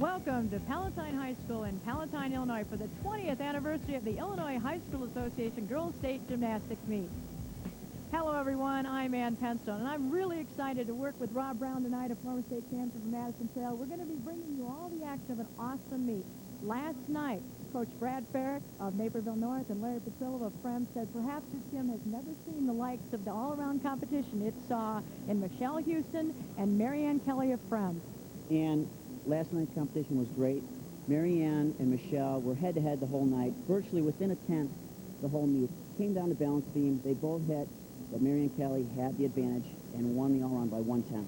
Welcome to Palatine High School in Palatine, Illinois for the 20th anniversary of the Illinois High School Association Girls State Gymnastics Meet. Hello everyone, I'm Ann Penstone, and I'm really excited to work with Rob Brown tonight, a former state champion from Madison Trail. We're going to be bringing you all the action of an awesome meet. Last night, Coach Brad Farrick of Naperville North and Larry Petillo of Frem said perhaps this gym has never seen the likes of the all-around competition it saw in Michelle Houston and Marianne Kelly of Frem. And last night's competition was great. Marianne and Michelle were head-to-head the whole night, virtually within a tenth the whole meet. Came down to balance beam. They both hit, but Marianne Kelly had the advantage and won the all-around by 1/10.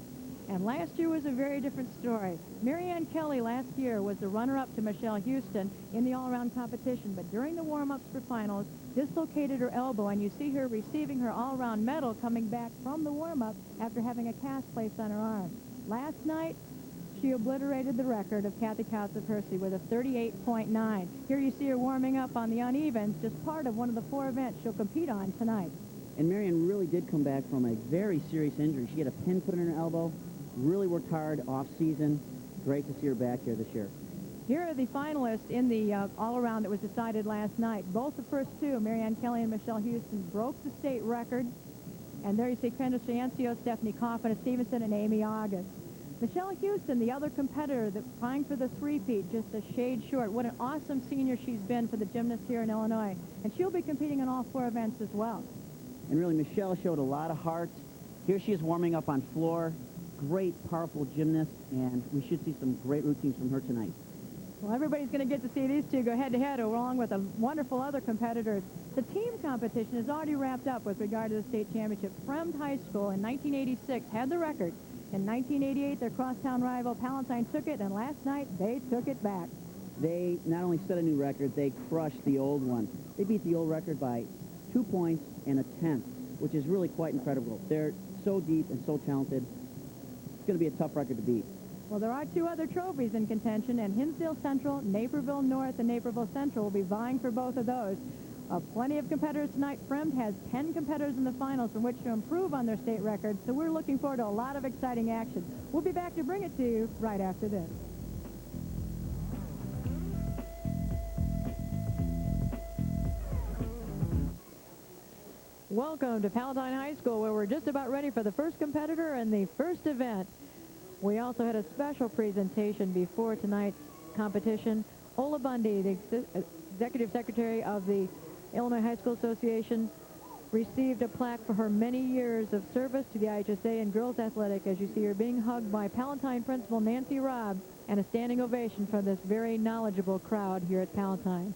And last year was a very different story. Marianne Kelly last year was the runner-up to Michelle Houston in the all-around competition, but during the warm-ups for finals, dislocated her elbow, and you see her receiving her all-around medal coming back from the warm-up after having a cast placed on her arm. Last night, she obliterated the record of Kathy Kautz of Hersey with a 38.9. Here you see her warming up on the unevens, just part of one of the 4 events she'll compete on tonight. And Marianne really did come back from a very serious injury. She had a pin put in her elbow, really worked hard off-season. Great to see her back here this year. Here are the finalists in the all-around that was decided last night. Both the first two, Marianne Kelly and Michelle Houston, broke the state record. And there you see Kendra Ciancio, Stephanie Coffin, Stevenson, and Amy August. Michelle Houston, the other competitor that's trying for the three-peat, just a shade short. What an awesome senior she's been for the gymnasts here in Illinois. And she'll be competing in all 4 events as well. And really, Michelle showed a lot of heart. Here she is warming up on floor. Great, powerful gymnast, and we should see some great routines from her tonight. Well, everybody's going to get to see these two go head-to-head along with wonderful other competitors. The team competition is already wrapped up with regard to the state championship. Fremd High School in 1986 had the record. In 1988, their crosstown rival Palatine took it, and last night they took it back. They not only set a new record, they crushed the old one. They beat the old record by 2 points and a tenth, which is really quite incredible. They're so deep and so talented. It's going to be a tough record to beat. Well, there are 2 other trophies in contention, and Hinsdale Central, Naperville North, and Naperville Central will be vying for both of those. Plenty of competitors tonight. Fremd has 10 competitors in the finals from which to improve on their state record, so we're looking forward to a lot of exciting action. We'll be back to bring it to you right after this. Welcome to Palatine High School, where we're just about ready for the first competitor and the first event. We also had a special presentation before tonight's competition. Ola Bundy, the Executive Secretary of the Illinois High School Association, received a plaque for her many years of service to the IHSA and girls athletic, as you see her being hugged by Palatine Principal Nancy Robb, and a standing ovation from this very knowledgeable crowd here at Palatine.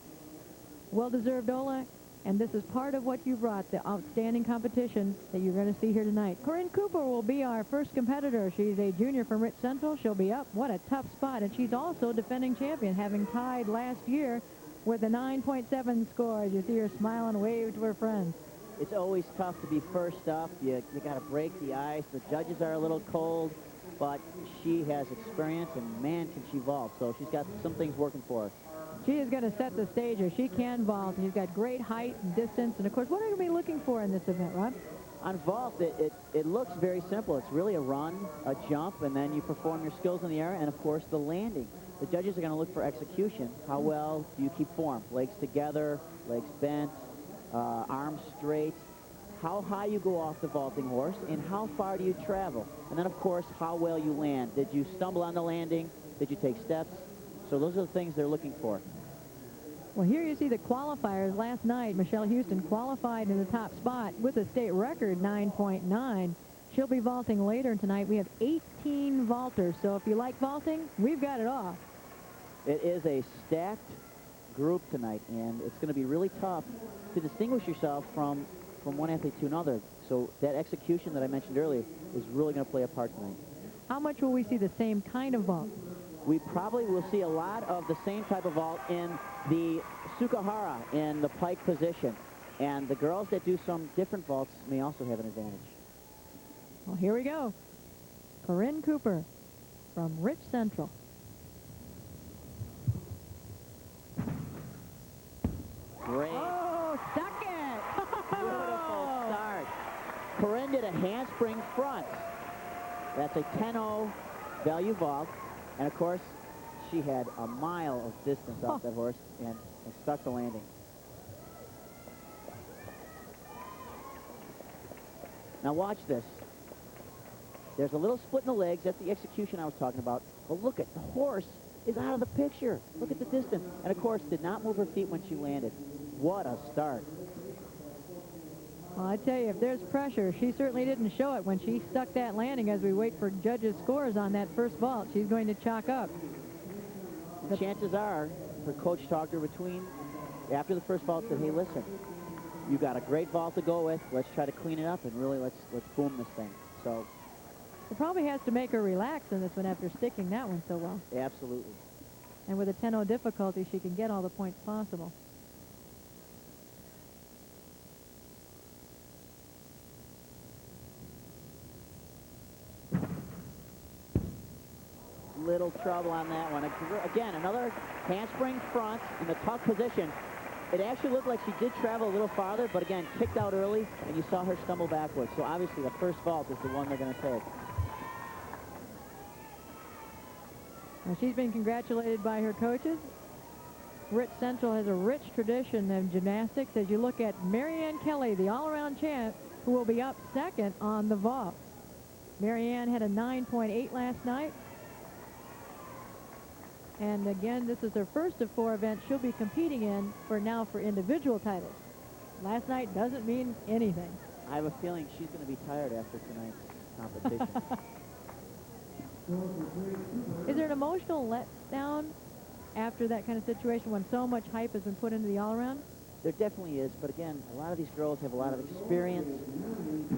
Well-deserved, Ola, and this is part of what you brought, the outstanding competition that you're going to see here tonight. Corinne Cooper will be our first competitor. She's a junior from Rich Central. She'll be up. What a tough spot, and she's also defending champion, having tied last year with a 9.7 score. As you see her smile and wave to her friends. It's always tough to be first up. You got to break the ice. The judges are a little cold, but she has experience, and man, can she vault. So she's got some things working for her. She is going to set the stage, or she can vault. She's got great height and distance. And, of course, what are you going to be looking for in this event, Rob? On vault, it looks very simple. It's really a run, a jump, and then you perform your skills in the air, and, of course, the landing. The judges are going to look for execution. How well do you keep form? Legs together, legs bent, arms straight. How high you go off the vaulting horse, and how far do you travel? And then, of course, how well you land. Did you stumble on the landing? Did you take steps? So those are the things they're looking for. Well, here you see the qualifiers. Last night, Michelle Houston qualified in the top spot with a state record 9.9. She'll be vaulting later tonight. We have 18 vaulters, so if you like vaulting, we've got it all. It is a stacked group tonight, and it's going to be really tough to distinguish yourself from one athlete to another. So that execution that I mentioned earlier is really going to play a part tonight. How much will we see the same kind of vault? We probably will see a lot of the same type of vault in the Sukahara, in the pike position. And the girls that do some different vaults may also have an advantage. Well, here we go. Corinne Cooper from Rich Central. Great. Oh, stuck it. Beautiful start. Corinne did a handspring front. That's a 10-0 value vault. And, of course, She had a mile of distance off that horse and stuck the landing. Now watch this. There's a little split in the legs. That's the execution I was talking about. But look at the horse is out of the picture. Look at the distance. And of course, did not move her feet when she landed. What a start. Well, I tell you, if there's pressure, she certainly didn't show it when she stuck that landing. As we wait for judges' scores on that first vault, she's going to chalk up. The chances are, her coach talked to her after the first vault, said, hey, listen, you got a great vault to go with. Let's try to clean it up and really let's boom this thing. So it probably has to make her relax in this one after sticking that one so well. absolutely. And with a 10-0 difficulty, she can get all the points possible. Little trouble on that one. Again, another handspring front in the tuck position. It actually looked like she did travel a little farther, but again, kicked out early, and you saw her stumble backwards. So obviously the first vault is the one they're going to take. Well, she's been congratulated by her coaches. Rich Central has a rich tradition of gymnastics. As you look at Marianne Kelly, the all-around champ, who will be up second on the vault. Marianne had a 9.8 last night. And again, this is her first of 4 events she'll be competing in for individual titles. Last night doesn't mean anything. I have a feeling she's going to be tired after tonight's competition. Is there an emotional letdown after that kind of situation when so much hype has been put into the all-around? There definitely is, but again, a lot of these girls have a lot of experience,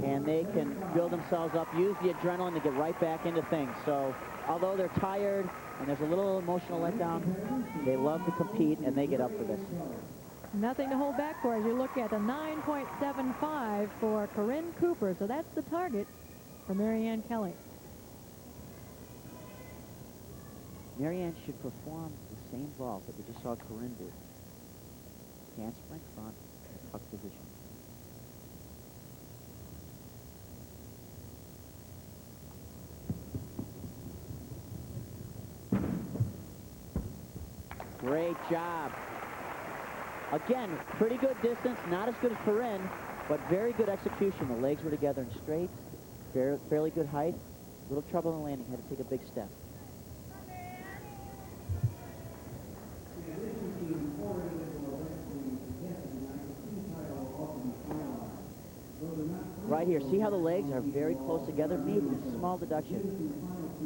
and they can build themselves up, use the adrenaline to get right back into things. So although they're tired and there's a little emotional letdown, they love to compete, and they get up for this. Nothing to hold back for as you look at a 9.75 for Corinne Cooper. So that's the target for Marianne Kelly. Marianne should perform the same vault that we just saw Corinne do. Handspring front, tuck position. Great job. Again, pretty good distance, not as good as Corinne, but very good execution. The legs were together and straight, fairly good height. Little trouble in the landing, had to take a big step. Right here, see how the legs are very close together? Maybe a small deduction.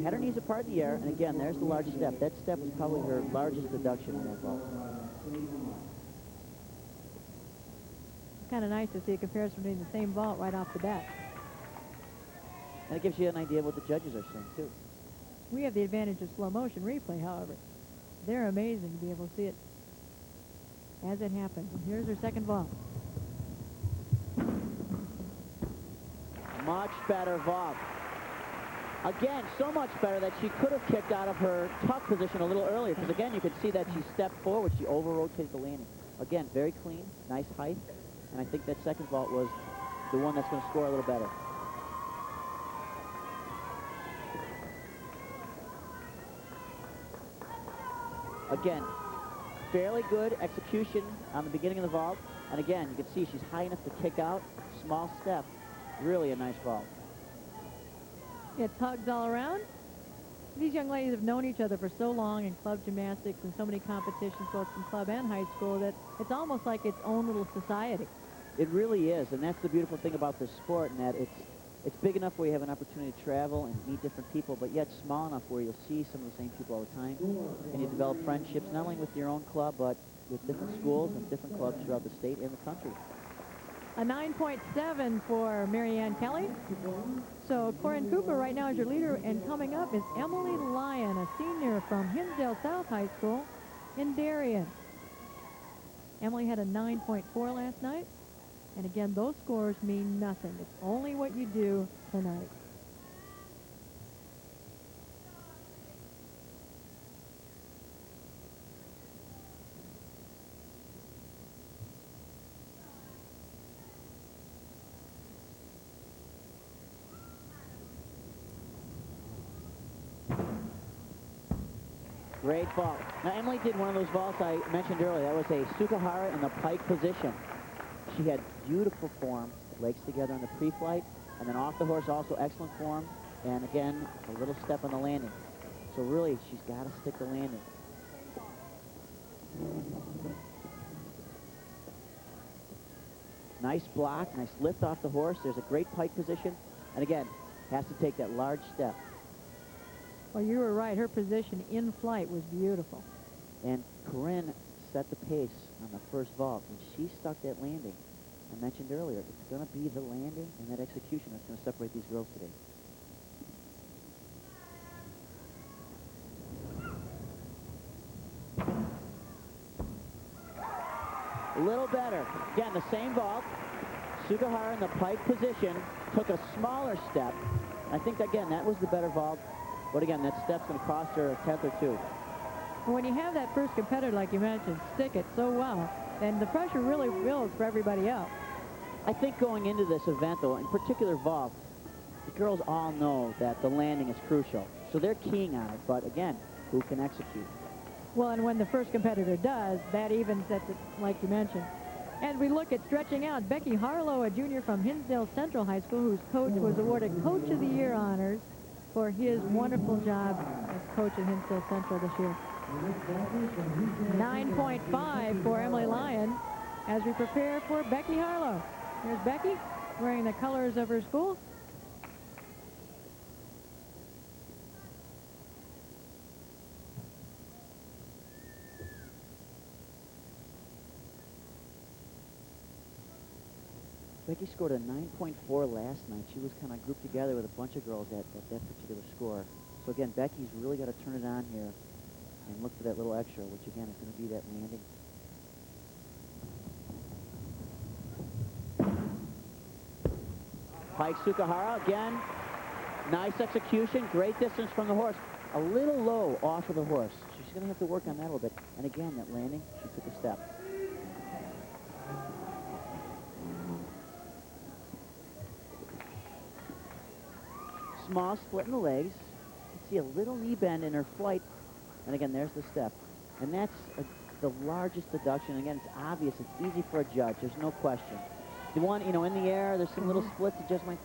Had her knees apart in the air, and again, there's the large step. That step was probably her largest deduction in that vault. It's kind of nice to see a comparison between the same vault right off the bat. And it gives you an idea of what the judges are saying, too. We have the advantage of slow motion replay, however. They're amazing to be able to see it as it happens. And here's her second vault. Much better vault. Again, so much better that she could have kicked out of her tuck position a little earlier, because again, you could see that she stepped forward. She over-rotated the landing. Again, very clean, nice height, and I think that second vault was the one that's going to score a little better. Again, fairly good execution on the beginning of the vault, and again, you can see she's high enough to kick out, small step. Really a nice vault. It's hugs all around. These young ladies have known each other for so long in club gymnastics and so many competitions, both in club and high school, that it's almost like its own little society. It really is, and that's the beautiful thing about this sport, in that it's big enough where you have an opportunity to travel and meet different people, but yet small enough where you'll see some of the same people all the time, and you develop friendships not only with your own club, but with different schools and different clubs throughout the state and the country. A 9.7 for Marianne Kelly. So Corinne Cooper right now is your leader, and coming up is Emily Lyon, a senior from Hinsdale South High School in Darien. Emily had a 9.4 last night, and again, those scores mean nothing. It's only what you do tonight. Great vault. Now, Emily did one of those vaults I mentioned earlier. That was a Sukahara in the pike position. She had beautiful form, legs together on the pre-flight, and then off the horse also excellent form, and again, a little step on the landing. So really, she's got to stick the landing. Nice block, nice lift off the horse. There's a great pike position, and again, has to take that large step. Well, you were right. Her position in flight was beautiful. And Corinne set the pace on the first vault, and she stuck that landing. I mentioned earlier, it's going to be the landing and that execution that's going to separate these girls today. A little better. Again, the same vault. Sukahara in the pike position took a smaller step. I think, again, that was the better vault. But again, that step's going to cost her a tenth or two. When you have that first competitor, like you mentioned, stick it so well, then the pressure really builds for everybody else. I think going into this event, though, in particular vault, the girls all know that the landing is crucial. So they're keying on it. But again, who can execute? Well, and when the first competitor does, that even sets it, like you mentioned. As we look at stretching out, Becky Harlow, a junior from Hinsdale Central High School, whose coach was awarded Coach of the Year honors for his wonderful job as coach at Hinsdale Central this year. 9.5 for Emily Lyon as we prepare for Becky Harlow. Here's Becky wearing the colors of her school. Becky scored a 9.4 last night. She was kind of grouped together with a bunch of girls at that particular score. So again, Becky's really got to turn it on here and look for that little extra, which again is going to be that landing. Pike Sukahara again. Nice execution, great distance from the horse. A little low off of the horse. She's going to have to work on that a little bit. And again, that landing, she took a step. Small split in the legs. You can see a little knee bend in her flight. And again, there's the step. And that's the largest deduction. Again, it's obvious. It's easy for a judge. There's no question. The one, in the air, there's some little splits. You just might,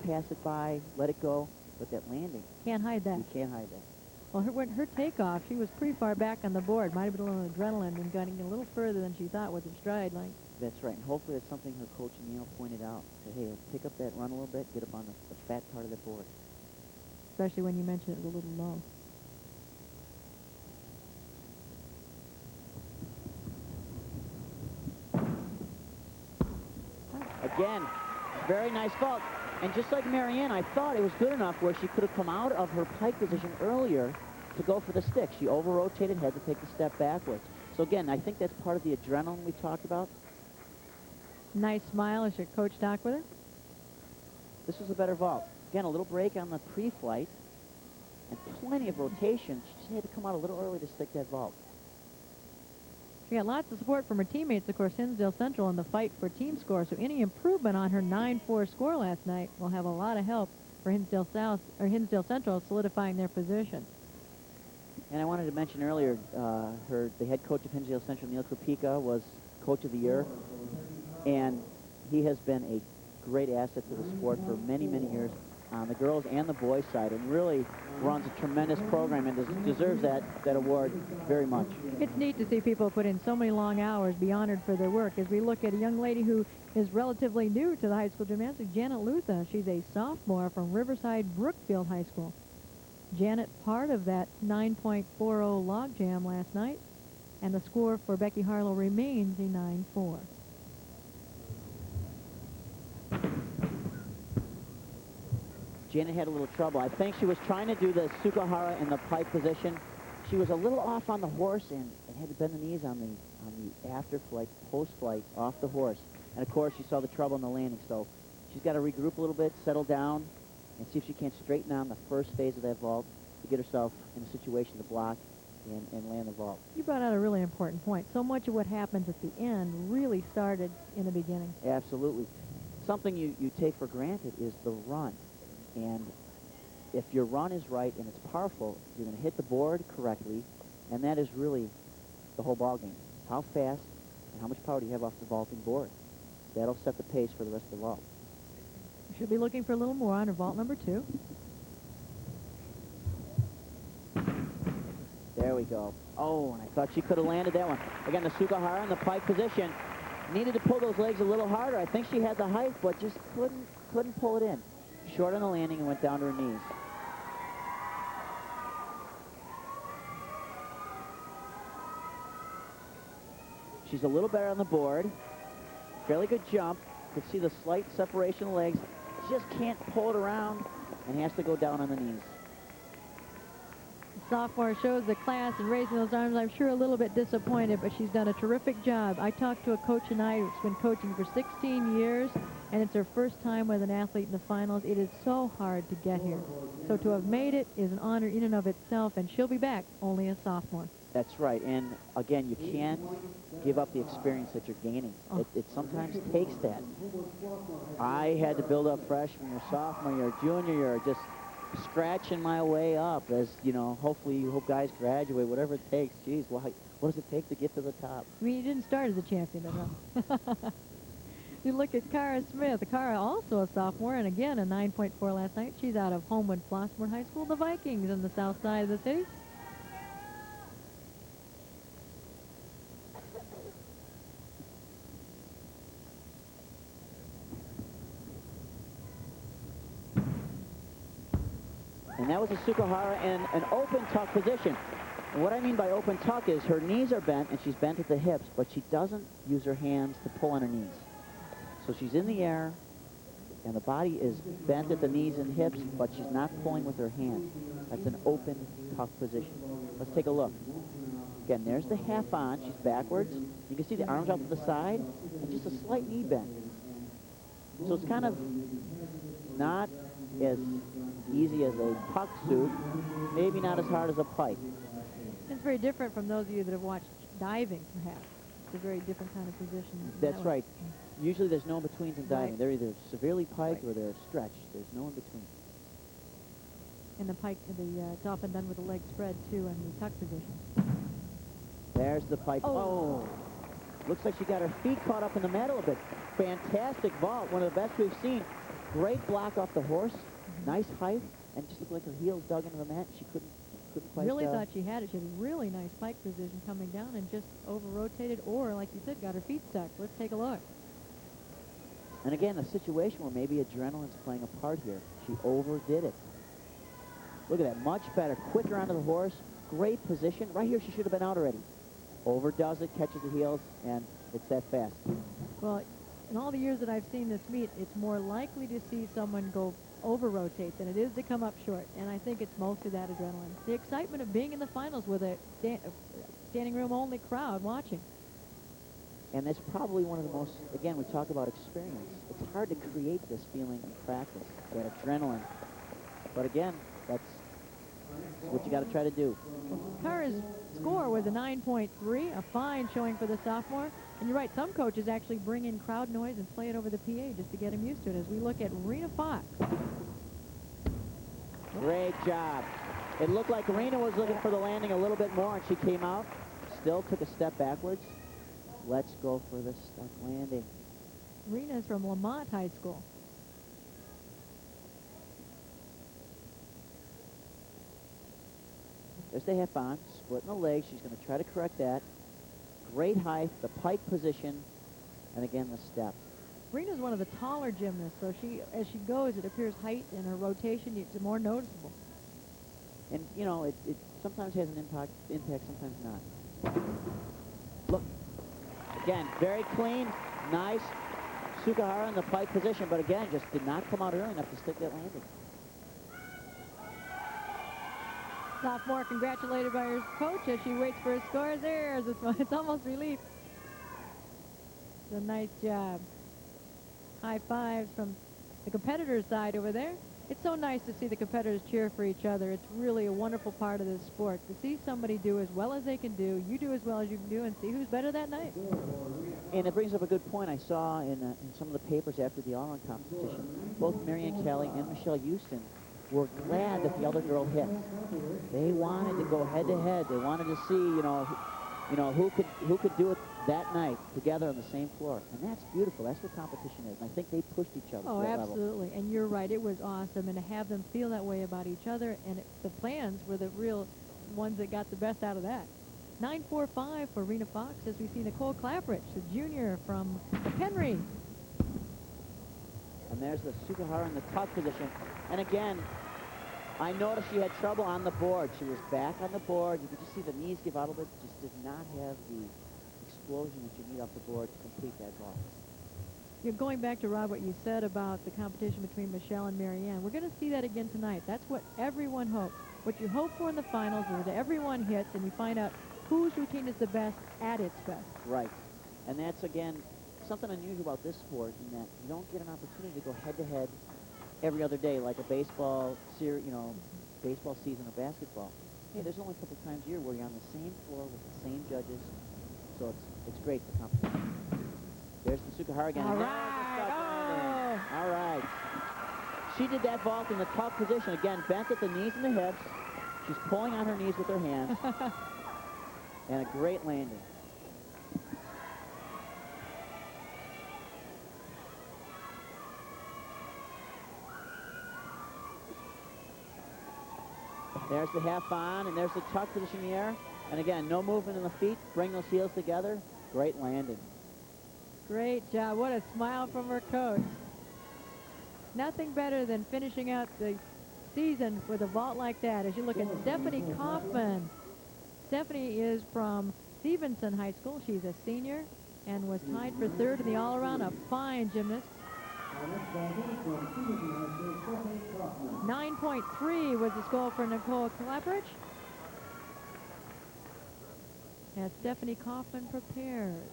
pass it by, let it go. But that landing. Can't hide that. You can't hide that. Well, her takeoff, she was pretty far back on the board. Might have been a little adrenaline and getting a little further than she thought with her stride length. That's right. And hopefully that's something her coach, Neil, pointed out. Said, hey, pick up that run a little bit, get up on the fat part of the board. Especially when you mentioned it was a little low. Again, very nice vault. And just like Marianne, I thought it was good enough where she could have come out of her pike position earlier to go for the stick. She over-rotated, had to take the step backwards. So again, I think that's part of the adrenaline we talked about. Nice smile as your coach talked with her. This was a better vault. Again, a little break on the pre-flight and plenty of rotation. She just had to come out a little early to stick that vault. She got lots of support from her teammates, of course, Hinsdale Central in the fight for team score. So any improvement on her 9-4 score last night will have a lot of help for Hinsdale Central solidifying their position. And I wanted to mention earlier, the head coach of Hinsdale Central, Neil Krupika, was Coach of the Year. And he has been a great asset to the sport for many, many years on the girls and the boys side, and really runs a tremendous program and deserves that award very much. It's neat to see people put in so many long hours, be honored for their work. As we look at a young lady who is relatively new to the high school gymnastics, Janet Lutha. She's a sophomore from Riverside Brookfield High School. Janet, part of that 9.40 log jam last night, and the score for Becky Harlow remains a 9-4. Janet had a little trouble. I think she was trying to do the Sukahara in the pike position. She was a little off on the horse and had to bend the knees on the after flight, post flight, off the horse. And of course, she saw the trouble in the landing. So she's got to regroup a little bit, settle down, and see if she can't straighten on the first phase of that vault to get herself in a situation to block and land the vault. You brought out a really important point. So much of what happens at the end really started in the beginning. Absolutely. Something you take for granted is the run. And if your run is right and it's powerful, you're going to hit the board correctly, And that is really the whole ball game. How fast and how much power do you have off the vaulting board? That'll set the pace for the rest of the vault. Should be looking for a little more on her vault number 2. There we go. Oh, and I thought she could have landed that one. Again, the Sukahara in the pike position. Needed to pull those legs a little harder. I think she had the height, but just couldn't pull it in. Short on the landing and went down to her knees. She's a little better on the board. Fairly good jump. You can see the slight separation of the legs. Just can't pull it around and has to go down on the knees. Sophomore shows the class and raising those arms. I'm sure a little bit disappointed, but she's done a terrific job. I talked to a coach tonight who's been coaching for 16 years, and it's her first time with an athlete in the finals. It is so hard to get here. So to have made it is an honor in and of itself, and she'll be back only a sophomore. That's right, and again, you can't give up the experience that you're gaining. It sometimes takes that. I had to build up freshman year, sophomore year, junior year, just scratching my way up as, you know, hopefully you hope guys graduate, whatever it takes. Geez, what does it take to get to the top? I mean, you didn't start as a champion, though. You look at Cara Smith. Cara also a sophomore, and again a 9.4 last night. She's out of Homewood Flossmoor High School, the Vikings, in the south side of the city. And that was a Sukahara in an open tuck position. And what I mean by open tuck is her knees are bent, and she's bent at the hips, but she doesn't use her hands to pull on her knees. So she's in the air, and the body is bent at the knees and hips, but she's not pulling with her hands. That's an open tuck position. Let's take a look. Again, there's the half on. She's backwards. You can see the arms out to the side, and just a slight knee bend. So it's kind of not as easy as a puck suit, maybe not as hard as a pike. It's very different from those of you that have watched diving, perhaps. It's a very different kind of position. That's right. Usually there's no in-betweens in diving. Right. They're either severely piked or they're stretched. There's no in-between. And the pike, it's often done with the leg spread, too, in the tuck position. There's the pike. Oh! Looks like she got her feet caught up in the mat a little bit. Fantastic vault. One of the best we've seen. Great block off the horse. Nice height. And just looked like her heels dug into the mat. She couldn't quite... Really thought she had it. She had a really nice pike position coming down and just over-rotated or, like you said, got her feet stuck. Let's take a look. And again, a situation where maybe adrenaline's playing a part here. She overdid it. Look at that. Much better. Quicker onto the horse. Great position. Right here, she should have been out already. Overdoes it, catches the heels, and it's that fast. Well, in all the years that I've seen this meet, it's more likely to see someone go over-rotate than it is to come up short. And I think it's mostly that adrenaline. The excitement of being in the finals with a standing room only crowd watching. And that's probably one of the most, again, we talk about experience. It's hard to create this feeling in practice, that adrenaline. But again, that's what you got to try to do. Cara's score was a 9.3, a fine showing for the sophomore. And you're right, some coaches actually bring in crowd noise and play it over the PA just to get them used to it. As we look at Rena Fox. Great job. It looked like Rena was looking for the landing a little bit more, and she came out, still took a step backwards. Let's go for the stuck landing. Rena's from Lamont High School. There's the half on, splitting the leg. She's going to try to correct that. Great height, the pike position, and again the step. Rena's one of the taller gymnasts, so as she goes, it appears height and her rotation is more noticeable. And, you know, it sometimes has an impact, sometimes not. Look, again, very clean, nice. Sukahara in the pike position, but again, just did not come out early enough to stick that landing. Sophomore congratulated by her coach as she waits for her score. There's this one. It's almost relief. It's a nice job. High fives from the competitors' side over there. It's so nice to see the competitors cheer for each other. It's really a wonderful part of this sport. To see somebody do as well as they can do, you do as well as you can do, and see who's better that night. And it brings up a good point I saw in some of the papers after the all-around competition. Both Marianne Kelly and Michelle Houston were glad that the other girl hit. They wanted to go head-to-head. They wanted to see, who could do it that night together on the same floor. And that's beautiful. That's what competition is. And I think they pushed each other Oh, to that level. absolutely. And you're right. It was awesome. And to have them feel that way about each other, and the plans were the real ones that got the best out of that. 9.45 for Rena Fox as we see Nicole Clapprich, the junior from Henry. And there's the Sukahara in the tuck position. And again, I noticed she had trouble on the board. She was back on the board. You could just see the knees give out a little bit. Just did not have the explosion that you need off the board to complete that ball. You're going back to, Rob, what you said about the competition between Michelle and Marianne. We're going to see that again tonight. That's what everyone hopes. What you hope for in the finals is that everyone hits and you find out whose routine is the best at its best. Right. And that's, again, something unusual about this sport in that you don't get an opportunity to go head-to-head every other day like a baseball baseball season or basketball. Hey, there's only a couple times a year where you're on the same floor with the same judges. So it's great for competition. There's the Sukahara again. All right. Oh. All right. She did that vault in the tuck position. Again, bent at the knees and the hips. She's pulling on her knees with her hands. And a great landing. There's the half on, and there's the tuck position in the air. And again, no movement in the feet. Bring those heels together. Great landing. Great job. What a smile from her coach. Nothing better than finishing out the season with a vault like that. As you look at Stephanie Kaufman. Stephanie is from Stevenson High School. She's a senior and was tied for third in the all-around. A fine gymnast. 9.3 was the score for Nicole Clapprich. As Stephanie Kaufman prepares.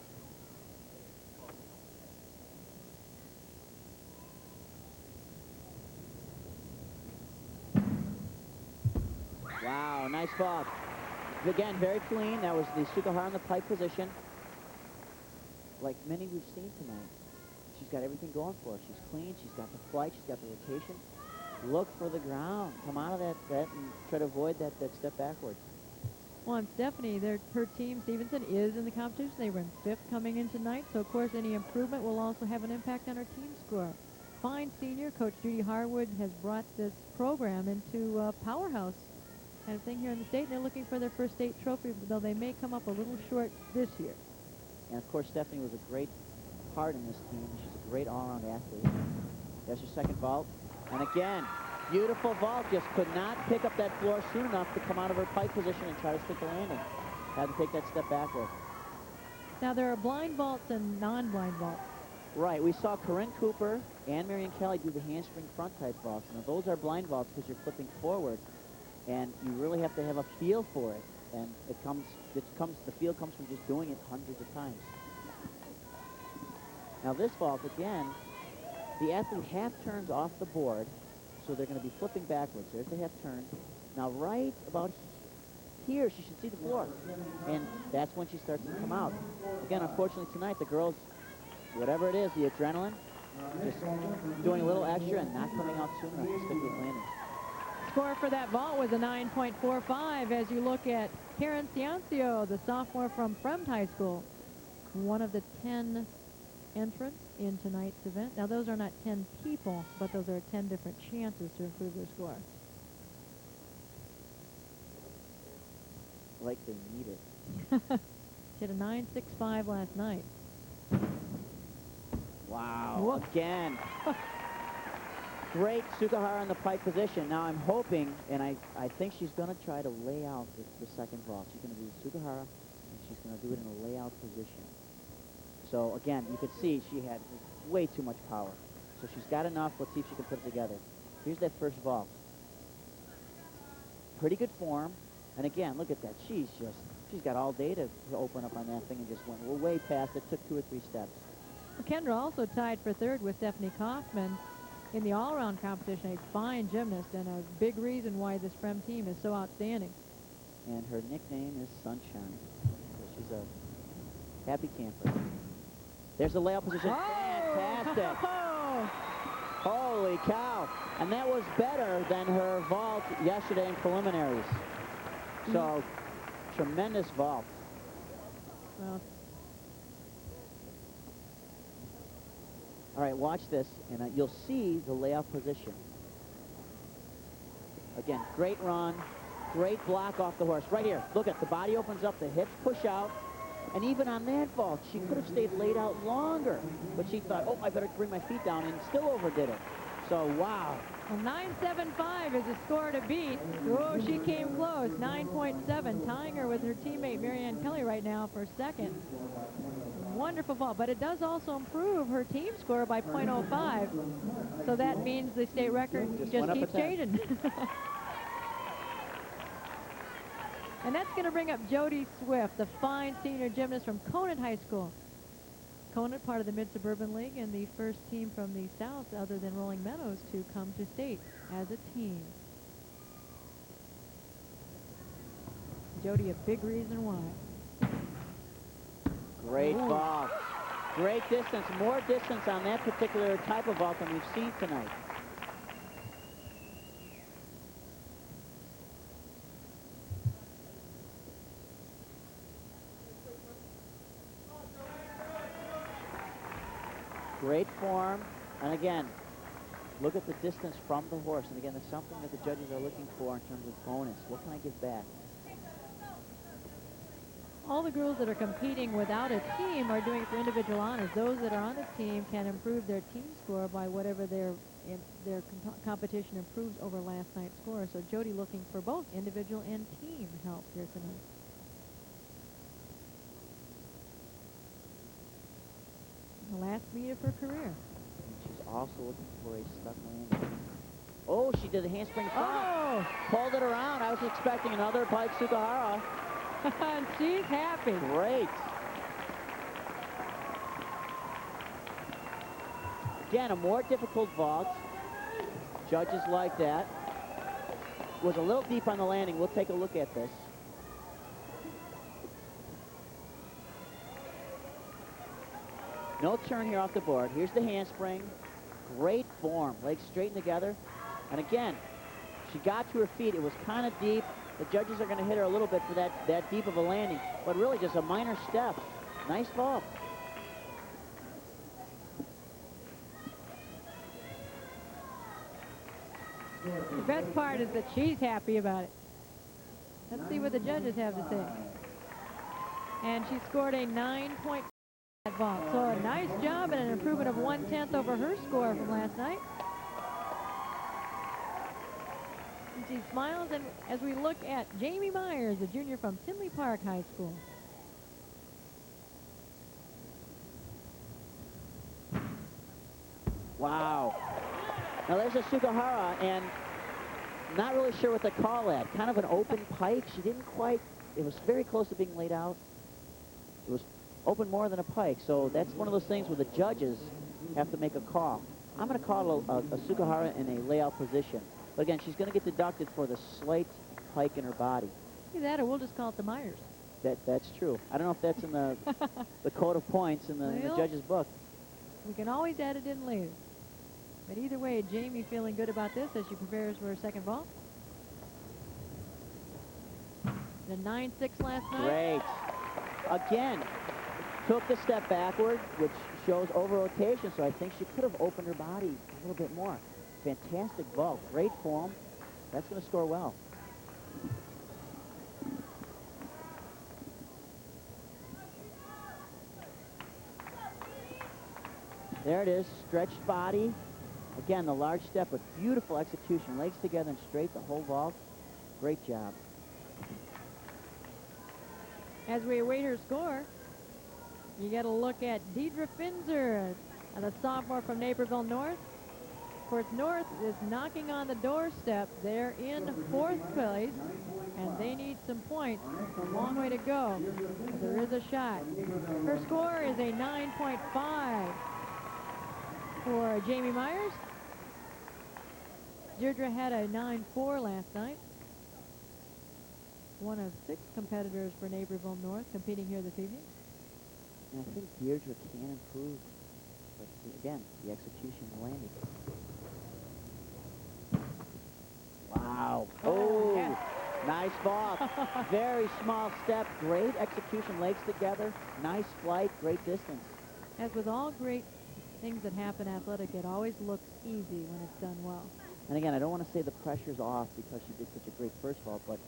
Wow, nice vault. Again, very clean. That was the Sukahara in the pipe position. Like many we've seen tonight. She's got everything going for her. She's clean. She's got the flight. She's got the rotation. Look for the ground. Come out of that and try to avoid that step backwards. Well, and Stephanie, her team, Stevenson, is in the competition. They were in fifth coming in tonight. So, of course, any improvement will also have an impact on her team score. Fine senior. Coach Judy Harwood has brought this program into a powerhouse kind of thing here in the state. And they're looking for their first state trophy, though they may come up a little short this year. And, of course, Stephanie was a great part in this team. She's a great all-around athlete. There's her second vault. And again, beautiful vault. Just could not pick up that floor soon enough to come out of her pipe position and try to stick the landing. Had to take that step backward. Now, there are blind vaults and non-blind vaults. Right. We saw Corinne Cooper and Marianne Kelly do the handspring front type vaults. Now, those are blind vaults because you're flipping forward. And you really have to have a feel for it. And the feel comes from just doing it hundreds of times. Now this vault, again, the athlete half turns off the board, so they're going to be flipping backwards. There's the half turn. Now right about here, she should see the floor. And that's when she starts to come out. Again, unfortunately tonight, the girls, whatever it is, the adrenaline, just doing a little extra and not coming out soon enough to stick with landing. Score for that vault was a 9.45 as you look at Karen Ciancio, the sophomore from Fremd High School. One of the 10 entrants in tonight's event. Now, those are not 10 people, but those are 10 different chances to improve their score. Like they need it. She had a 9.65 last night. Wow. Whoop. Again. Great Sukahara in the pipe position. Now I'm hoping, and I think she's going to try to lay out the second vault. She's going to do Sukahara, and she's going to do it in a layout position. So again, you could see she had way too much power. So she's got enough. Let's see if she can put it together. Here's that first vault. Pretty good form. And again, look at that. She's got all day to open up on that thing and just went way past it. Took 2 or 3 steps. Well, Kendra also tied for third with Stephanie Kaufman in the all-around competition. A fine gymnast and a big reason why this Fremd team is so outstanding. And her nickname is Sunshine. So she's a happy camper. There's the layout position. Oh! Fantastic. Holy cow. And that was better than her vault yesterday in preliminaries. So, tremendous vault. Well, all right, watch this, and you'll see the layout position. Again, great run, great block off the horse. Right here, look at the body opens up, the hips push out, and even on that vault, she could have stayed laid out longer, but she thought, oh, I better bring my feet down, and still overdid it. So, wow. well, 9.75 is a score to beat. Oh, she came close. 9.7, tying her with her teammate Marianne Kelly right now for second. Wonderful vault, but it does also improve her team score by 0.05. So that means the state record just keeps changing. And that's going to bring up Jody Swift, the fine senior gymnast from Conant High School. Conant, part of the Mid-Suburban League, and the first team from the South, other than Rolling Meadows, to come to state as a team. Jody, a big reason why. Great vault. Great distance. More distance on that particular type of vault than we've seen tonight. Great form. And again, look at the distance from the horse. And again, it's something that the judges are looking for in terms of bonus. What can I give back? All the girls that are competing without a team are doing it for individual honors. Those that are on a team can improve their team score by whatever their competition improves over last night's score. So Jody looking for both individual and team help here tonight. The last meet of her career. And she's also looking for a stuck landing. Oh, she did a handspring front. Oh! Pulled it around. I was expecting another Pike Sukahara. And she's happy. Great. Again, a more difficult vault. Judges like that. Was a little deep on the landing. We'll take a look at this. No turn here off the board. Here's the handspring. Great form. Legs straightened together. And again, she got to her feet. It was kind of deep. The judges are going to hit her a little bit for that deep of a landing, but really just a minor step. Nice vault. The best part is that she's happy about it. Let's see what the judges have to say. And she scored a 9.5 vault. So a nice job and an improvement of 1/10 over her score from last night. And she smiles, and as we look at Jamie Myers, a junior from Tinley Park High School. Wow. Now there's a Sukahara, and not really sure what to call that. Kind of an open pike. She didn't quite, it was very close to being laid out. It was open more than a pike, so that's one of those things where the judges have to make a call. I'm going to call a Sukahara in a layout position. But again, she's going to get deducted for the slight pike in her body. Either that or we'll just call it the Myers. That's true. I don't know if that's in the code of points in the judge's book. We can always add it in later. But either way, Jamie feeling good about this as she prepares for her second vault. The 9.6 last night. Great. Again, took the step backward, which shows over-rotation, so I think she could have opened her body a little bit more. Fantastic vault. Great form. That's going to score well. There it is. Stretched body. Again, the large step with beautiful execution. Legs together and straight the whole vault. Great job. As we await her score, you get a look at Deidre Finzer, the sophomore from Naperville North. Of course, North is knocking on the doorstep. They're in fourth place, and they need some points. It's a long way to go. But there is a shot. Her score is a 9.5 for Jamie Myers. Deirdre had a 9.4 last night. One of 6 competitors for Naperville North competing here this evening. And I think Deirdre can improve. But again, the execution, the landing. Wow. Oh, Oh, yes. nice vault. Very small step. Great execution. Legs together. Nice flight. Great distance. As with all great things that happen athletic, it always looks easy when it's done well. And again, I don't want to say the pressure's off because she did such a great first vault, but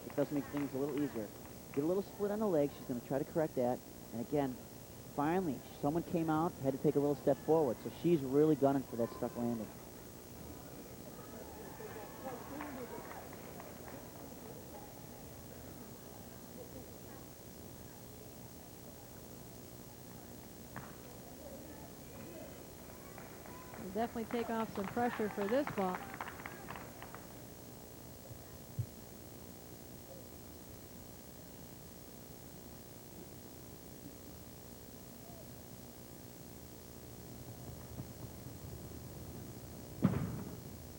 it does make things a little easier. Get a little split on the legs. She's going to try to correct that. And again, finally, someone came out, had to take a little step forward. So she's really gunning for that stuck landing. Will definitely take off some pressure for this vault.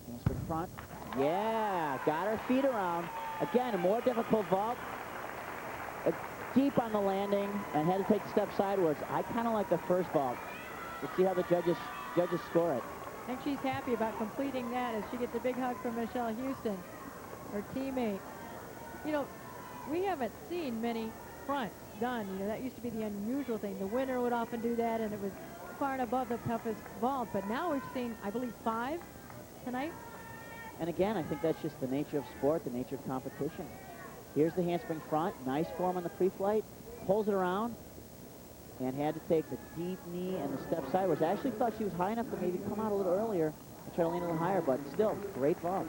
Handspring front. Yeah, got her feet around. Again, a more difficult vault. Deep on the landing and had to take a step sideways. I kind of like the first vault. Let's see how the judges score it. I think she's happy about completing that as she gets a big hug from Michelle Houston, her teammate. You know, we haven't seen many fronts done. You know, that used to be the unusual thing. The winner would often do that, and it was far and above the toughest vault. But now we've seen, I believe, 5 tonight. And again, I think that's just the nature of sport, the nature of competition. Here's the handspring front. Nice form on the pre-flight. Pulls it around and had to take the deep knee and the step sideways. I actually thought she was high enough to maybe come out a little earlier and try to land a little higher, but still, great vault.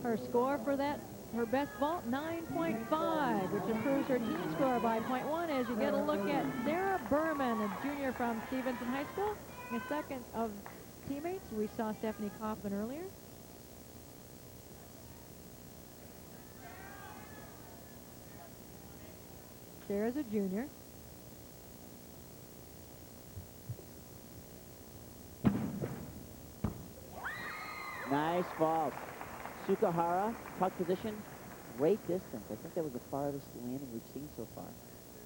Her score for that, her best vault, 9.5, which improves her team score by 0.1 as you get a look at Sarah Berman, a junior from Stevenson High School. A second of teammates, we saw Stephanie Kaufman earlier. Sarah's a junior. Nice vault. Sukahara, tuck position, great distance. I think that was the farthest landing we've seen so far.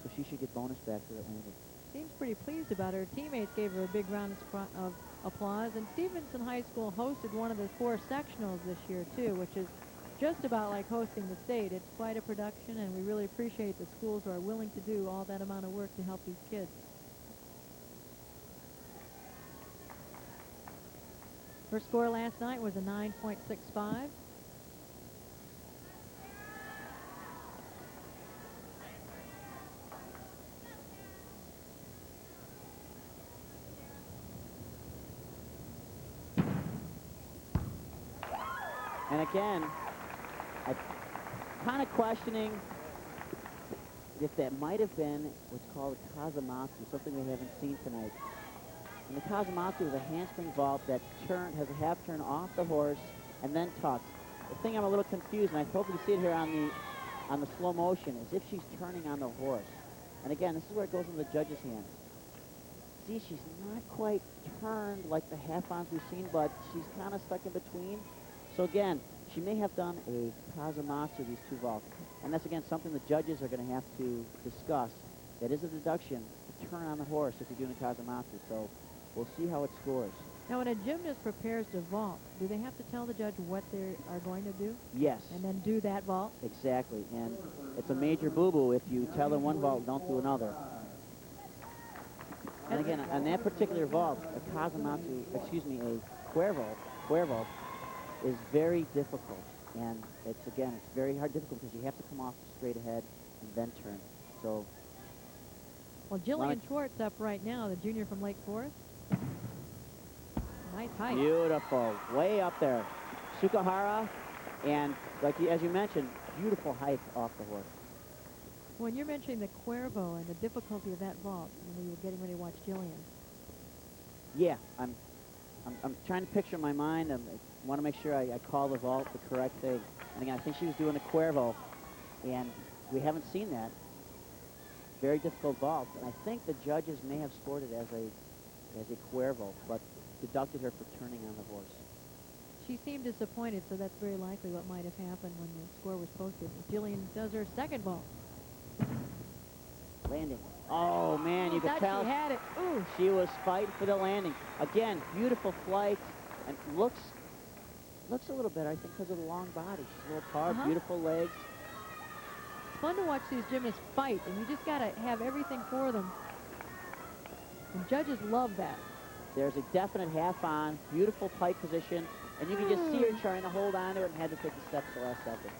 So she should get bonus back for that landing. Seems pretty pleased about her. Teammates gave her a big round of applause. And Stevenson High School hosted one of the 4 sectionals this year, too, which is just about like hosting the state. It's quite a production, and we really appreciate the schools who are willing to do all that amount of work to help these kids. Her score last night was a 9.65. And again, I'm kind of questioning if that might have been what's called a Kazamatsu, something we haven't seen tonight. And the Kazamatsu is a handspring vault that has a half turn off the horse and then tucks. The thing I'm a little confused, and I hope you see it here on the slow motion, is if she's turning on the horse. And again, this is where it goes in the judge's hands. See, she's not quite turned like the half-ons we've seen, but she's kind of stuck in between. So again, she may have done a Kazamatsu, these 2 vaults. And that's, again, something the judges are going to have to discuss. That is a deduction to turn on the horse if you're doing a Kazamatsu. So we'll see how it scores. Now, when a gymnast prepares to vault, do they have to tell the judge what they are going to do? Yes. And then do that vault? Exactly. And it's a major boo-boo if you tell them one vault, don't do another. And again, on that particular vault, a Kazamatsu, a Cuervo is very difficult. And it's very hard, difficult because you have to come off straight ahead and then turn. So, well, Jillian Schwartz up right now, the junior from Lake Forest. Nice height. Beautiful, way up there. Sukahara, and as you mentioned, beautiful height off the horse. When you're mentioning the Cuervo and the difficulty of that vault, when we were getting ready to watch Jillian. Yeah, I'm trying to picture in my mind. I want to make sure I call the vault the correct thing. And again, I think she was doing a Cuervo, and we haven't seen that. Very difficult vault, and I think the judges may have scored it as a Cuervo, but deducted her for turning on the horse. She seemed disappointed, so that's very likely what might have happened when the score was posted. Jillian does her second vault. Landing. Oh, man, you could Thought tell she had it. Ooh. she was fighting for the landing. Again, beautiful flight, and looks a little better, I think, because of the long body. She's a little taut, beautiful legs. It's fun to watch these gymnasts fight, and you just got to have everything for them. And judges love that. There's a definite half on, beautiful pike position, and you can just see her trying to hold on to it and had to take the step at the last second.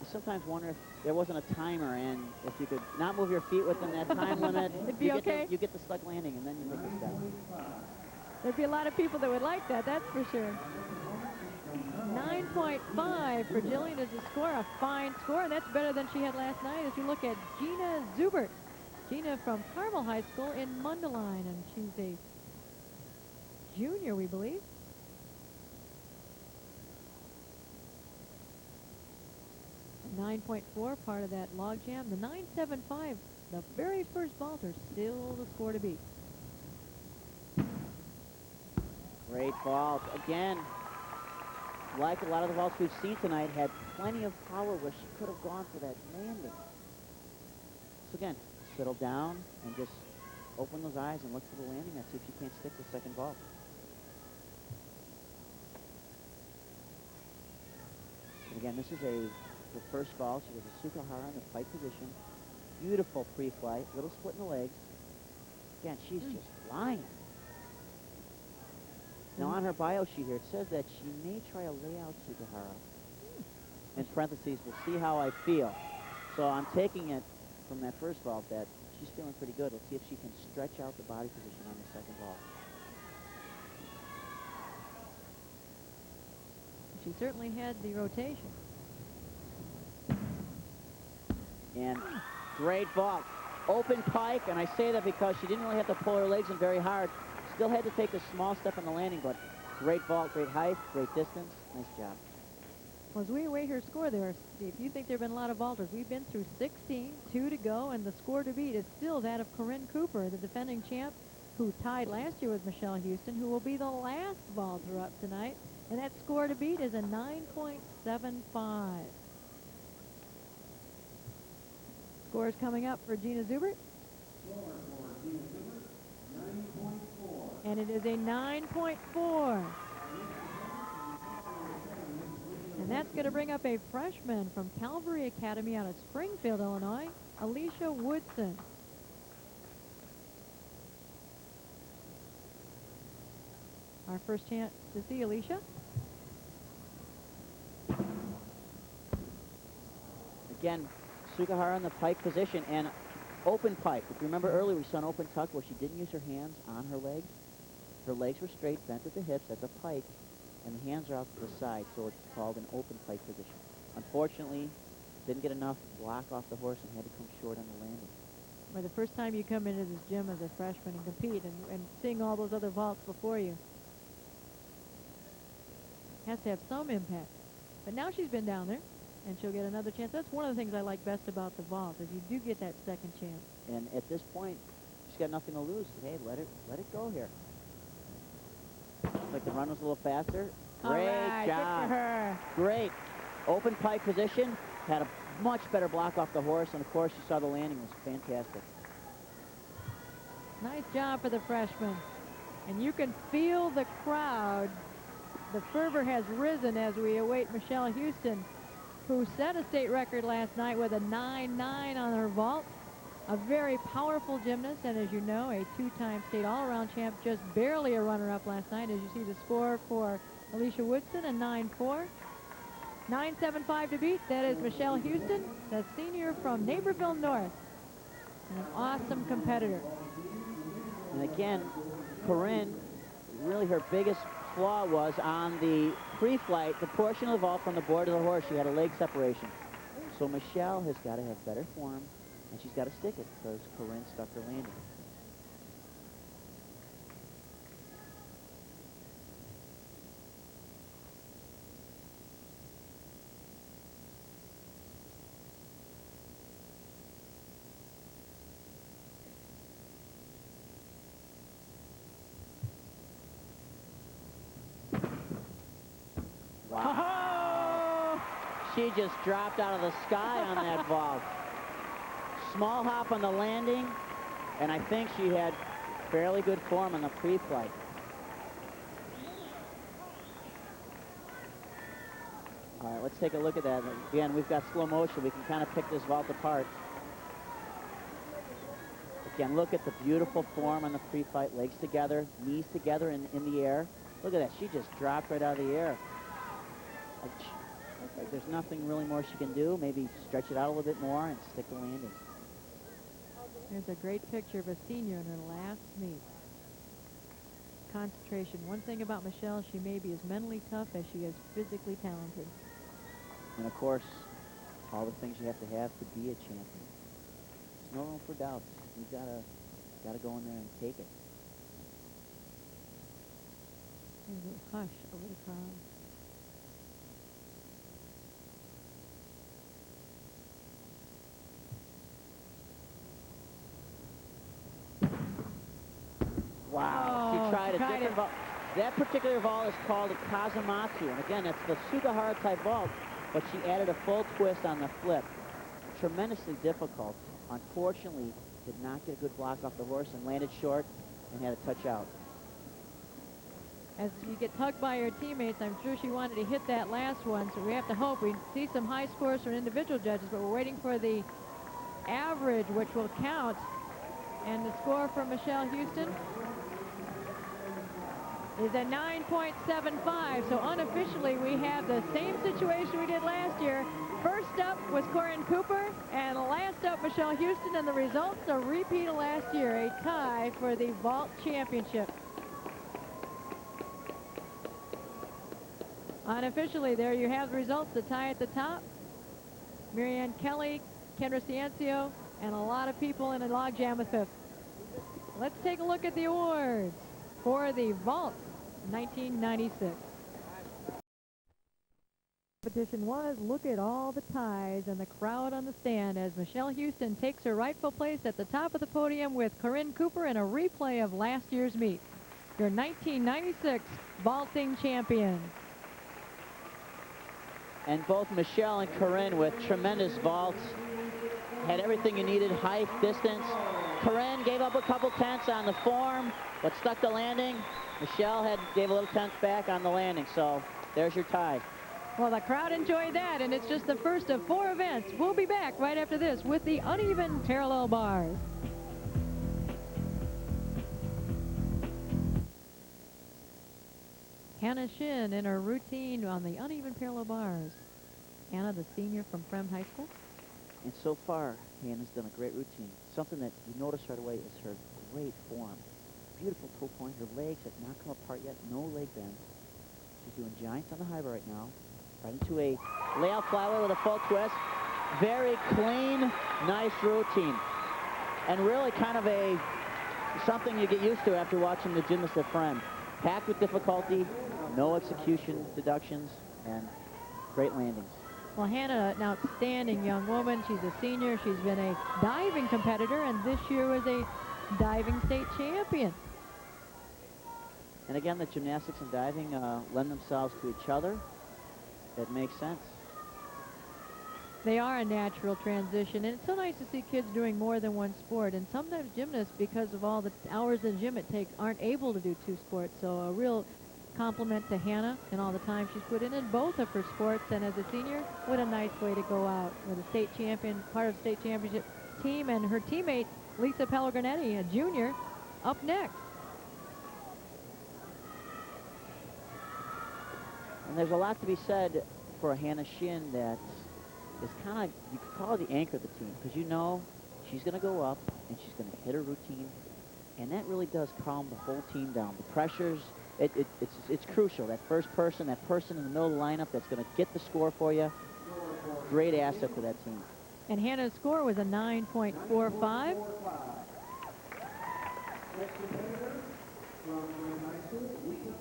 I sometimes wonder if there wasn't a timer, and if you could not move your feet within that time limit, It'd be you get the stuck landing, and then you take the step. There'd be a lot of people that would like that, that's for sure. 9.5 for Jillian is a score, a fine score, and that's better than she had last night as you look at Gina Zubert. Gina from Carmel High School in Mundelein, and she's a junior, we believe. A 9.4, part of that log jam. The 9.75, the very first vaulter, still the score to beat. Great vault. Again, like a lot of the vaults we've seen tonight, had plenty of power where she could have gone for that landing. So again, settle down and just open those eyes and look for the landing and see if she can't stick the second vault. And again, this is her first vault. She was a Sukahara in the pike position. Beautiful pre-flight, little split in the legs. Again, she's just flying. Now on her bio sheet here, it says that she may try a layout Sukahara. In parentheses, we'll see how I feel. So I'm taking it from that first vault that she's feeling pretty good. Let's see if she can stretch out the body position on the second vault. She certainly had the rotation. And great vault. Open pike, and I say that because she didn't really have to pull her legs in very hard. Still had to take a small step on the landing, but great vault, great height, great distance. Nice job. Well, as we await her score there, Steve, you think there have been a lot of vaulters. We've been through 16, 2 to go, and the score to beat is still that of Corinne Cooper, the defending champ, who tied last year with Michelle Houston, who will be the last vaulter up tonight. And that score to beat is a 9.75. Scores coming up for Gina Zubert. And it is a 9.4. And that's going to bring up a freshman from Calvary Academy out of Springfield, Illinois, Alicia Woodson. Our first chance to see Alicia. Again, Sukahara in the pike position and open pike. If you remember earlier, we saw an open tuck where she didn't use her hands on her legs. Her legs were straight, bent at the hips. That's a pike. And the hands are out to the side, so it's called an open pike position. Unfortunately, didn't get enough block off the horse and had to come short on the landing. Well, the first time you come into this gym as a freshman and compete and seeing all those other vaults before you has to have some impact. But now she's been down there, and she'll get another chance. That's one of the things I like best about the vault, is you do get that second chance. And at this point, she's got nothing to lose. Hey, let it go here. Like the run was a little faster. Great right, job. good for her. Great. Open pike position. Had a much better block off the horse. And, of course, you saw the landing was fantastic. Nice job for the freshman. And you can feel the crowd. The fervor has risen as we await Michelle Houston, who set a state record last night with a 9.9 on her vault. A very powerful gymnast, and as you know, a two-time state all-around champ, just barely a runner-up last night. As you see the score for Alicia Woodson, a 9.4. 9.75 to beat. That is Michelle Houston, the senior from Naperville North. And an awesome competitor. And again, Corinne, really her biggest flaw was on the pre-flight, the portion of the vault from the board to the horse. She had a leg separation. So Michelle has got to have better form. And she's got to stick it because Corinne stuck her landing. Wow. She just dropped out of the sky on that vault. small hop on the landing, and I think she had fairly good form on the pre-flight. All right, let's take a look at that. Again, we've got slow motion. We can kind of pick this vault apart. Again, look at the beautiful form on the pre-flight. Legs together, knees together in the air. Look at that. She just dropped right out of the air. Like there's nothing really more she can do. Maybe stretch it out a little bit more and stick the landing. There's a great picture of a senior in her last meet. Concentration. One thing about Michelle, she may be as mentally tough as she is physically talented. And of course, all the things you have to be a champion. There's no room for doubts. You've gotta go in there and take it. There's a hush over the crowd. Wow, Oh, she tried a different vault. That particular vault is called a Kazumatsu, and again, it's the Sugahara type vault, but she added a full twist on the flip. Tremendously difficult. Unfortunately, did not get a good block off the horse and landed short and had a touch out. As you get tugged by her teammates, I'm sure she wanted to hit that last one, so we have to hope. We see some high scores from individual judges, but we're waiting for the average, which will count. And the score for Michelle Houston is a 9.75, so unofficially we have the same situation we did last year. First up was Corinne Cooper, and last up Michelle Houston, and the results a repeat of last year, a tie for the vault championship. Unofficially, there you have the results, the tie at the top. Marianne Kelly, Kendra Ciencio, and a lot of people in a logjam with fifth. Let's take a look at the awards for the vault 1996. Competition was, look at all the ties and the crowd on the stand as Michelle Houston takes her rightful place at the top of the podium with Corinne Cooper in a replay of last year's meet. Your 1996 vaulting champion. And both Michelle and Corinne with tremendous vaults. Had everything you needed, height, distance. Corinne gave up a couple tenths on the form, but stuck the landing. Michelle gave a little tenth back on the landing, so there's your tie. Well, the crowd enjoyed that, and it's just the first of 4 events. We'll be back right after this with the uneven parallel bars. Hannah Shin in her routine on the uneven parallel bars. Hannah, the senior from Frem High School. And so far, Hannah's done a great routine. Something that you notice right away is her great form. Beautiful toe point. Her legs have not come apart yet. No leg bend. She's doing giants on the high bar right now. Right into a layout flyway with a full twist. Very clean, nice routine. And really kind of something you get used to after watching the gymnasts at Frem. Packed with difficulty, no execution deductions, and great landings. Well, Hannah, an outstanding young woman. She's a senior. She's been a diving competitor, and this year was a diving state champion. And again, the gymnastics and diving lend themselves to each other. It makes sense. They are a natural transition, and it's so nice to see kids doing more than one sport. And sometimes gymnasts, because of all the hours in gym it takes, aren't able to do 2 sports. So a real compliment to Hannah and all the time she's put in both of her sports. And as a senior, what a nice way to go out with a state champion, part of the state championship team, and her teammate Lisa Pellegrinotti, a junior, up next. And there's a lot to be said for Hannah Shin that is kind of, you could call her the anchor of the team, because you know she's going to go up and she's going to hit her routine, and that really does calm the whole team down. The pressures, it's crucial. That first person, that person in the middle of the lineup that's going to get the score for you, great asset to that team. And Hannah's score was a 9.45.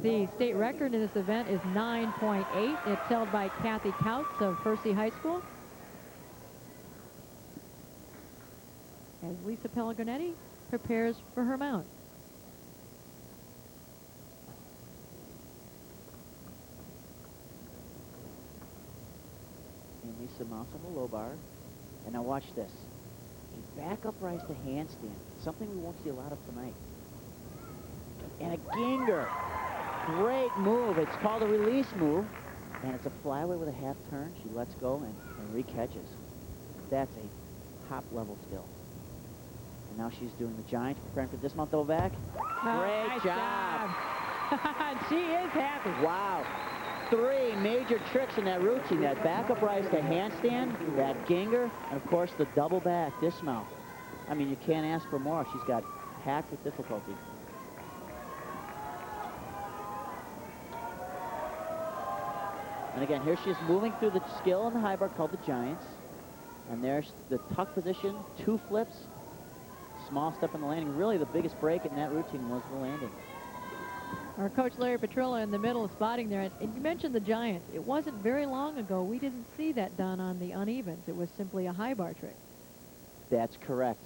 The state record in this event is 9.8. It's held by Kathy Couts of Percy High School. As Lisa Pellegrinotti prepares for her mount. And Lisa mounts on the low bar. And now watch this. a back up rise to handstand, something we won't see a lot of tonight. And a Ginger. Great move. It's called a release move, and it's a flyaway with a half turn. She lets go and re-catches. That's a top-level skill. And now she's doing the giant, preparing for dismount double back. Great nice job. She is happy. Wow. 3 major tricks in that routine. That back up rise to handstand, that Ginger, and of course the double back dismount. I mean, you can't ask for more. She's got packed with difficulty. And again, here she's moving through the skill in the high bar called the Giants. And there's the tuck position, 2 flips, small step in the landing. Really, the biggest break in that routine was the landing. Our coach Larry Petrilla in the middle spotting there. And you mentioned the Giants. It wasn't very long ago we didn't see that done on the unevens. It was simply a high bar trick. That's correct.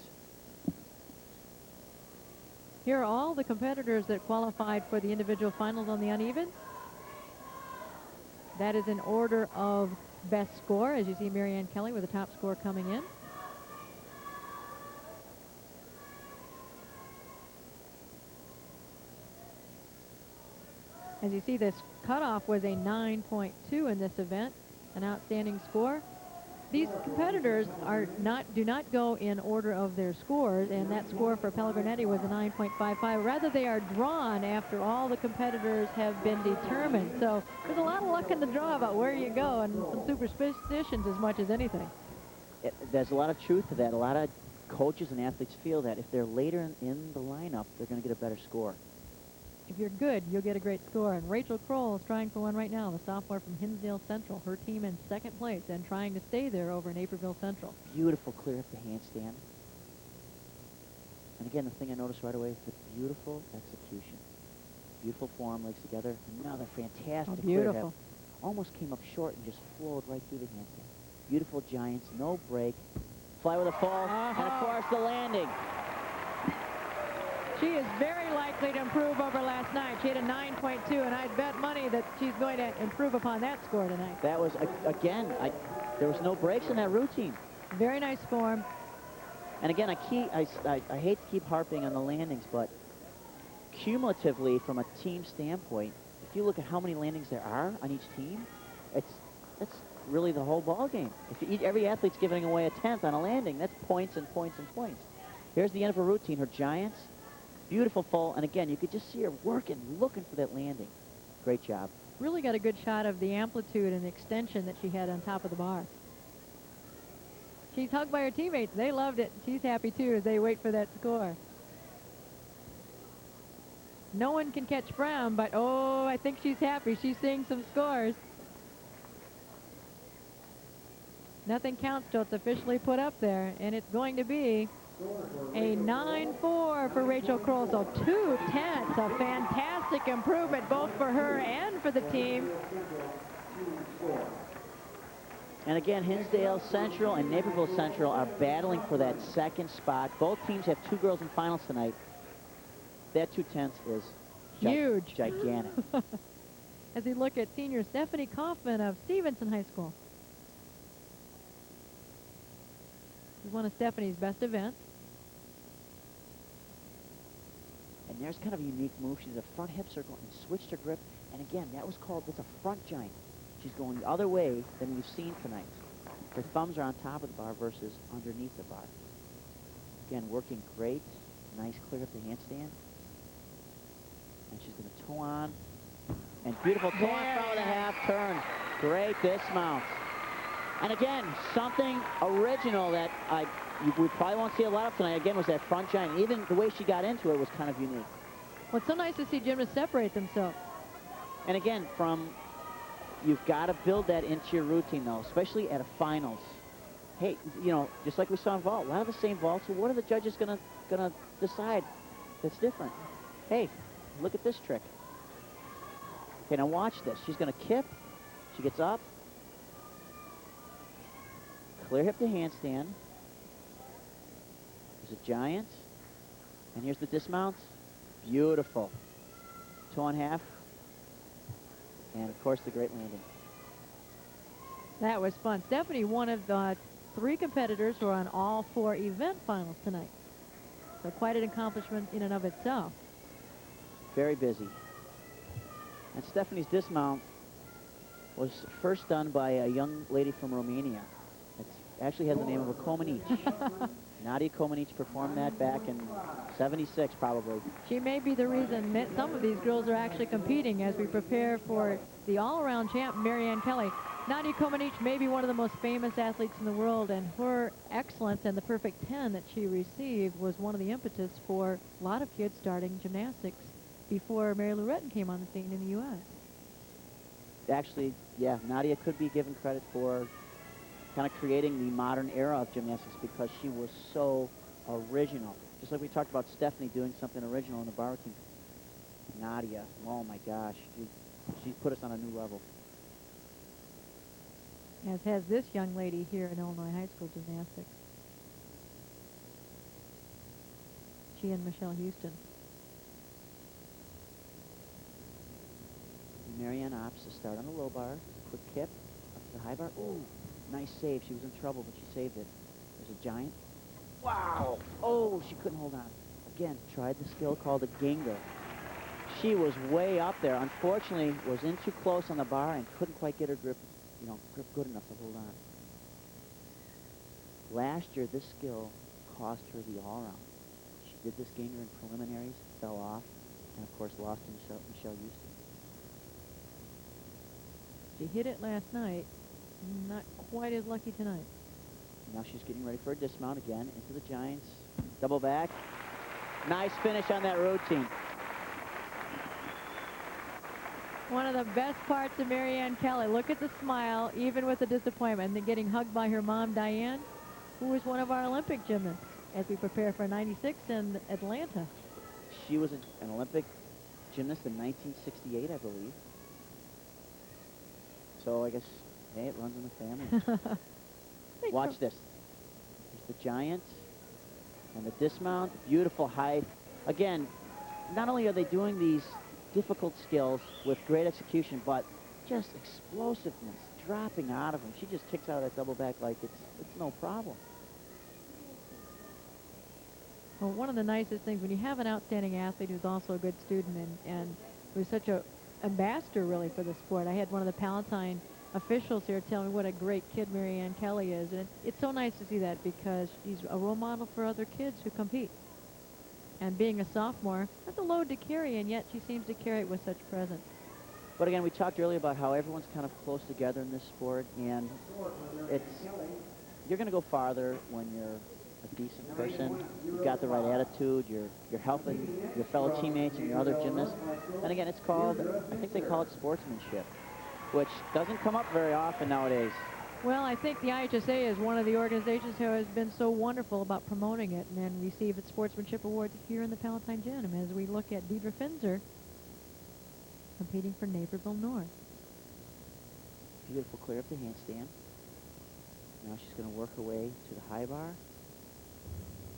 Here are all the competitors that qualified for the individual finals on the unevens. That is in order of best score, as you see Marianne Kelly with the top score coming in. As you see, this cutoff was a 9.2 in this event, an outstanding score. These competitors do not go in order of their scores, and that score for Pellegrinotti was a 9.55. Rather, they are drawn after all the competitors have been determined. So there's a lot of luck in the draw about where you go, and some superstitions as much as anything. There's a lot of truth to that. A lot of coaches and athletes feel that if they're later in the lineup, they're going to get a better score. If you're good, you'll get a great score. And Rachel Kroll is trying for one right now, the sophomore from Hinsdale Central. Her team in second place and trying to stay there over in Naperville Central. Beautiful clear up the handstand. And again, the thing I noticed right away is the beautiful execution. Beautiful form, legs together. Another fantastic clear hip. Almost came up short and just flowed right through the handstand. Beautiful Giants, no break. Fly with a fall, and of course the landing. She is very likely to improve over last night. She had a 9.2, and I'd bet money that she's going to improve upon that score tonight. That was, again, there was no breaks in that routine. Very nice form. And again, I hate to keep harping on the landings, but cumulatively, from a team standpoint, if you look at how many landings there are on each team, that's really the whole ball game. If every athlete's giving away a 10th on a landing, that's points and points and points. Here's the end of her routine, her Giants. Beautiful fall, and again, you could just see her working, looking for that landing. Great job. Really got a good shot of the amplitude and extension that she had on top of the bar. She's hugged by her teammates. They loved it. She's happy, too, as they wait for that score. No one can catch Brown, but, oh, I think she's happy. She's seeing some scores. Nothing counts till it's officially put up there, and it's going to be a 9.4 for Rachel Kroll, so 2 tenths, a fantastic improvement both for her and for the team. And again, Hinsdale Central and Naperville Central are battling for that second spot. Both teams have 2 girls in finals tonight. That 2 tenths is huge, gigantic. As we look at senior Stephanie Kaufman of Stevenson High School. This is one of Stephanie's best events. And there's kind of a unique move. She's a front hip circle and switched her grip. And again, that's a front giant. She's going the other way than we've seen tonight. Her thumbs are on top of the bar versus underneath the bar. Again, working great. Nice clear up the handstand. And she's going to toe on. And beautiful toe on front with a half turn. Great dismount. And again, something original that we probably won't see a lot of tonight, again, was that front giant. Even the way she got into it was kind of unique. Well, it's so nice to see gymnasts separate themselves. And again, you've got to build that into your routine, though, especially at a finals. Hey, you know, just like we saw in vault, a lot of the same vaults. So what are the judges gonna decide that's different? Hey, look at this trick. Okay, now watch this. She's gonna kip. She gets up. Clear hip to handstand. There's a giant. And here's the dismount. Beautiful. Toe on half. And, of course, the great landing. That was fun. Stephanie, one of the 3 competitors who are on all 4 event finals tonight. So quite an accomplishment in and of itself. Very busy. And Stephanie's dismount was first done by a young lady from Romania. It actually has the name of a Comanici. Nadia Comanici performed that back in '76, probably. She may be the reason that some of these girls are actually competing as we prepare for the all-around champ, Marianne Kelly. Nadia Comanici may be one of the most famous athletes in the world, and her excellence and the perfect 10 that she received was one of the impetus for a lot of kids starting gymnastics before Mary Lou Retton came on the scene in the U.S. Actually, yeah, Nadia could be given credit for kind of creating the modern era of gymnastics because she was so original. Just like we talked about Stephanie doing something original in the bar routine. Nadia, oh my gosh, she's put us on a new level. As has this young lady here in Illinois High School Gymnastics. She and Michelle Houston. Marianne opts to start on the low bar, quick kip, up to the high bar. Ooh, nice save. She was in trouble, but she saved it. There's a giant. Wow! Oh, she couldn't hold on. Again, tried the skill called a ginger. She was way up there. Unfortunately, was in too close on the bar and couldn't quite get her grip, grip good enough to hold on. Last year, this skill cost her the all-around. She did this ginger in preliminaries, fell off, and of course lost to Michelle Houston. She hit it last night. Not quite as lucky tonight. Now she's getting ready for a dismount again into the giants. Double back. Nice finish on that routine. One of the best parts of Marianne Kelly. Look at the smile, even with the disappointment. And getting hugged by her mom, Diane, who is one of our Olympic gymnasts as we prepare for '96 in Atlanta. She was an Olympic gymnast in 1968, I believe. So I guess, hey, it runs in the family. Watch this. Here's the giant and the dismount. Beautiful height. Again, not only are they doing these difficult skills with great execution, but just explosiveness dropping out of them. She just kicks out of that double back like it's no problem. Well, one of the nicest things when you have an outstanding athlete who's also a good student and who's such a ambassador really for the sport. I had one of the Palatine officials here tell me what a great kid Marianne Kelly is, and it's so nice to see that because she's a role model for other kids who compete. And being a sophomore, that's a load to carry, and yet she seems to carry it with such presence. But again, we talked earlier about how everyone's kind of close together in this sport, and you're going to go farther when you're a decent person, you've got the right attitude, you're helping your fellow teammates and your other gymnasts. And again, it's called, I think they call it sportsmanship, which doesn't come up very often nowadays. Well, I think the IHSA is one of the organizations who has been so wonderful about promoting it and then receive its sportsmanship awards here in the Palatine Gym as we look at Deidre Finzer competing for Naperville North. Beautiful clear up the handstand. Now she's going to work her way to the high bar.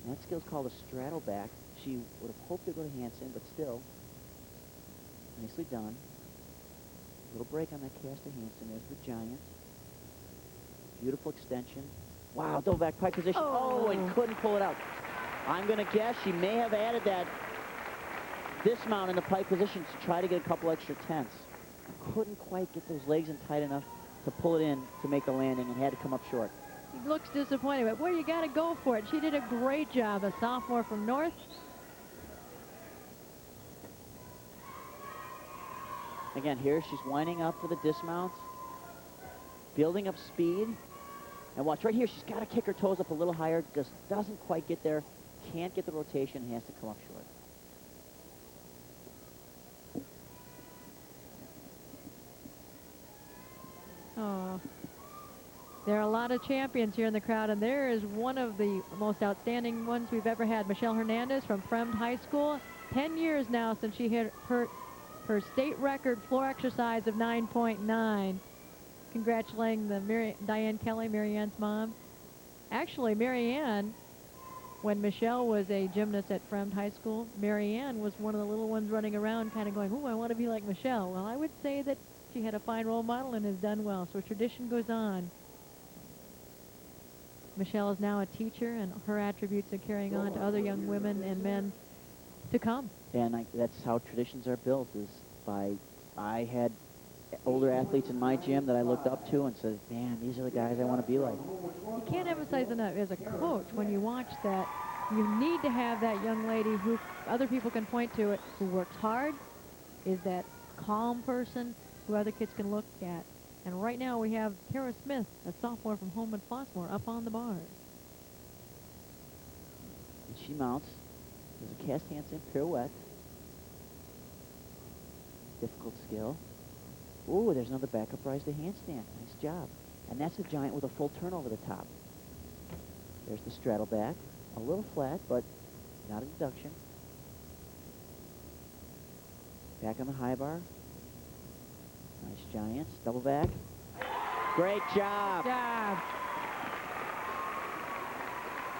And that skill's called a straddle back. She would have hoped to go to handstand, but still, nicely done. Little break on that cast to handstand. There's the giant. Beautiful extension. Wow, double back pike position. Oh, and couldn't pull it out. I'm going to guess she may have added that dismount in the pike position to try to get a couple extra tenths. Couldn't quite get those legs in tight enough to pull it in to make the landing and had to come up short. He looks disappointed, but boy, you got to go for it. She did a great job, a sophomore from North. Again, here she's winding up for the dismount, building up speed. And watch right here, she's got to kick her toes up a little higher, just doesn't quite get there, can't get the rotation, and has to come up short. Oh. There are a lot of champions here in the crowd, and there is one of the most outstanding ones we've ever had, Michelle Hernandez from Fremd High School. 10 years now since she hit her state record floor exercise of 9.9. Congratulating the Diane Kelly, Marianne's mom. Actually, Marianne, when Michelle was a gymnast at Fremd High School, Marianne was one of the little ones running around kind of going, "Ooh, I want to be like Michelle." Well, I would say that she had a fine role model and has done well, so tradition goes on. Michelle is now a teacher, and her attributes are carrying on to other young women and men to come. And that's how traditions are built, is by, I had older athletes in my gym that I looked up to and said, man, these are the guys I want to be like. You can't emphasize enough as a coach when you watch that you need to have that young lady who other people can point to it, who works hard, is that calm person who other kids can look at. And right now we have Kara Smith, a sophomore from Holman Flossmoor, up on the bars. And she mounts. There's a cast handstand pirouette. Difficult skill. Ooh, there's another backup rise to handstand. Nice job. And that's a giant with a full turn over the top. There's the straddle back. A little flat, but not a deduction. Back on the high bar. Nice giants. Double back. Great job. Good job.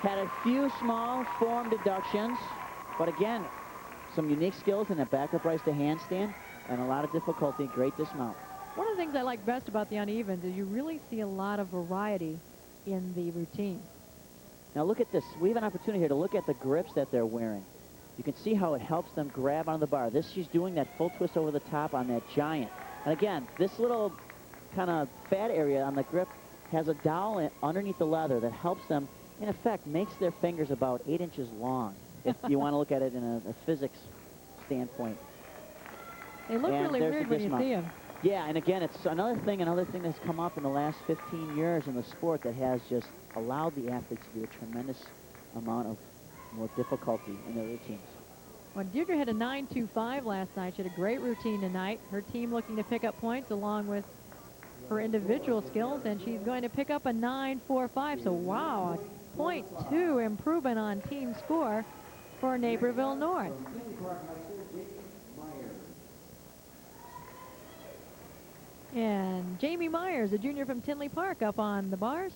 Had a few small form deductions, but again, some unique skills in that backup rise to handstand and a lot of difficulty. Great dismount. One of the things I like best about the unevens is you really see a lot of variety in the routine. Now look at this. We have an opportunity here to look at the grips that they're wearing. You can see how it helps them grab onto the bar. She's doing that full twist over the top on that giant. And again, this little kind of fat area on the grip has a dowel underneath the leather that helps them, in effect, makes their fingers about 8 inches long, if you want to look at it in a physics standpoint. They look And really there's weird the when you dismount. see them. Yeah, and again, it's another thing that's come up in the last 15 years in the sport that has just allowed the athletes to do a tremendous amount of more difficulty in their routines. Well, Deirdre had a 9.25 last night. She had a great routine tonight. Her team looking to pick up points along with her individual skills, and she's going to pick up a 9.45. So, wow, a .2 improvement on team score for Naperville North. And Jamie Myers, a junior from Tinley Park, up on the bars.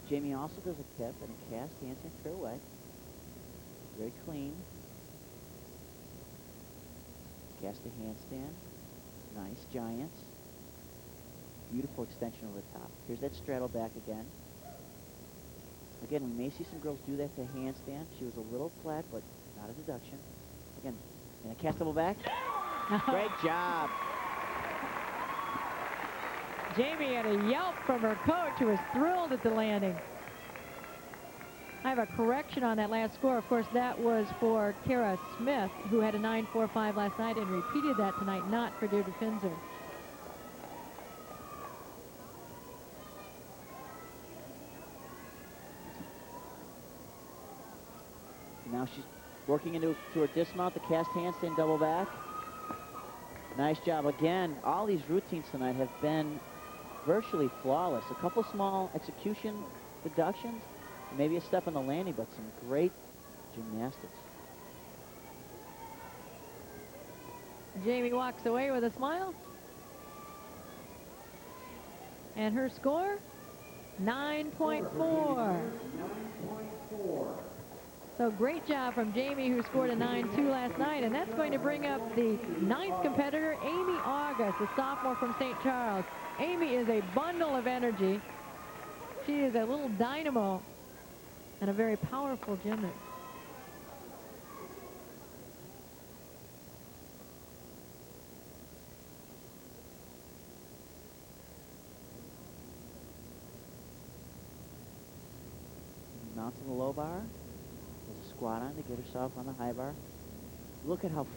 Jamie also does a tip and a cast handstand pirouette. Very clean. Cast a handstand. Nice giants. Beautiful extension over the top. Here's that straddle back again. Again, we may see some girls do that to handstand. She was a little flat, but not a deduction. Again, and a cast double back. Great job. Jamie had a yelp from her coach, who was thrilled at the landing. I have a correction on that last score. Of course, that was for Kara Smith, who had a 9.45 last night and repeated that tonight, not for Deirdre Finzer. Now she's working into her dismount, the cast handstand double back. Nice job. Again, all these routines tonight have been virtually flawless. A couple small execution deductions, maybe a step on the landing, but some great gymnastics. Jamie walks away with a smile. And her score, 9.4. So great job from Jamie, who scored a 9.2 last night, and that's going to bring up the 9th competitor, Amy August, a sophomore from St. Charles. Amy is a bundle of energy. She is a little dynamo and a very powerful gymnast. Mounts on the low bar. There's a squat on to get herself on the high bar. Look at how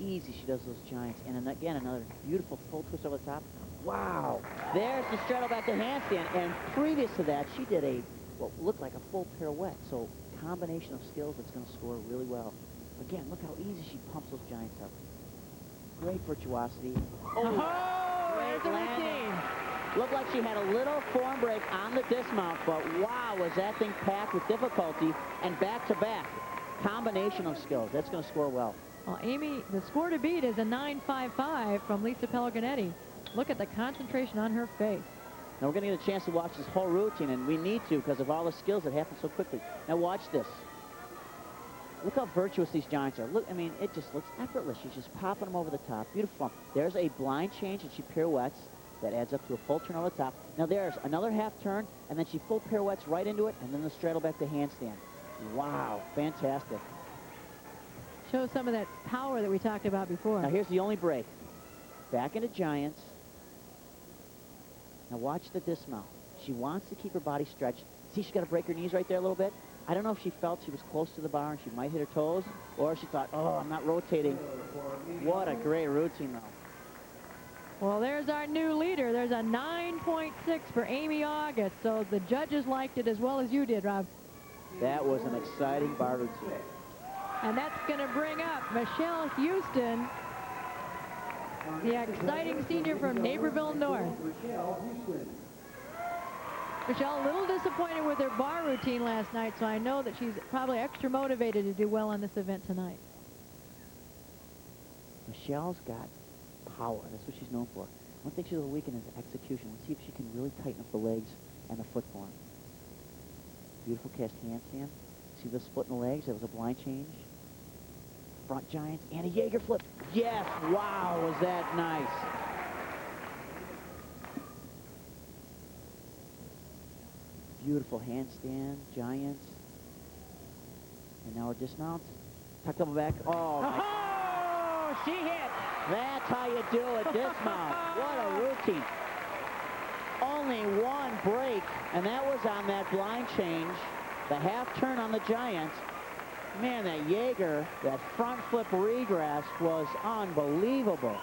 easy she does those giants. And then again, another beautiful full twist over the top. Wow. There's the straddle back to handstand. And previous to that, she did what looked like a full pirouette. So combination of skills that's going to score really well. Again, look how easy she pumps those giants up. Great virtuosity. Oh, there's a routine. Looked like she had a little form break on the dismount, but wow, was that thing packed with difficulty and back-to-back. Combination of skills. That's going to score well. Well, Amy, the score to beat is a 9.55 from Lisa Pellegrinotti. Look at the concentration on her face. Now we're going to get a chance to watch this whole routine, and we need to because of all the skills that happen so quickly. Now watch this. Look how virtuous these giants are. Look, I mean, it just looks effortless. She's just popping them over the top. Beautiful. There's a blind change, and she pirouettes. That adds up to a full turn over the top. Now there's another half turn, and then she full pirouettes right into it, and then the straddle back to handstand. Wow, fantastic. Shows some of that power that we talked about before. Now here's the only break. Back into giants. Now watch the dismount. She wants to keep her body stretched. See, she's got to break her knees right there a little bit. I don't know if she felt she was close to the bar and she might hit her toes, or she thought, oh, I'm not rotating. What a great routine, though. Well, there's our new leader. There's a 9.6 for Amy August. So the judges liked it as well as you did, Rob. That was an exciting bar routine. And that's going to bring up Michelle Houston, the exciting senior from Naperville North. Michelle, a little disappointed with her bar routine last night, so I know that she's probably extra motivated to do well on this event tonight. Michelle's got power. That's what she's known for. One thing she's a little weak in is execution. Let's see if she can really tighten up the legs and the foot form. Beautiful cast handstand. See the split in the legs? That was a blind change. Front giants and a Jaeger flip. Yes! Wow, was that nice. Beautiful handstand, giants. And now our dismount. Tuck double back. Oh, my. Oh, she hit. That's how you do it, dismount. What a routine. Only one break, and that was on that blind change. The half turn on the giants. Man, that Jaeger, that front flip regress was unbelievable.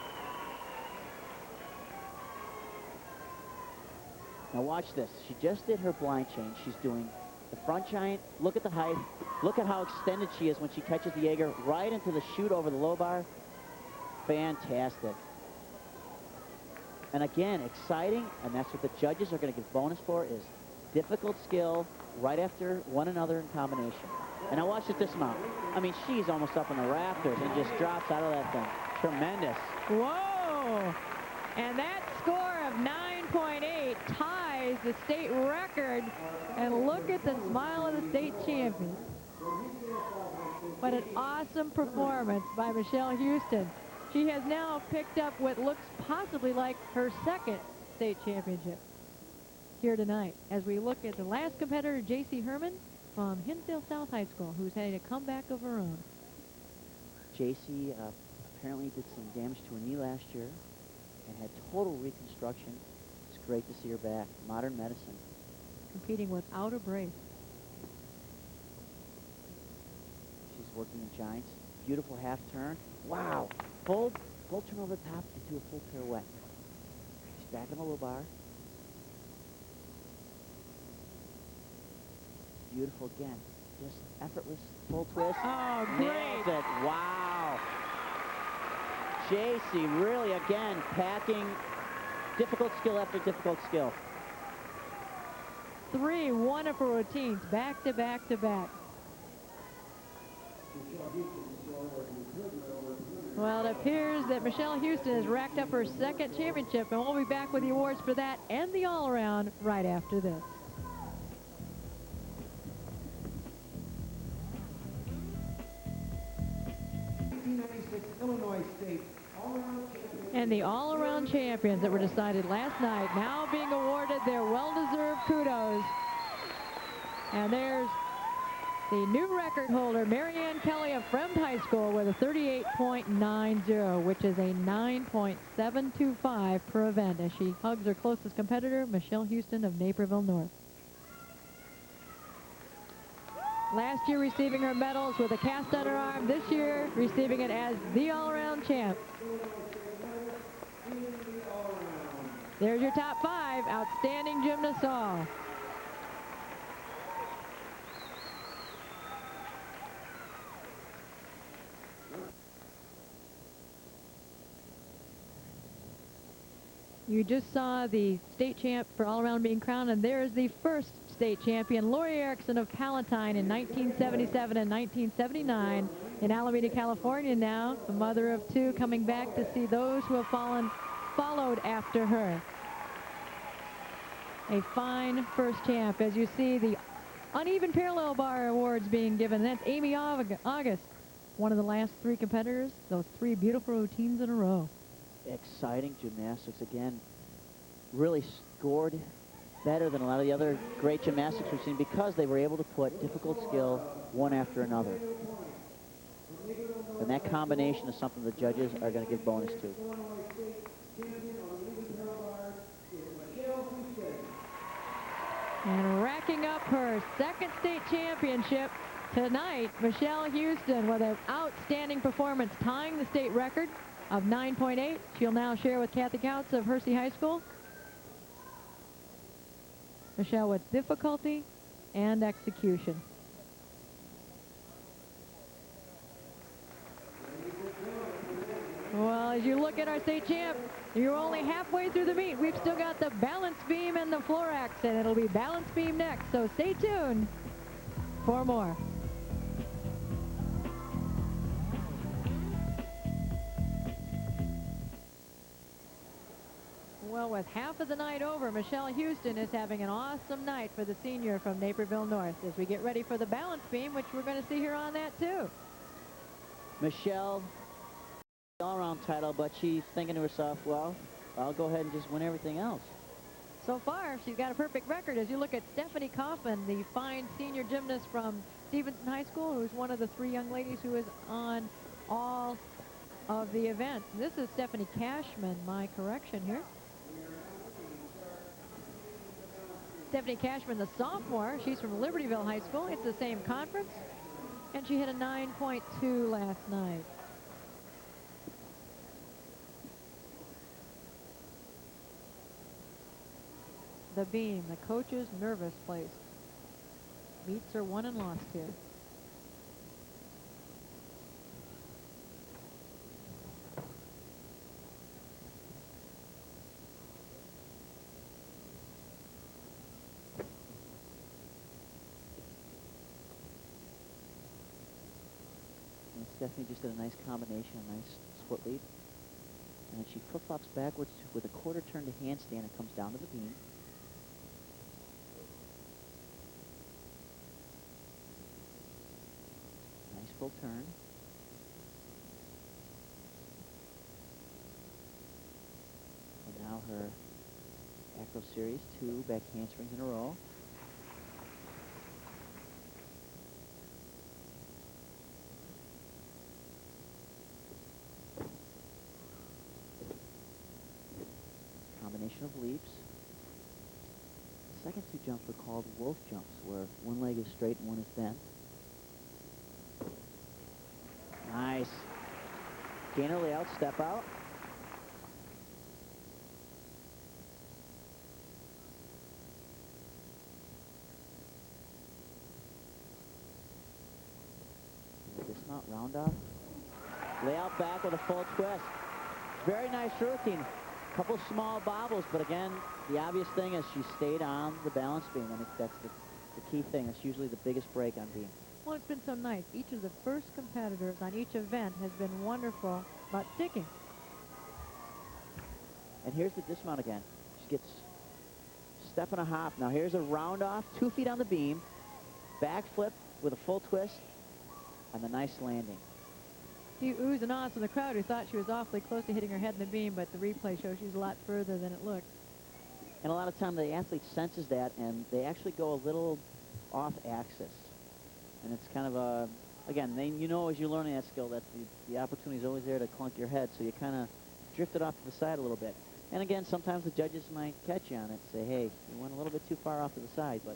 Now watch this. She just did her blind change. She's doing the front giant. Look at the height. Look at how extended she is when she catches the Jaeger right into the chute over the low bar. Fantastic. And again, exciting, and that's what the judges are going to give bonus for, is difficult skill right after one another in combination. And now watch the dismount. I mean, she's almost up in the rafters and just drops out of that thing. Tremendous. Whoa! And that score of 9.8 ties the state record. And look at the smile of the state champion. What an awesome performance by Michelle Houston. She has now picked up what looks possibly like her second state championship here tonight, as we look at the last competitor, J.C. Herman from Hinsdale South High School, who's had a comeback of her own. J.C. apparently did some damage to her knee last year and had total reconstruction. It's great to see her back. Modern medicine. Competing without a brace. She's working in giants. Beautiful half turn. Wow. Full turn over the top into a full pirouette. She's back on the low bar. Beautiful again. Just effortless full twist. Oh, great. Nails it. Wow. J.C. really, again, packing difficult skill after difficult skill. 3 wonderful routines, back to back to back. Well, it appears that Michelle Houston has racked up her second championship, and we'll be back with the awards for that and the all-around right after this. Illinois State And the all-around champions that were decided last night now being awarded their well-deserved kudos. And there's the new record holder, Marianne Kelly of Fremd High School, with a 38.90, which is a 9.725 per event, as she hugs her closest competitor, Michelle Houston of Naperville North. Last year receiving her medals with a cast on her arm, this year receiving it as the all-around champ. There's your top 5 outstanding gymnasts all. You just saw the state champ for all-around being crowned, and there's the first state champion, Lori Erickson of Palatine in 1977 and 1979 in Alameda, California now, the mother of 2, coming back to see those who have followed after her. A fine first champ. As you see, the Uneven parallel bar awards being given. That's Amy August, one of the last 3 competitors. Those 3 beautiful routines in a row. Exciting gymnastics again. Really scored better than a lot of the other great gymnastics we've seen because they were able to put difficult skill one after another. And that combination is something the judges are going to give bonus to. And racking up her 2nd state championship tonight, Michelle Houston with an outstanding performance, tying the state record of 9.8. She'll now share with Kathy Couts of Hersey High School. Michelle with difficulty and execution. Well, as you look at our state champ, you're only halfway through the meet. We've still got the balance beam and the floor axe, and it'll be balance beam next. So stay tuned for more. Well, with half of the night over, Michelle Houston is having an awesome night for the senior from Naperville North as we get ready for the balance beam, which we're going to see her on that too. Michelle, all-around title, but she's thinking to herself, well, I'll go ahead and just win everything else. So far, she's got a perfect record. As you look at Stephanie Coffin, the fine senior gymnast from Stevenson High School, who's one of the 3 young ladies who is on all of the events. This is Stephanie Cashman, my correction here. Stephanie Cashman, the sophomore. She's from Libertyville High School. It's the same conference. And she hit a 9.2 last night. The beam, the coach's nervous place. Meets are won and lost here. Stephanie just did a nice combination, a nice split lead. And she flip-flops backwards with a quarter turn to handstand and comes down to the beam. Nice full turn. And now her acro series, 2 back handsprings in a row. Combination of leaps. The second 2 jumps were called wolf jumps, where one leg is straight and one is bent. Nice. Gainer layout, step out. Dismount, round off. Layout back with a full twist. Very nice routine. Couple small bobbles, but again, the obvious thing is she stayed on the balance beam. I think that's the key thing. It's usually the biggest break on beam. Well, it's been so nice. Each of the first competitors on each event has been wonderful about sticking. And here's the dismount again. She gets step and a half. Now here's a round off, 2 feet on the beam, back flip with a full twist, and the nice landing. Few oohs and ahs from the crowd who thought she was awfully close to hitting her head in the beam, but the replay shows she's a lot further than it looked. And a lot of time the athlete senses that, and they actually go a little off axis. And it's kind of a, again, you know as you're learning that skill that the opportunity is always there to clunk your head, so you kind of drift it off to the side a little bit. And again, sometimes the judges might catch you on it, say, hey, you went a little bit too far off to the side, but...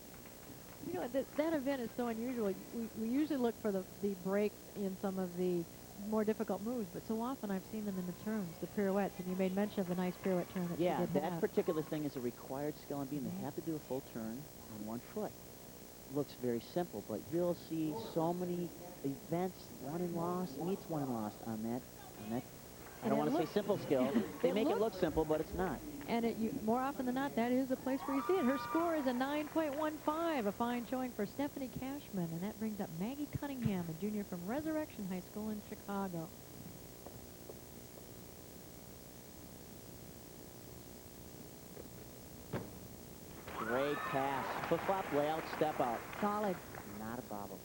You know, that event is so unusual. We usually look for the breaks in some of the more difficult moves, but so often I've seen them in the turns, the pirouettes, and you made mention of the nice pirouette turn that yeah, she did. That have. particular thing is a required skill on beam. They have to do a full turn on one foot. Looks very simple, but you'll see so many events won and lost, meets won and lost on that. I don't want to say simple skill. They make it look simple, but it's not. And more often than not, that is the place where you see it. Her score is a 9.15, a fine showing for Stephanie Cashman, and that brings up Maggie Cunningham, a junior from Resurrection High School in Chicago. Great pass. Flip-flop, layout, step out. Solid. Not a bobble.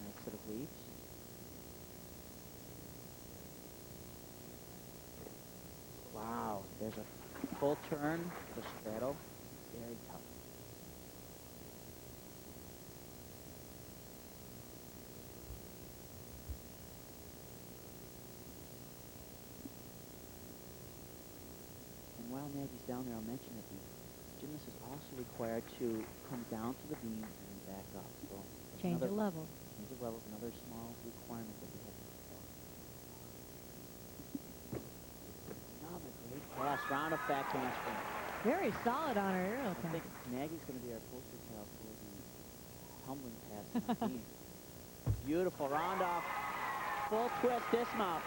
Nice set of leaps. Wow, there's a full turn, the straddle, very tough. And while Maggie's down there, I'll mention that the gymnast is also required to come down to the beam and back up. So Change the level. change of level is another small requirement that we have to fulfill. Another great pass, round of back handspring. Very solid on her aerial I pass. think Maggie's going to be our poster child for the tumbling pass on the beam. Beautiful round off, full twist dismount.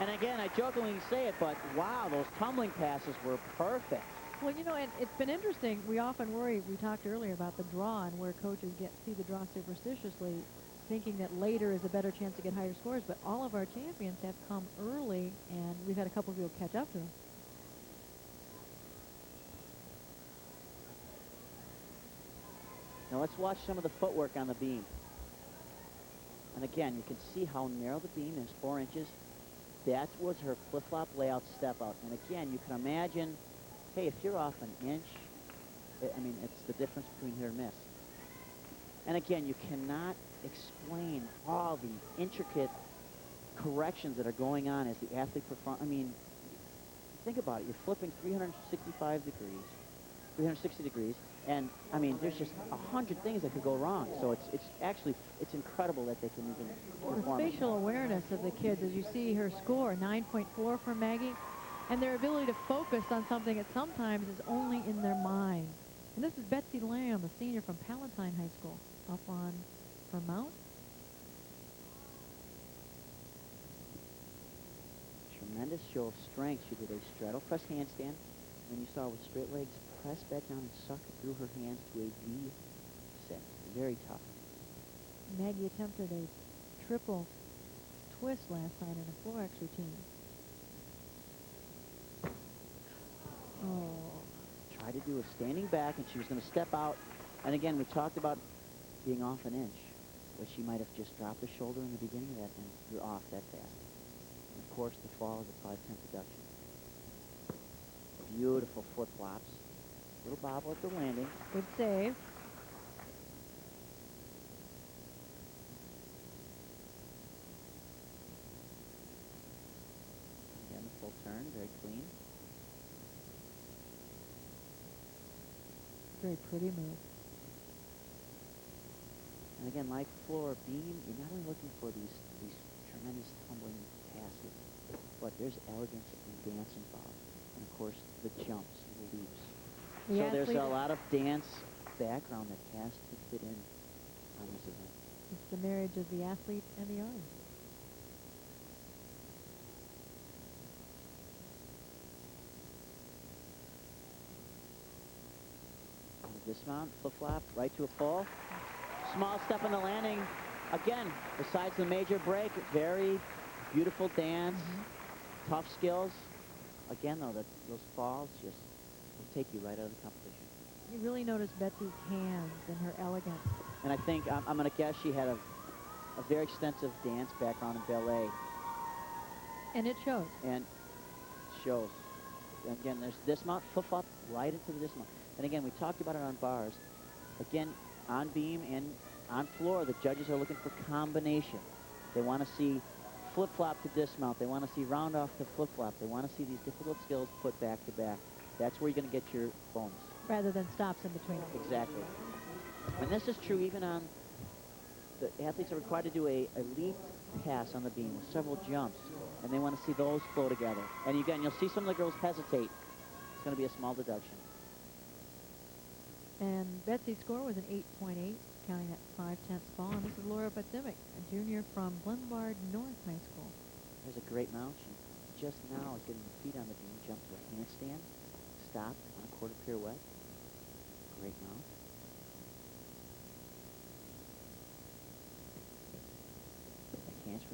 And again, I jokingly say it, but wow, those tumbling passes were perfect. Well, you know, and it's been interesting. We often worry, we talked earlier about the draw and where coaches see the draw superstitiously, thinking that later is a better chance to get higher scores. But all of our champions have come early, and we've had a couple of people catch up to them. Now let's watch some of the footwork on the beam. And again, you can see how narrow the beam is, 4 inches. That was her flip-flop layout step out. And again, you can imagine, hey, if you're off an inch, I mean, it's the difference between hit or miss. And again, you cannot explain all the intricate corrections that are going on as the athlete performs. I mean, think about it. You're flipping 365 degrees, 360 degrees, and I mean, there's just 100 things that could go wrong. So it's incredible that they can even perform. The spatial awareness of the kids, as you see her score, 9.4 for Maggie, and their ability to focus on something that sometimes is only in their mind. And this is Betsy Lamb, a senior from Palatine High School, up on Vermont. Tremendous show of strength. She did a straddle press handstand. And you saw with straight legs, press back down and suck through her hands to a V sit. Very tough. Maggie attempted a triple twist last night in a 4X routine. Oh. Tried to do a standing back, and she was going to step out. And again, we talked about being off an inch, but she might have just dropped the shoulder in the beginning of that, and you're off that fast. And of course, the fall is a 5/10 deduction. Beautiful foot flops. Little bobble at the landing. Good save. Again, the full turn, very clean. Very pretty move. And again, like floor beam, you're not only looking for these tremendous tumbling passes, but there's elegance and dance involved. And of course, the jumps, the leaps. So there's a lot of dance background that has to fit in on this event. It's the marriage of the athlete and the artist. On the dismount, flip-flop, right to a full. Small step on the landing. Again, besides the major break, very beautiful dance, tough skills. Again, though, those falls just will take you right out of the competition. You really notice Betsy's hands and her elegance. And I think, I'm going to guess she had a very extensive dance background in ballet. And it shows. And shows. And again, there's dismount, flip-flop, right into the dismount. And again, we talked about it on bars. Again, on beam and on floor, the judges are looking for combination. They want to see flip-flop to dismount. They want to see round-off to flip-flop. They want to see these difficult skills put back-to-back. That's where you're going to get your bonus. Rather than stops in between. Exactly. And this is true even on the athletes are required to do a leap pass on the beam with several jumps, and they want to see those flow together. And again, you'll see some of the girls hesitate. It's going to be a small deduction. And Betsy's score was an 8.8, counting that 5/10 fall. And this is Laura Batsimic, a junior from Glenbard North High School. There's a great mount. She just now is getting the feet on the beam, jump to a handstand, stop on a quarter pirouette. Great mount.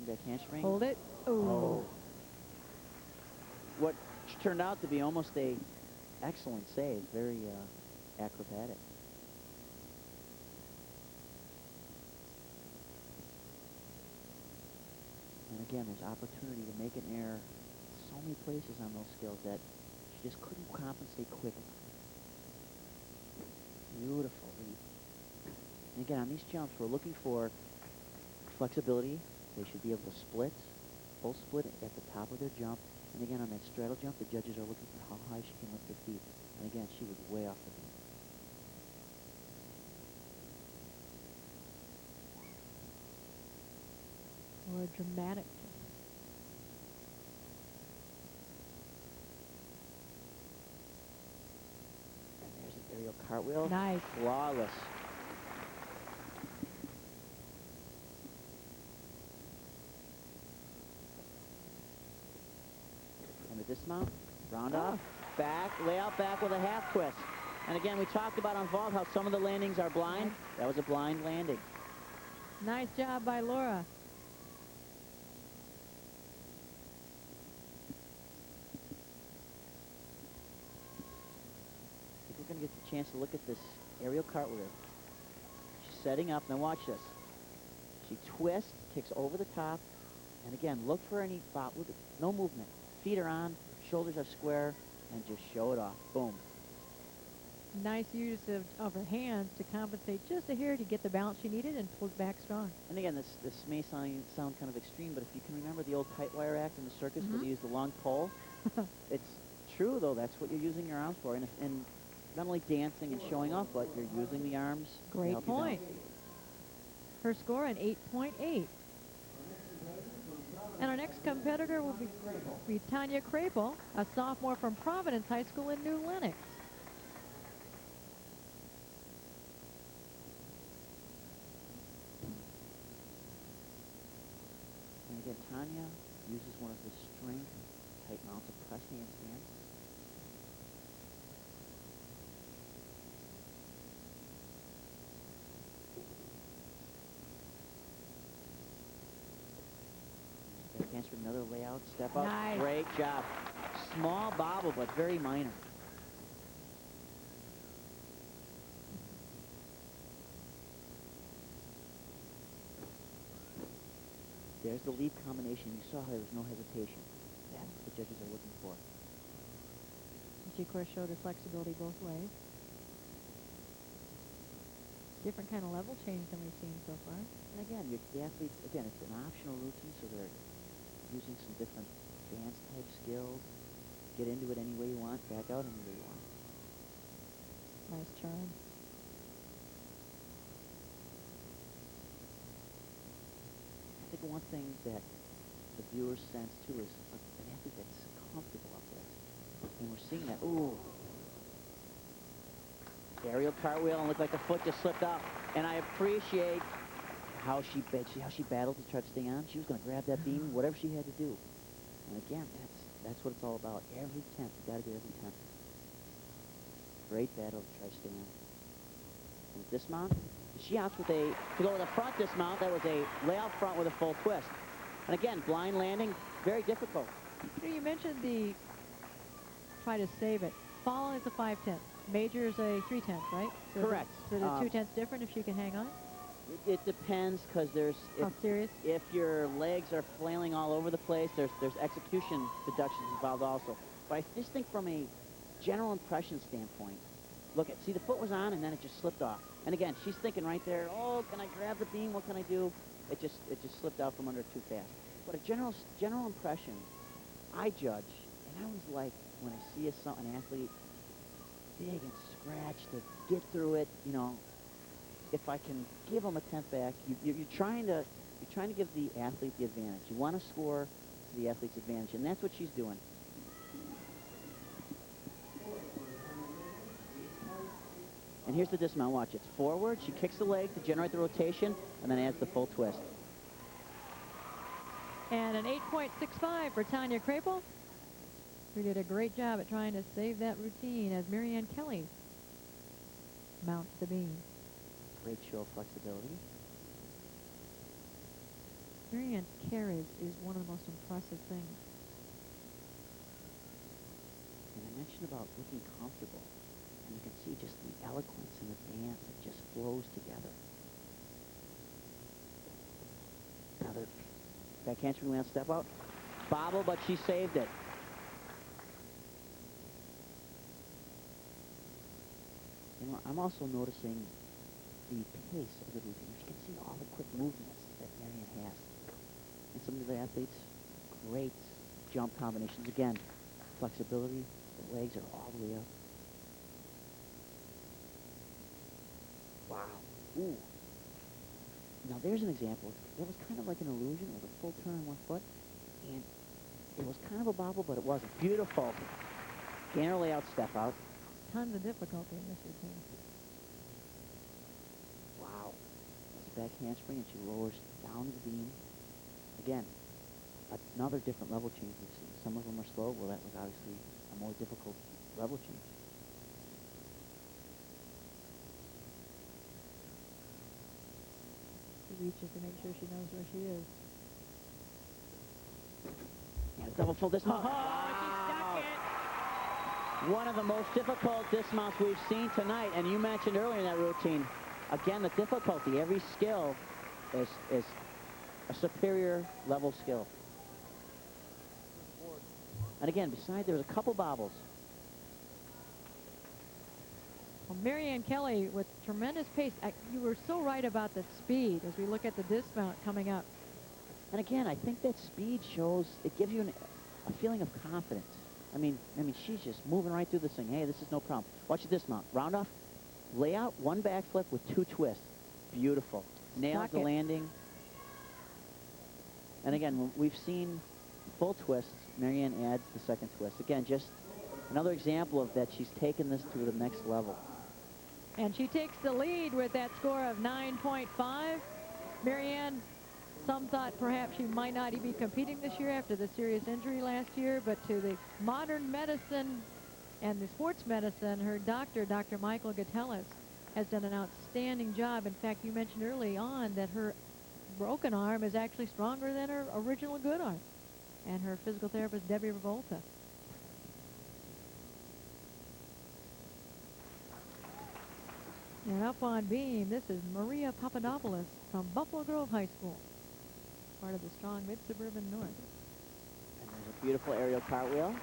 Back handspring. Hold it. Oh. What turned out to be almost a excellent save. Very acrobatic. And again, there's opportunity to make an error so many places on those skills that she just couldn't compensate quick enough. Beautiful leap. And again, on these jumps, we're looking for flexibility. They should be able to split, full split at the top of their jump. And again, on that straddle jump, the judges are looking for how high she can lift her feet. And again, she was way off the beam. Or dramatic. And there's an aerial cartwheel. Nice. Flawless. And the dismount, round off, back, lay out back with a half twist. And again, we talked about on vault how some of the landings are blind. That was a blind landing. Nice job by Laura. I think we're going to get the chance to look at this aerial cartwheel. She's setting up. Now watch this. She twists, kicks over the top, and again, look for any bop. Look at, no movement. Feet are on, shoulders are square, and just show it off. Boom. Nice use of her hands to compensate just a hair to get the balance she needed and pulled back strong. And again, this may sound kind of extreme, but if you can remember the old tight wire act in the circus where they use the long pole, it's true, though. That's what you're using your arms for. And not only dancing and showing off, but you're using the arms to Great help you point. balance. Her score an 8.8. And our next competitor will be Tanya Krapel, a sophomore from Providence High School in New Lenox. And again, Tanya uses one of the strength tight mounts of press handstands. Chance for another layout, step up. Nice. Great job. Small bobble, but very minor. There's the leap combination. You saw how there was no hesitation. That's what the judges are looking for. She, of course, showed her flexibility both ways. Different kind of level change than we've seen so far. And again, the athletes, again, it's an optional routine, so they're using some different dance type skills. Get into it any way you want, back out any way you want. Nice turn. I think one thing that the viewers sense too is an athlete that's comfortable up there. And we're seeing that. Ooh. Aerial cartwheel and looked like the foot just slipped off. And I appreciate how she battled to try to stay on. She was going to grab that beam, whatever she had to do. And again, that's what it's all about. Every tenth, you got to get every tenth. Great battle to try to stay on. And dismount. She opts with to go with a front dismount. That was a layout front with a full twist. And again, blind landing, very difficult. You mentioned the try to save it. Fall is a 5/10. Major is a 3/10, right? So Correct. So the 2/10 different if she can hang on? It depends, because How serious? if your legs are flailing all over the place, there's execution deductions involved also. But I just think from a general impression standpoint, look at, see, the foot was on and then it just slipped off. And again, she's thinking right there, oh, can I grab the beam? What can I do? It just slipped out from under too fast. But a general impression, I judge, and I always like when I see an athlete dig and scratch to get through it, you know. If I can give them a tenth back, you're trying to give the athlete the advantage. You want to score to the athlete's advantage, and that's what she's doing. And here's the dismount. Watch, it's forward. She kicks the leg to generate the rotation, and then adds the full twist. And an 8.65 for Tanya Krapel. who did a great job at trying to save that routine as Marianne Kelly mounts the beam. Great show of flexibility. Marianne's carriage is one of the most impressive things. And I mentioned about looking comfortable. And you can see just the eloquence in the dance. It just flows together. Another back handspring land step out. Bobble, but she saved it. You know, I'm also noticing the pace of the routine. You can see all the quick movements that Marianne has. And some of the athletes, great jump combinations. Again, flexibility, the legs are all the way up. Wow. Ooh. Now there's an example. It was kind of like an illusion. It was a full turn on one foot. And it was kind of a bobble, but it wasn't. Beautiful. Gainer layout step out. Tons of difficulty in this routine. Wow. It's a back handspring, and she lowers down to the beam. Again, another different level change we've seen. Some of them are slow. Well, that was obviously a more difficult level change. She reaches to make sure she knows where she is. And a double full dismount. Oh, Wow. she stuck it. One of the most difficult dismounts we've seen tonight, and you mentioned earlier in that routine, again, the difficulty. Every skill is a superior level skill. And again, besides, there was a couple bobbles. Well, Marianne Kelly with tremendous pace. You were so right about the speed as we look at the dismount coming up. And again, I think that speed shows, it gives you a feeling of confidence. I mean, she's just moving right through this thing. Hey, this is no problem. Watch the dismount. Round off, layout, one backflip with two twists. Beautiful. Nails the landing. And again, when we've seen full twists, Marianne adds the second twist. Again, just another example of that she's taken this to the next level. And she takes the lead with that score of 9.5. Marianne, some thought perhaps she might not be competing this year after the serious injury last year, but to the modern medicine and the sports medicine, her doctor, Dr. Michael Gatellis, has done an outstanding job. In fact, you mentioned early on that her broken arm is actually stronger than her original good arm. And her physical therapist, Debbie Revolta. And up on beam, this is Maria Papadopoulos from Buffalo Grove High School, part of the strong mid-suburban north. And there's a beautiful aerial cartwheel.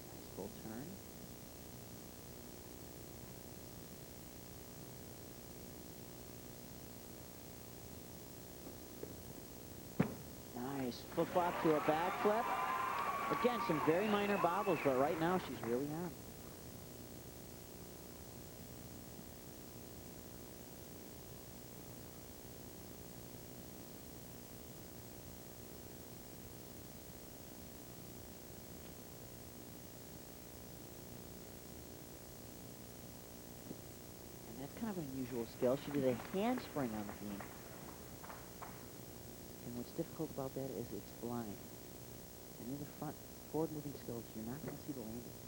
Nice full turn. Nice flip-flop to a backflip. Again, some very minor bobbles, but right now she's really on. And that's kind of an unusual skill. She did a handspring on the beam. And what's difficult about that is it's blind. And in the front, forward-moving skills, you're not going to see the landing.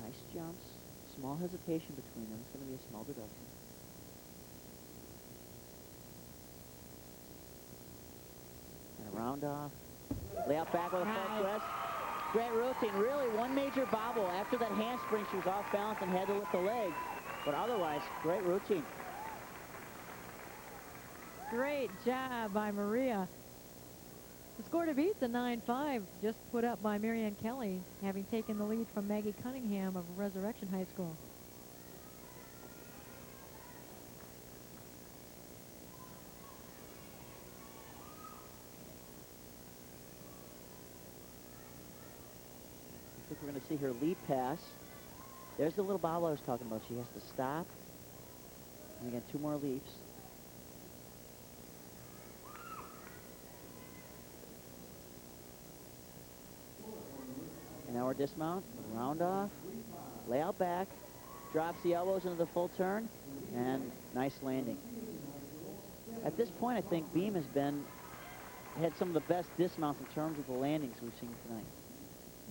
Nice jumps. Small hesitation between them. It's going to be a small deduction. And a round off. Lay out back with a full twist. Great routine. Really, one major bobble. After that handspring, she was off balance and had to lift the leg. But otherwise, great routine. Great job by Maria. The score to beat the 9.5 just put up by Marianne Kelly, having taken the lead from Maggie Cunningham of Resurrection High School. I think we're going to see her leap pass. There's the little bobble I was talking about. She has to stop. And again, two more leaps. And now our dismount, round off, lay out back, drops the elbows into the full turn, and nice landing. At this point, I think Beam has had some of the best dismounts in terms of the landings we've seen tonight.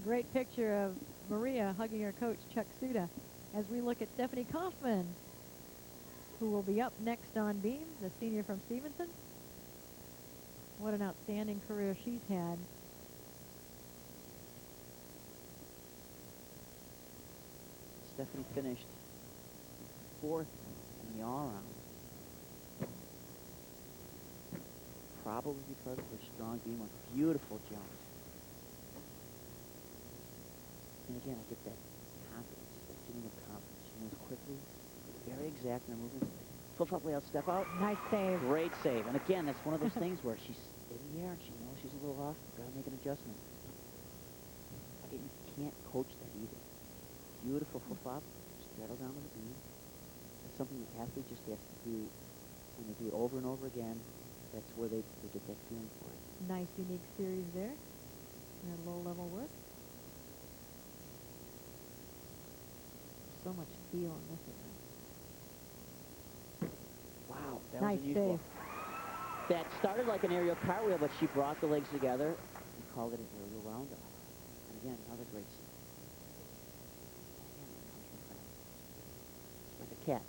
Great picture of Maria hugging her coach, Chuck Suda, as we look at Stephanie Kaufman, who will be up next on beam, the senior from Stevenson. What an outstanding career she's had. Stephanie finished 4th in the all-around. Probably because of her strong beam with beautiful jumps. And again, I get that confidence, that feeling of confidence. She moves quickly, very exact in her movements. Flip-flop layout, step out. Nice save. Great save. And again, that's one of those things where she's in the air and she knows she's a little off. Got to make an adjustment. You can't coach that either. Beautiful flip-flop, straddle down to the beam. That's something the athlete just has to do. When they do it over and over again, that's where they get that feeling for it. Nice, unique series there. And low-level work. So much feel in this event. Wow, that nice was unusual. save. That started like an aerial cartwheel, but she brought the legs together and called it an aerial roundoff. And again, another great save. It's like a cat.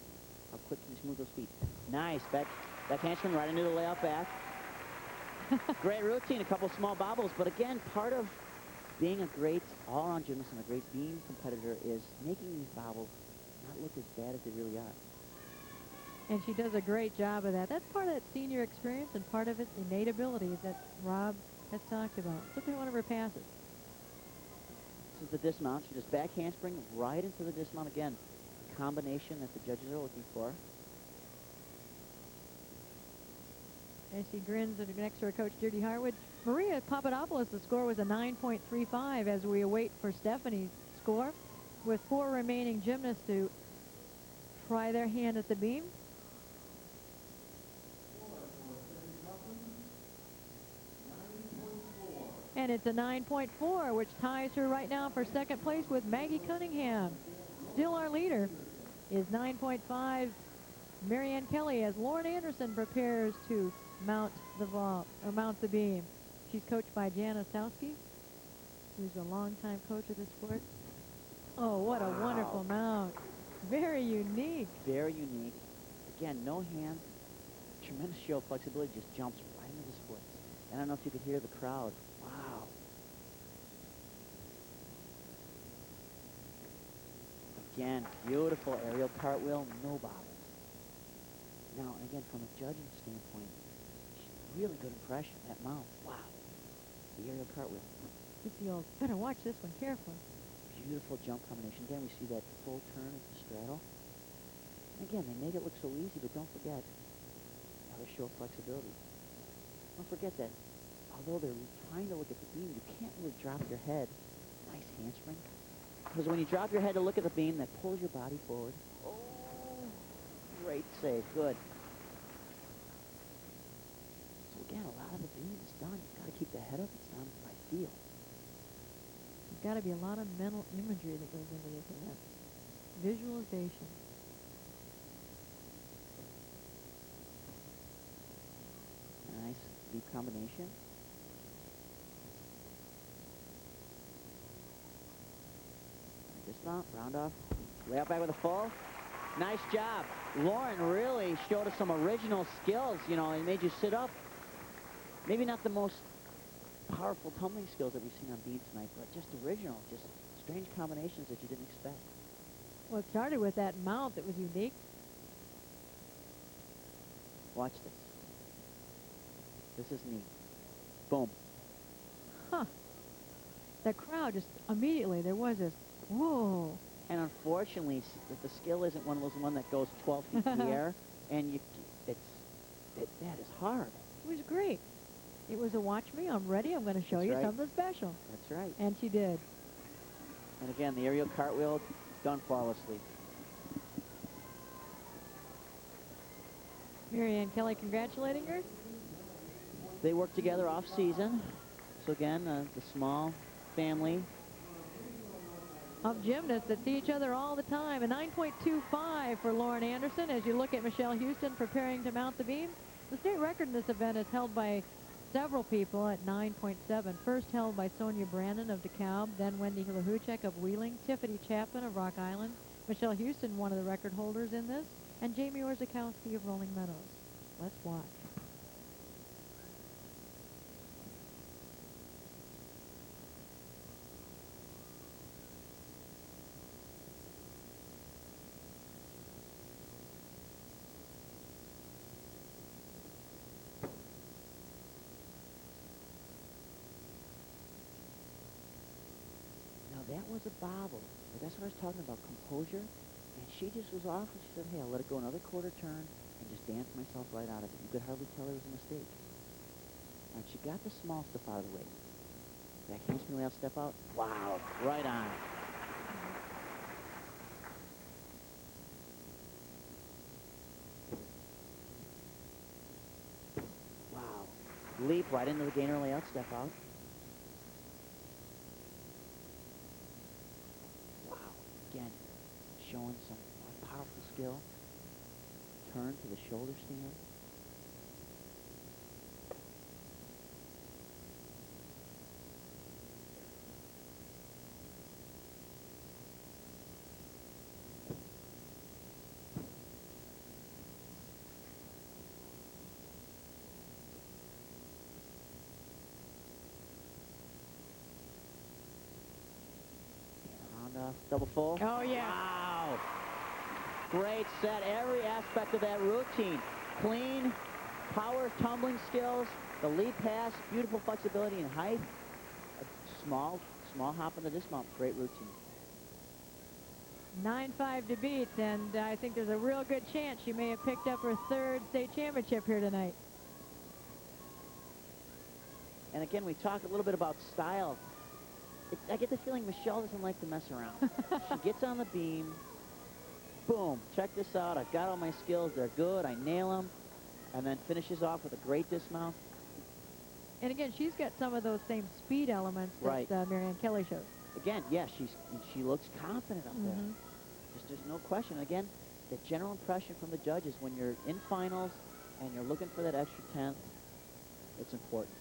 How quick can you smooth those feet? Nice. Back handspring right into the layout back. Great routine, a couple small bobbles, but again, part of being a great all-around gymnast and a great beam competitor is making these bobbles not look as bad as they really are. And she does a great job of that. That's part of that senior experience and part of its innate abilities that Rob has talked about. Look at one of her passes. This is the dismount. She just back handspring right into the dismount again. The combination that the judges are looking for. As she grins next to her coach, Judy Harwood. Maria Papadopoulos, the score was a 9.35 as we await for Stephanie's score, with 4 remaining gymnasts to try their hand at the beam. And it's a 9.4, which ties her right now for second place with Maggie Cunningham. Still our leader is 9.5 Marianne Kelly as Lauren Anderson prepares to mount the vault, or mount the beam. She's coached by Jan Ostowski, who's a longtime coach of the sport. Oh, what a wonderful mount. Very unique. Very unique. Again, no hands. Tremendous show of flexibility. Just jumps right into the splits. And I don't know if you could hear the crowd. Wow. Again, beautiful aerial cartwheel, no bobbles. Now, again, from a judging standpoint, really good impression, that mount. Wow. The aerial cartwheel. You'll better watch this one carefully. Beautiful jump combination. Again, we see that full turn at the straddle. And again, they make it look so easy, but don't forget, another show of flexibility. Don't forget that, although they're trying to look at the beam, you can't really drop your head. Nice handspring. Because when you drop your head to look at the beam, that pulls your body forward. Oh, great save. Good. So again, a lot of the beam is done. You've got to keep the head up. It's done by feel. There's got to be a lot of mental imagery that goes into this event. Visualization. Nice deep combination. Dismount, round off, lay out back with a full. Nice job. Lauren really showed us some original skills, you know, and made you sit up. Maybe not the most powerful tumbling skills that we've seen on beam tonight, but just original, just strange combinations that you didn't expect. Well, it started with that mount that was unique. Watch this. This is neat. Boom. Huh. The crowd just immediately, there was this, whoa. And unfortunately, the skill isn't one of those that goes 12 feet in the air, and that is hard. It was great. It was a watch me, I'm ready, I'm going to show That's you right. something special. That's right. And she did. And again, the aerial cartwheel done flawlessly. Marianne Kelly congratulating her. They work together off season. So again, the small family of gymnasts that see each other all the time. A 9.25 for Lauren Anderson as you look at Michelle Houston preparing to mount the beam. The state record in this event is held by several people at 9.7. First held by Sonia Brandon of DeKalb, then Wendy Lahuchek of Wheeling, Tiffany Chapman of Rock Island, Michelle Houston, one of the record holders in this, and Jamie Orzakowski of Rolling Meadows. Let's watch. That was a bobble. But that's what I was talking about, composure. And she just was off, and she said, hey, I'll let it go another quarter turn and just dance myself right out of it. You could hardly tell it was a mistake. And she got the small stuff out of the way. That handspring layout step out, wow, right on. Wow. Leap right into the gainer layout step out. Again, showing some powerful skill. Turn to the shoulder stand. Double full. Oh, yeah. Wow. Great set. Every aspect of that routine. Clean, power, tumbling skills, the lead pass, beautiful flexibility and height. A small hop in the dismount. Great routine. 9.5 to beat, and I think there's a real good chance she may have picked up her third state championship here tonight. And again, we talked a little bit about style. I get the feeling Michelle doesn't like to mess around. She gets on the beam, boom, check this out. I've got all my skills. They're good. I nail them. And then finishes off with a great dismount. And again, she's got some of those same speed elements Right. that Marianne Kelly showed. Again, yeah, she looks confident up there. Just there's no question. Again, the general impression from the judges when you're in finals and you're looking for that extra 10th, it's important.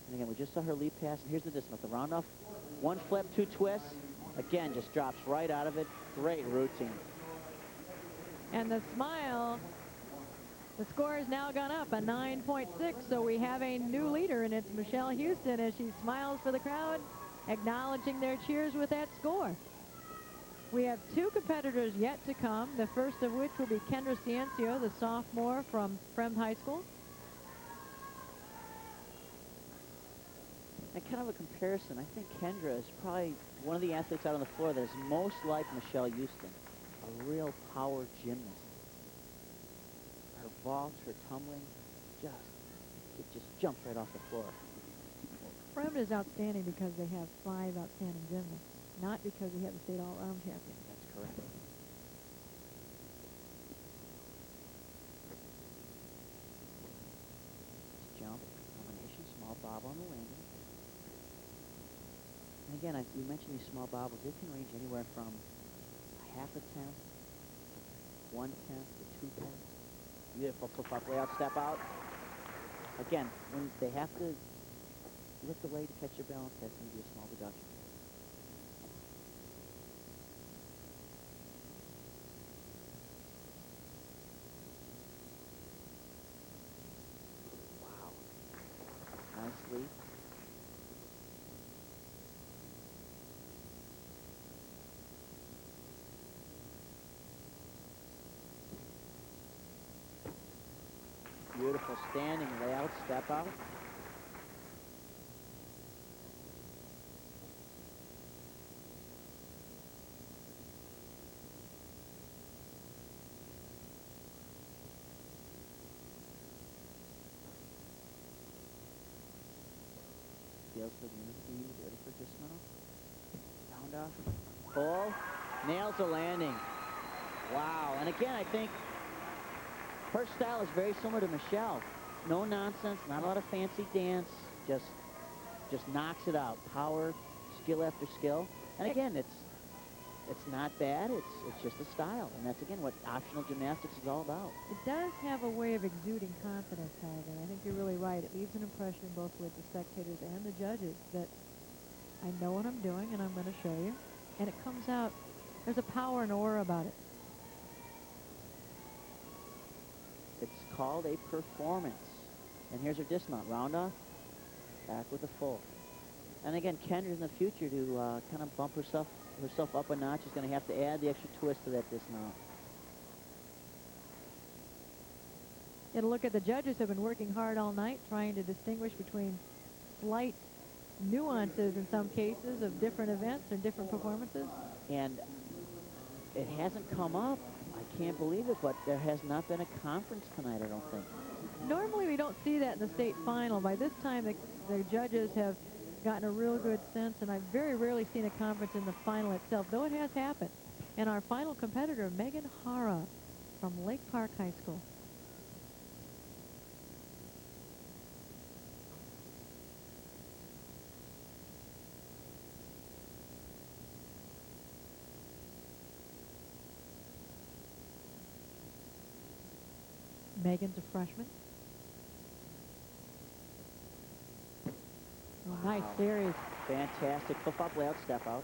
And again, we just saw her leap pass, and here's the dismount. The round off, one flip, two twists. Again, just drops right out of it. Great routine. And the smile, the score has now gone up, a 9.6, so we have a new leader, and it's Michelle Houston as she smiles for the crowd, acknowledging their cheers with that score. We have two competitors yet to come, the first of which will be Kendra Ciencio, the sophomore from Fremd High School. And kind of a comparison, I think Kendra is probably one of the athletes out on the floor that is most like Michelle Houston, a real power gymnast. Her vaults, her tumbling, it just jumps right off the floor. Fremd is outstanding because they have 5 outstanding gymnasts, not because we have a state all-around champion. That's correct. Jump, combination, small bob on the landing. And again, we mentioned these small bobbles. They can range anywhere from a half a tenth, 1/10 to 2/10. Beautiful flip-flop layout, step out. Again, when they have to lift the leg to catch their balance, that's going to be a small deduction. Wow. Nice leap. Beautiful standing layout, step out. Feels for the knee, ready for dismount. Round off, pull, nails the landing. Wow, and again, I think her style is very similar to Michelle. no nonsense, not a lot of fancy dance, just knocks it out. Power, skill after skill. And again, it's not bad. It's just a style, and that's again what optional gymnastics is all about. It does have a way of exuding confidence, however. I think you're really right. It leaves an impression both with the spectators and the judges that I know what I'm doing and I'm going to show you. And it comes out, there's a power and aura about it. It's called a performance. And here's her dismount. Round off, back with a full. And again, Kendra's in the future to kind of bump herself up a notch is going to have to add the extra twist to that dismount. And look at the judges have been working hard all night trying to distinguish between slight nuances in some cases of different events or different performances. And it hasn't come up. I can't believe it, but there has not been a conference tonight, I don't think. Normally we don't see that in the state final. By this time the judges have gotten a real good sense, and I've very rarely seen a conference in the final itself, though it has happened. And our final competitor, Megan Hara from Lake Park High School. Megan's a freshman. Oh, nice series. Fantastic. Flip-flop layout, step out.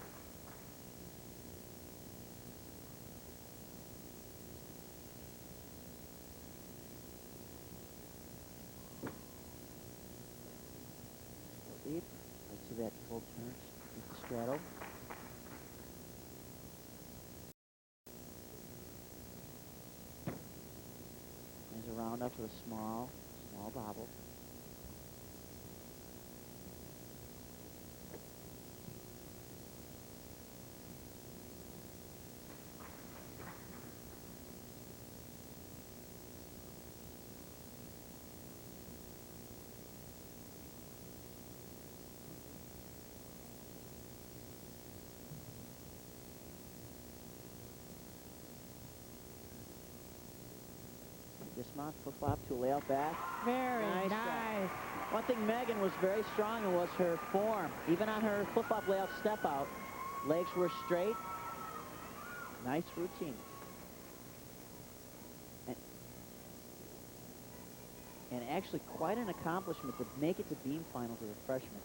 Deep. Let's see that full turn with the straddle. There's a round up with a small bobble. Dismount, flip-flop to a layout back. Very Nice nice. shot. One thing Megan was very strong in was her form. Even on her flip-flop layout step out, legs were straight. Nice routine. And actually quite an accomplishment to make it to beam finals as a freshman.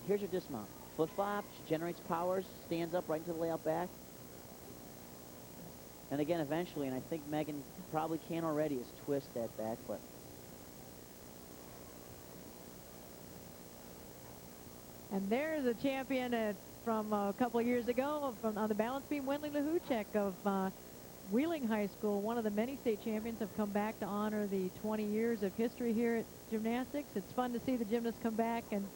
Here's her dismount. Flip-flop, she generates powers, stands up right into the layout back. And again, eventually, and I think Megan probably can already, is twist that back foot. And there's a champion from a couple of years ago on the balance beam, Wendy Lahuchek of Wheeling High School. One of the many state champions have come back to honor the 20 years of history here at gymnastics. It's fun to see the gymnasts come back, and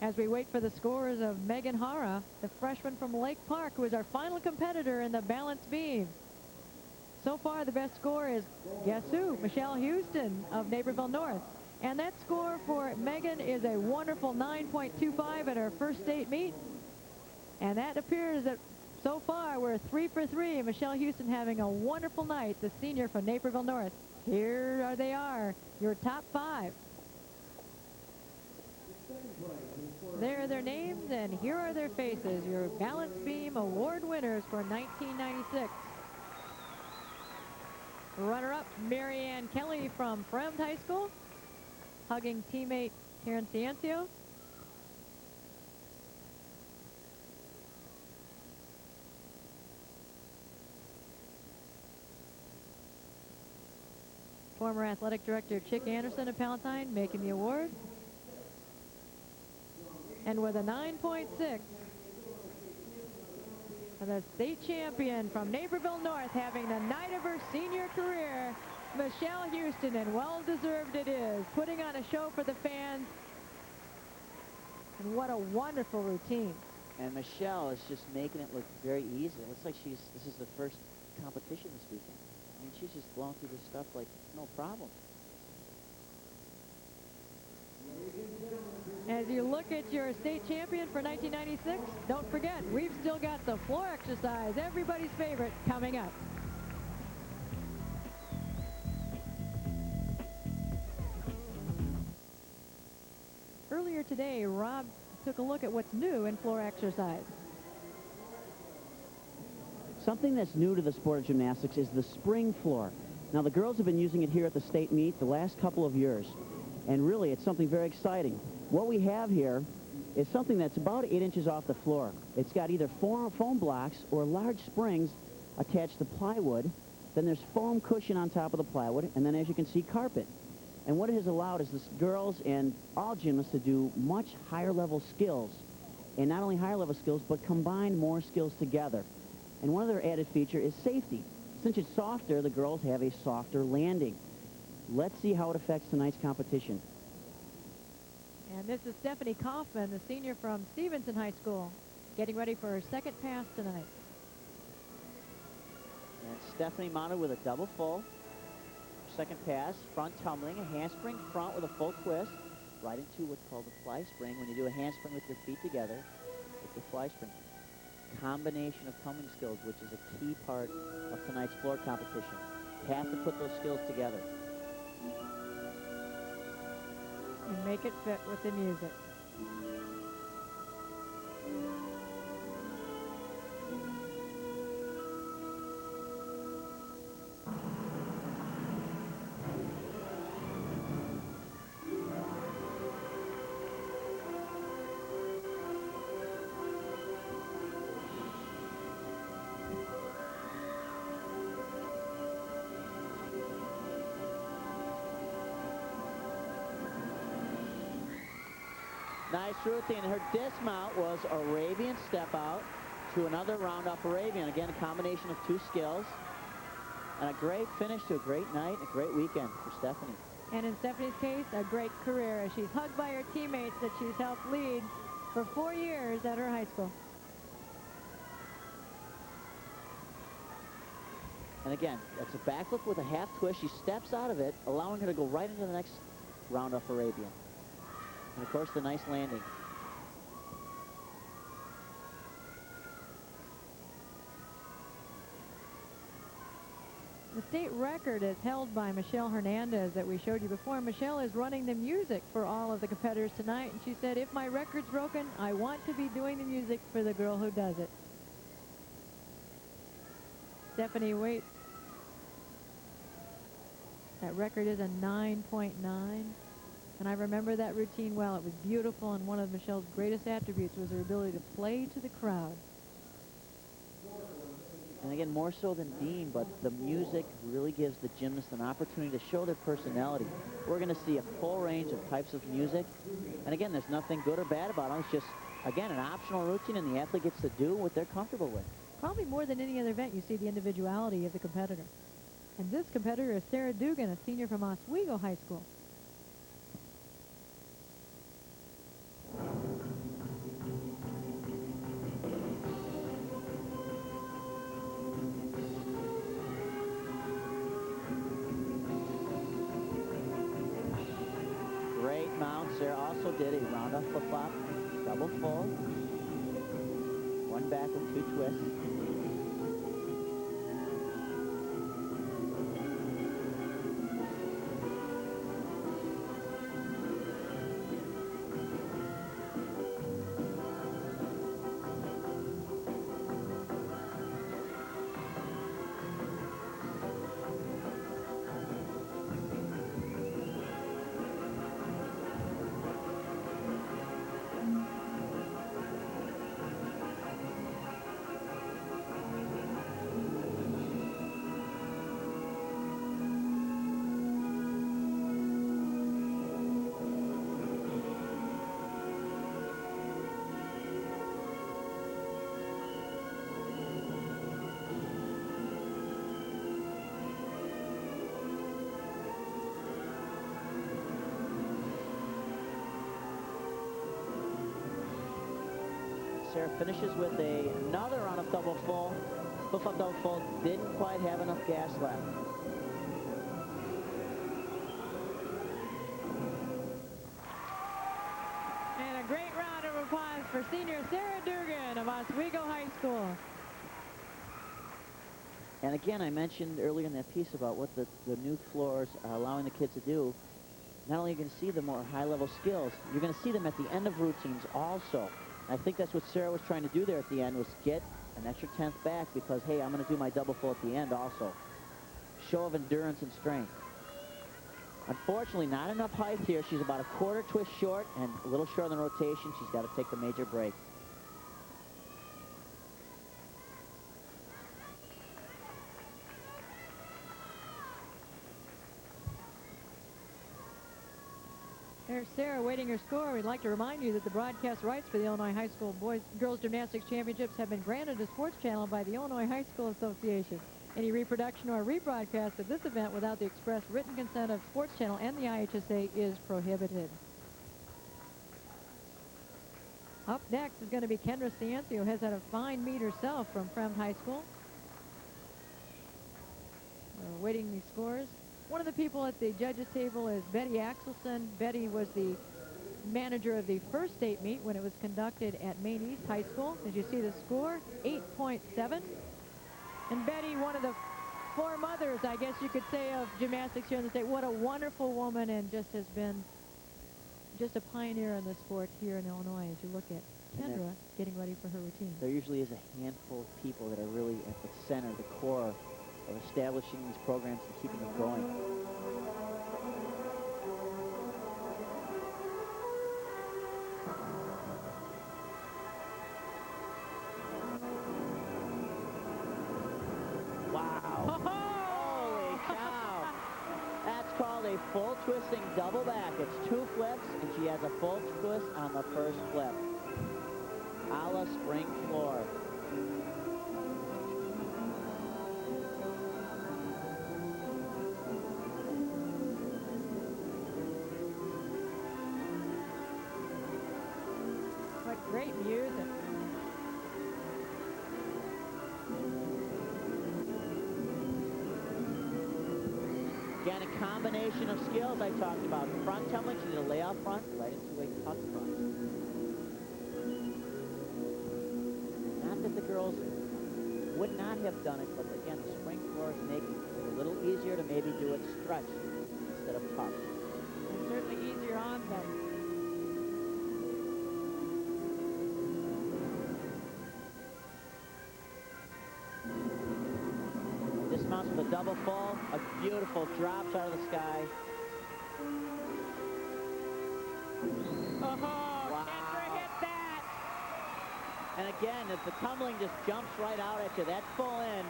as we wait for the scores of Megan Hara, the freshman from Lake Park, who is our final competitor in the balance beam. So far, the best score is, guess who? Michelle Houston of Naperville North. And that score for Megan is a wonderful 9.25 at her first state meet. And that appears that so far we're 3 for 3. Michelle Houston having a wonderful night, the senior from Naperville North. Here they are, your top 5. There are their names, and here are their faces, your balance beam award winners for 1996. Runner-up, Marianne Kelly from Fremd High School, hugging teammate Karen Ciencio. Former athletic director Chick Anderson of Palatine making the award. And with a 9.6, the state champion from Naperville North, having the night of her senior career, Michelle Houston, and well-deserved it is, putting on a show for the fans. And what a wonderful routine. And Michelle is just making it look very easy. It looks like this is the first competition this weekend. I mean, she's just blowing through this stuff like no problem. As you look at your state champion for 1996, don't forget, we've still got the floor exercise, everybody's favorite, coming up. today, Rob took a look at what's new in floor exercise. Something that's new to the sport of gymnastics is the spring floor. Now, the girls have been using it here at the state meet the last couple of years, and really it's something very exciting. What we have here is something that's about 8 inches off the floor. It's got either foam blocks or large springs attached to plywood. Then there's foam cushion on top of the plywood, and then, as you can see, carpet. And what it has allowed is the girls and all gymnasts to do much higher level skills, and not only higher level skills, but combine more skills together. And one other added feature is safety. Since it's softer, the girls have a softer landing. Let's see how it affects tonight's competition. And this is Stephanie Kaufman, the senior from Stevenson High School, getting ready for her second pass tonight. And Stephanie mounted with a double full. Second pass, front tumbling, a handspring front with a full twist, right into what's called a fly spring when you do a handspring with your feet together with your fly spring. Combination of tumbling skills, which is a key part of tonight's floor competition. You have to put those skills together. And make it fit with the music. Nice routine. Her dismount was Arabian step out to another round off Arabian. Again, a combination of two skills. And a great finish to a great night, a great weekend for Stephanie. And in Stephanie's case, a great career as she's hugged by her teammates that she's helped lead for 4 years at her high school. And again, that's a backflip with a half twist. She steps out of it, allowing her to go right into the next round off Arabian. And, of course, the nice landing. The state record is held by Michelle Hernandez that we showed you before. Michelle is running the music for all of the competitors tonight, and she said, if my record's broken, I want to be doing the music for the girl who does it. Stephanie waits. That record is a 9.9. And I remember that routine well. It was beautiful, and one of Michelle's greatest attributes was her ability to play to the crowd. And again, more so than Dean, but the music really gives the gymnast an opportunity to show their personality. We're going to see a full range of types of music. And again, there's nothing good or bad about it. It's just, again, an optional routine, and the athlete gets to do what they're comfortable with. Probably more than any other event, you see the individuality of the competitor. And this competitor is Sarah Dugan, a senior from Oswego High School. Great mount. Sarah also did a round off flip-flop, double full, one back with two twists. Sarah finishes with another round of double full. Flip-flop double full. Didn't quite have enough gas left. And a great round of applause for senior Sarah Dugan of Oswego High School. And again, I mentioned earlier in that piece about what the new floors are allowing the kids to do. not only are you going to see the more high-level skills, you're going to see them at the end of routines also. And I think that's what Sarah was trying to do there at the end, was get an extra 10th back because, hey, I'm going to do my double full at the end also. Show of endurance and strength. Unfortunately, not enough height here. She's about a quarter twist short and a little short on the rotation. She's got to take the major break. There's Sarah waiting her score. We'd like to remind you that the broadcast rights for the Illinois High School Girls Gymnastics Championships have been granted to Sports Channel by the Illinois High School Association. Any reproduction or rebroadcast of this event without the express written consent of Sports Channel and the IHSA is prohibited. Up next is going to be Kendra Ciancio, who has had a fine meet herself from Fremd High School. We're waiting these scores. One of the people at the judges table is Betty Axelson. Betty was the manager of the first state meet when it was conducted at Maine East High School. As you see the score, 8.7. And Betty, one of the four mothers, I guess you could say, of gymnastics here in the state. What a wonderful woman, and just has been just a pioneer in the sport here in Illinois as you look at Kendra getting ready for her routine. There usually is a handful of people that are really at the center, the core of establishing these programs and keeping them going. Wow. Holy cow. That's called a full twisting double back. It's 2 flips, and she has a full twist on the first flip. A la spring floor. What great music. Again, a combination of skills I talked about. Front tumbling, she did a layoff front, right into a tuck front. Not that the girls would not have done it, but again, the spring floors make it a little easier to maybe do it stretch instead of tuck. And certainly easier on them. Dismounts with a double full, a beautiful drops out of the sky. Oh, wow. Kendra hit that. And again, if the tumbling just jumps right out at you, that full in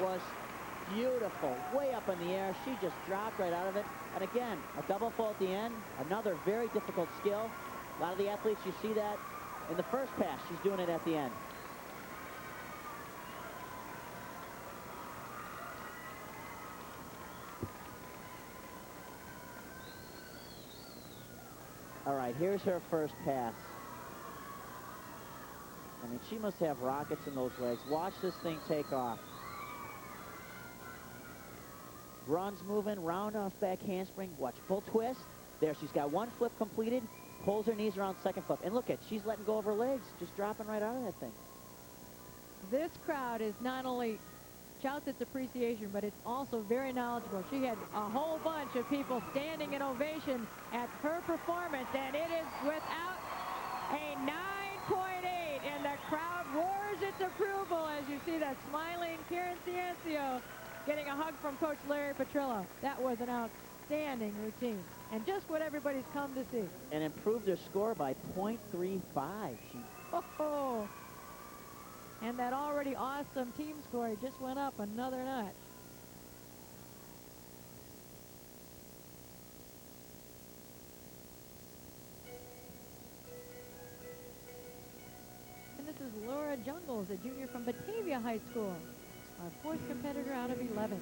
was beautiful, way up in the air. She just dropped right out of it. And again, a double full at the end, another very difficult skill. A lot of the athletes, you see that in the first pass, she's doing it at the end. All right, here's her first pass. I mean, she must have rockets in those legs. Watch this thing take off. Runs moving, round off back handspring. Watch, full twist. There, she's got one flip completed. Pulls her knees around second flip. And look at, she's letting go of her legs. Just dropping right out of that thing. This crowd is not only shouts its appreciation, but it's also very knowledgeable. She had a whole bunch of people standing in ovation at her performance, and it is without a 9.8, and the crowd roars its approval as you see that smiling Karen Ciancio getting a hug from Coach Larry Petrillo. That was an outstanding routine, and just what everybody's come to see. And improved her score by 0.35. She Oh, and that already awesome team score just went up another notch. And this is Laura Jungles, a junior from Batavia High School, our fourth competitor out of 11.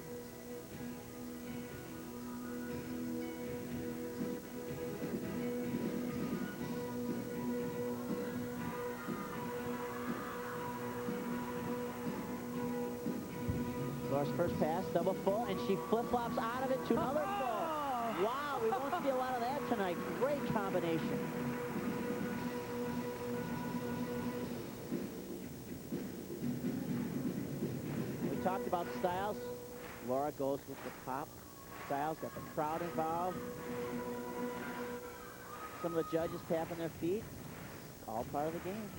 Laura's first pass, double full, and she flip-flops out of it to another full. Wow, we won't see a lot of that tonight. Great combination. We talked about styles. Laura goes with the pop styles, got the crowd involved. some of the judges tapping their feet. All part of the game.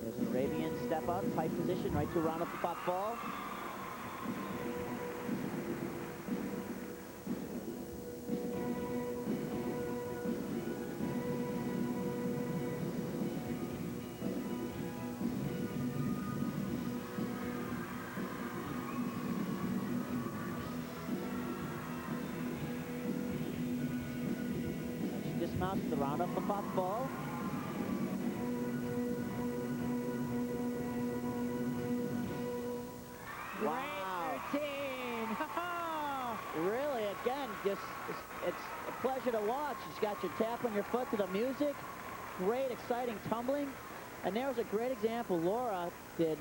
There's an Arabian step out, tight position, right to round up the pop ball. Dismounts to round up the pop ball. Wow. Great routine. Really, again, just it's a pleasure to watch. You've got your tap on your foot to the music. Great, exciting tumbling. And there was a great example. Laura did,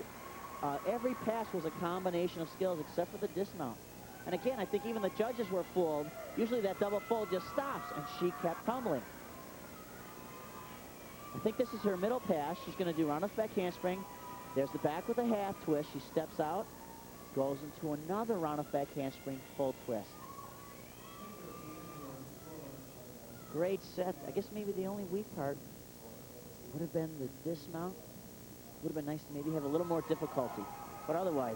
every pass was a combination of skills except for the dismount. And again, I think even the judges were fooled. Usually that double fold just stops, and she kept tumbling. I think this is her middle pass. She's going to do round-off back handspring. There's the back with a half twist. She steps out, goes into another round-off back handspring, full twist. Great set. I guess maybe the only weak part would have been the dismount. Would have been nice to maybe have a little more difficulty. But otherwise,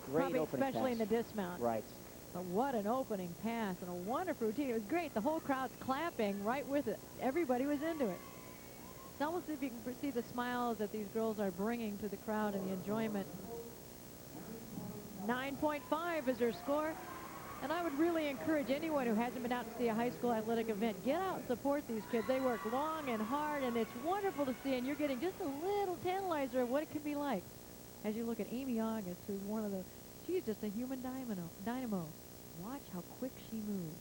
great Probably opening especially pass. in the dismount. Right. But what an opening pass and a wonderful routine. It was great. The whole crowd's clapping right with it. Everybody was into it. It's almost as if you can see the smiles that these girls are bringing to the crowd and the enjoyment. 9.5 is their score. And I would really encourage anyone who hasn't been out to see a high school athletic event, get out and support these kids. They work long and hard, and it's wonderful to see, and you're getting just a little tantalizer of what it can be like. As you look at Amy August, who's one of the, she's just a human dynamo. Watch how quick she moves.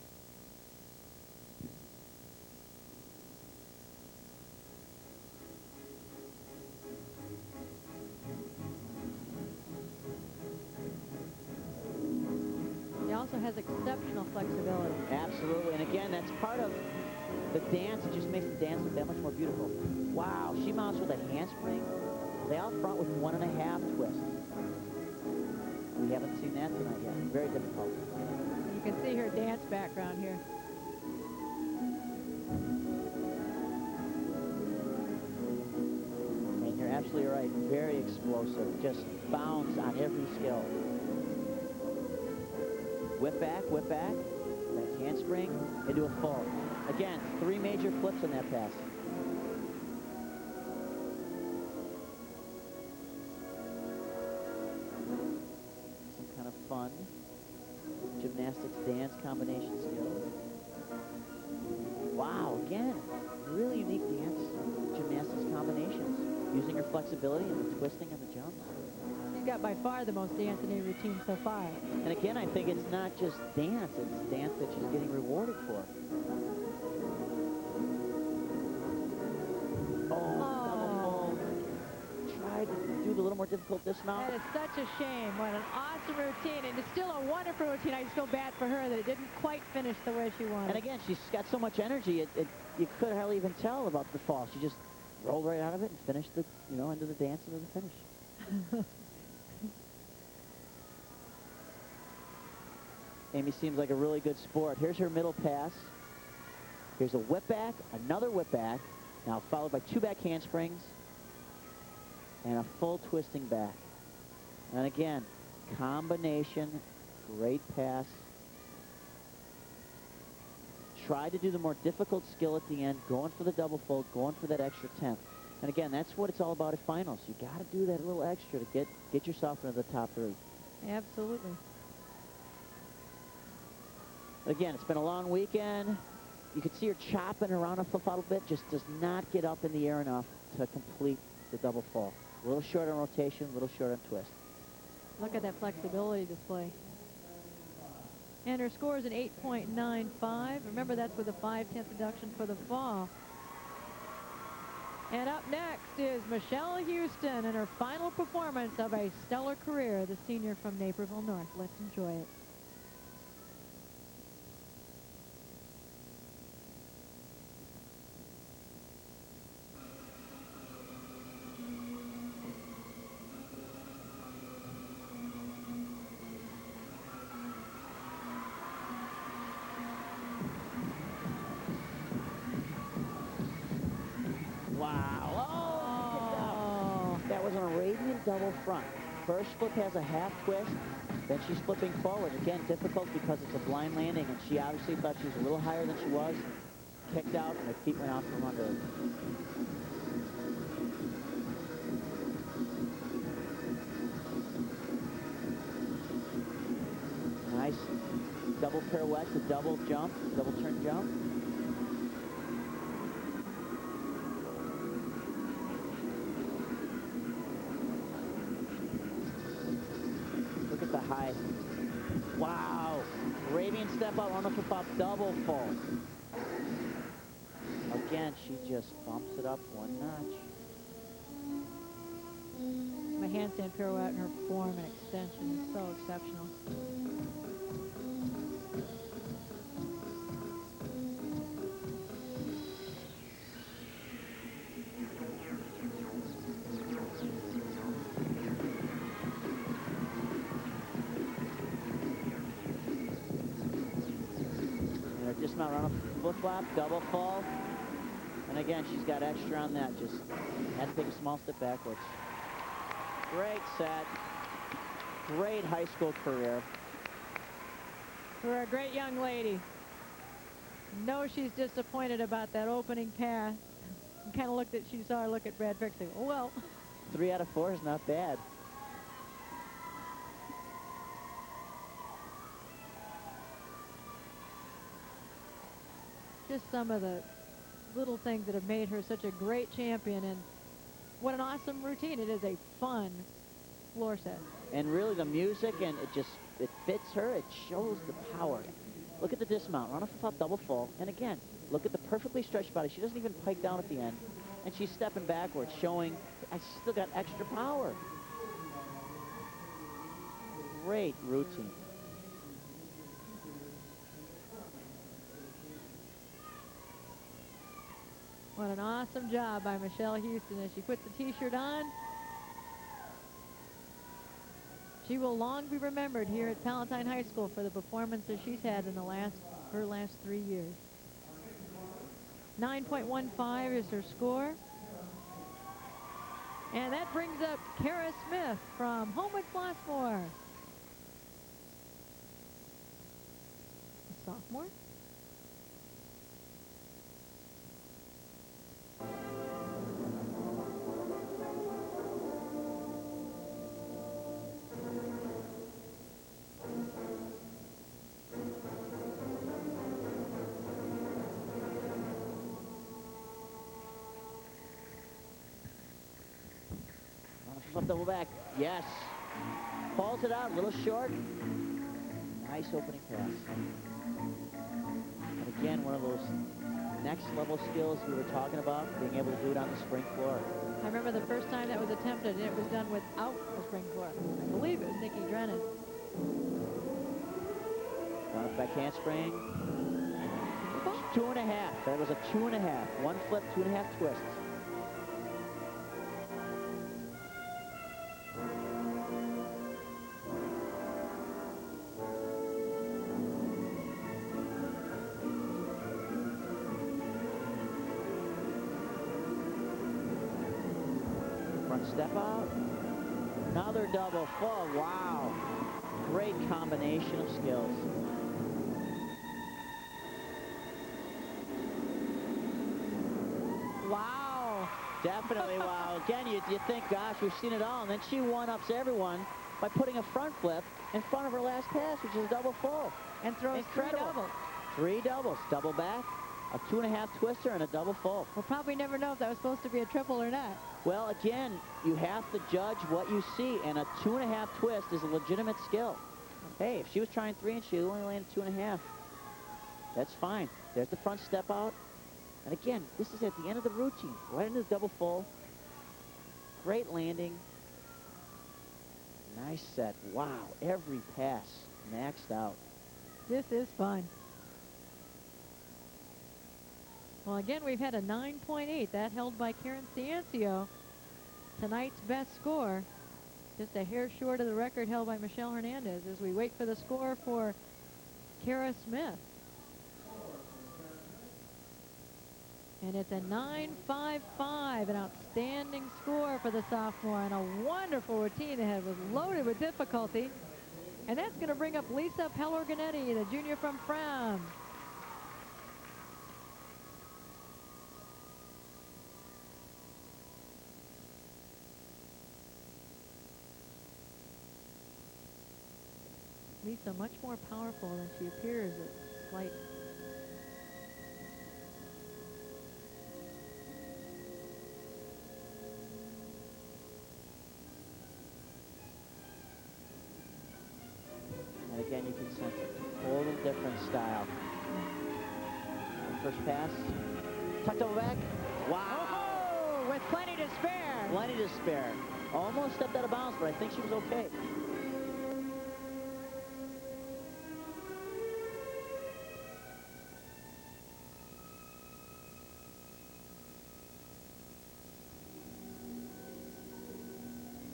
She also has exceptional flexibility. Absolutely, and again, that's part of the dance. It just makes the dance look that much more beautiful. Wow, she mounts with a handspring. They out front with 1.5 twists. We haven't seen that tonight yet. Very difficult. You can see her dance background here. And you're absolutely right. Very explosive. Just bounds on every skill. Whip back, that handspring into a full. Again, 3 major flips on that pass. Some kind of fun gymnastics dance combination skill. Wow, again, really unique dance gymnastics combinations. Using her flexibility and the twisting and the jumps. She's got by far the most dance in a routine so far. And again, I think it's not just dance, it's dance that she's getting rewarded for. Oh, double fold. Tried to do the little more difficult dismount. That is such a shame. What an awesome routine. And it's still a wonderful routine. I just feel bad for her that it didn't quite finish the way she wanted. And again, she's got so much energy, you could hardly even tell about the fall. She just rolled right out of it and finished the, into the dance and to the finish. Amy seems like a really good sport. Here's her middle pass. Here's a whip back, another whip back, now followed by 2 back handsprings and a full twisting back. And again, combination, great pass. Tried to do the more difficult skill at the end, going for the double fold, going for that extra 10th. And again, that's what it's all about at finals. You got to do that little extra to get yourself into the top 3. Absolutely. Again, it's been a long weekend. You can see her chopping around a flip out a bit, just does not get up in the air enough to complete the double fall. A little short on rotation, a little short on twist. Look at that flexibility display. And her score is an 8.95. Remember, that's with a 5/10 deduction for the fall. And up next is Michelle Houston in her final performance of a stellar career, the senior from Naperville North. Let's enjoy it. Arabian double front. First flip has a half twist, then she's flipping forward. Again, difficult because it's a blind landing, and she obviously thought she was a little higher than she was. Kicked out, and her feet went out from under her. Nice double pirouette to double jump, double turn jump. Look at the high. Wow. Arabian step out, on flip up, double full. Again, she just bumps it up one notch. My handstand pirouette and her form and extension is so exceptional. And her dismount run up, flip flop, double fall. And again, she's got extra on that. Just had to take a small step backwards. Great set. Great high school career. For a great young lady. No, she's disappointed about that opening pass. Kind of looked at, she saw her look at Brad Frick and say, oh, well. 3 out of 4 is not bad. Just some of the little things that have made her such a great champion, and what an awesome routine. It is a fun floor set. And really the music, and it fits her. It shows the power. Look at the dismount. Run off the top, double full. And again, look at the perfectly stretched body. She doesn't even pike down at the end. And she's stepping backwards, showing I still got extra power. Great routine. What an awesome job by Michelle Houston as she puts the t-shirt on. She will long be remembered here at Palatine High School for the performances she's had in her last 3 years. 9.15 is her score. And that brings up Kara Smith from Homewood Flossmoor. A sophomore. Flip double back. Yes. Falls it out, a little short. Nice opening pass. And again, one of those next level skills we were talking about, being able to do it on the spring floor. I remember the first time that was attempted, and it was done without the spring floor. I believe it was Nikki Drennan. Back handspring. 2.5. That was a 2.5. One flip, 2.5 twists. Front step out. Another double full. Wow. Great combination of skills. Wow. Definitely wow. Again, you think, gosh, we've seen it all. And then she one-ups everyone by putting a front flip in front of her last pass, which is a double full. And throws Incredible. 3 doubles. 3 doubles. Double back, a 2.5 twister, and a double full. We'll probably never know if that was supposed to be a triple or not. Well, again, you have to judge what you see, and a 2.5 twist is a legitimate skill. Hey, if she was trying 3 and she only landed 2.5, that's fine. There's the front step out. And again, this is at the end of the routine, right into the double full. Great landing. Nice set. Wow, every pass maxed out. This is fun. Well, again, we've had a 9.8. That held by Karen Ciancio. Tonight's best score. Just a hair short of the record held by Michelle Hernandez as we wait for the score for Kara Smith. And it's a 9.55, an outstanding score for the sophomore, and a wonderful routine ahead was loaded with difficulty. And that's going to bring up Lisa Pellerganetti, the junior from Fram. Lisa much more powerful than she appears at slight. And again, you can sense a total different style. First pass, tucked over back. Wow! Oh, with plenty to spare. Plenty to spare. Almost stepped out of bounds, but I think she was okay.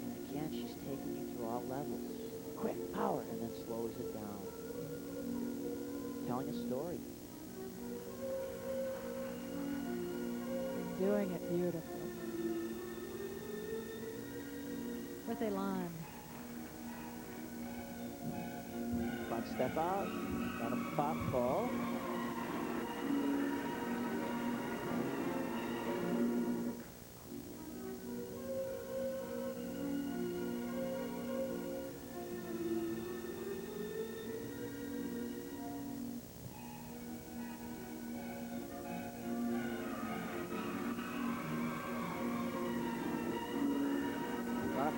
And again, she's taking you through all levels. Quick, power, and then slows it down. Telling a story. Doing it beautifully. With elan. Front step out, gonna pop full.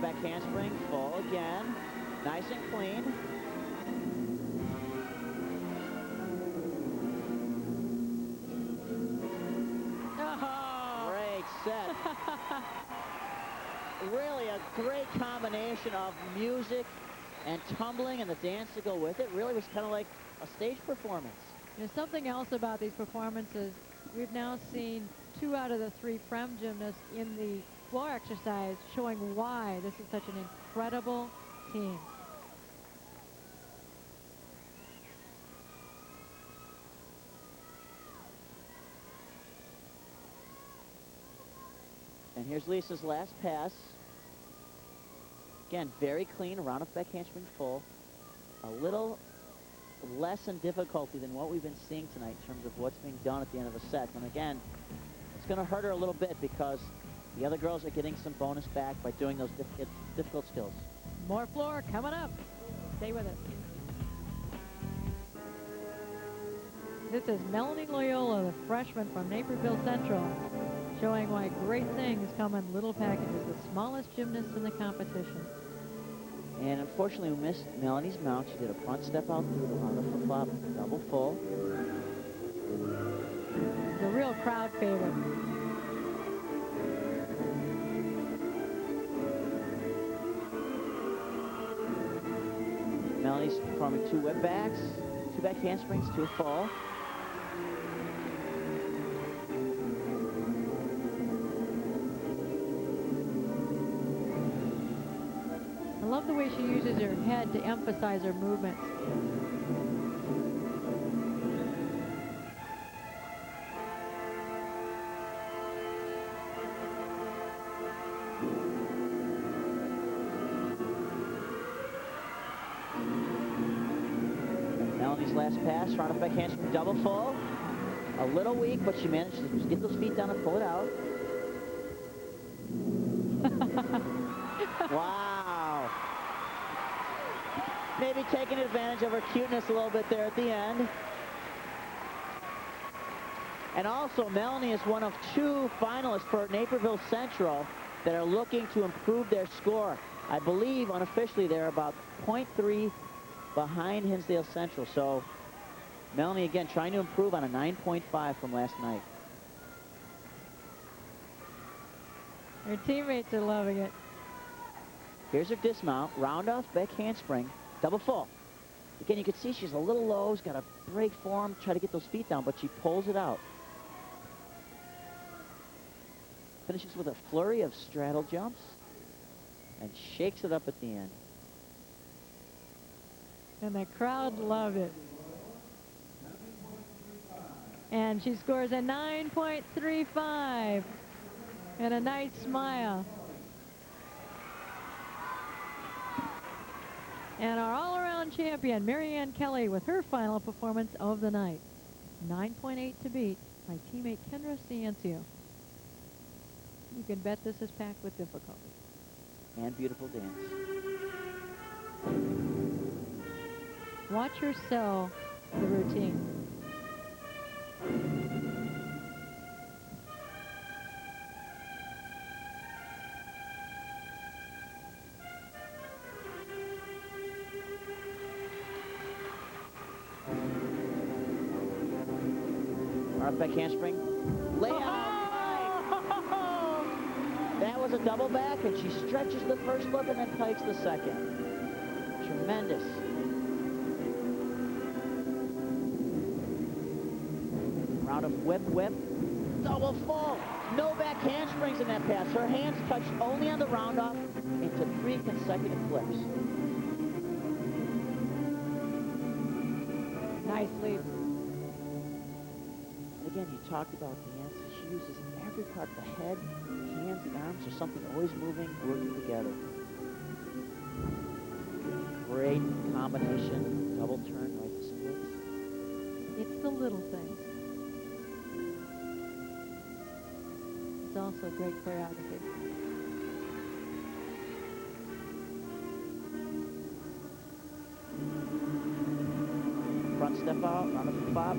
Back handspring, full again. Nice and clean. Oh. Great set. Really a great combination of music and tumbling and the dance to go with it. Really was kind of like a stage performance. There's something else about these performances. We've now seen 2 out of the 3 Fram gymnasts in the floor exercise, showing why this is such an incredible team. And here's Lisa's last pass. Again, very clean, round off back handspring full. A little less in difficulty than what we've been seeing tonight in terms of what's being done at the end of a set. And again, it's going to hurt her a little bit because the other girls are getting some bonus back by doing those difficult skills. More floor coming up. Stay with us. This is Melanie Loyola, the freshman from Naperville Central, showing why great things come in little packages, the smallest gymnast in the competition. And unfortunately, we missed Melanie's mount. She did a front step out through on the flip-flop, double full. The real crowd favorite. Melanie's performing 2 whip backs, 2 back handsprings, 2 full. I love the way she uses her head to emphasize her movements. Melanie's last pass, front of back handspring, double full. A little weak, but she managed to just get those feet down and pull it out. Wow. Maybe taking advantage of her cuteness a little bit there at the end. And also, Melanie is one of 2 finalists for Naperville Central that are looking to improve their score. I believe, unofficially, they're about 0.3 behind Hinsdale Central. So, Melanie, again, trying to improve on a 9.5 from last night. Her teammates are loving it. Here's her dismount, round off, back handspring, double full. Again, you can see she's a little low, she's got a break form, try to get those feet down, but she pulls it out. Finishes with a flurry of straddle jumps and shakes it up at the end. And the crowd loved it. And she scores a 9.35 and a nice smile. And our all-around champion, Marianne Kelly, with her final performance of the night. 9.8 to beat by teammate Kendra Ciancio. You can bet this is packed with difficulty. And beautiful dance. Watch her sell the routine. Back handspring. Layout. That was a double back, and she stretches the first look and then pikes the second. Tremendous. Round of whip, whip. Double full. No back handsprings in that pass. Her hands touched only on the roundoff into 3 consecutive flips. Nice lead. Again, you talked about dance. She uses every part of the head, hands, the arms. There's something always moving, working together. Great combination. Double turn, right to splits. It's the little things. It's also great choreography. Front step out, round of the flop.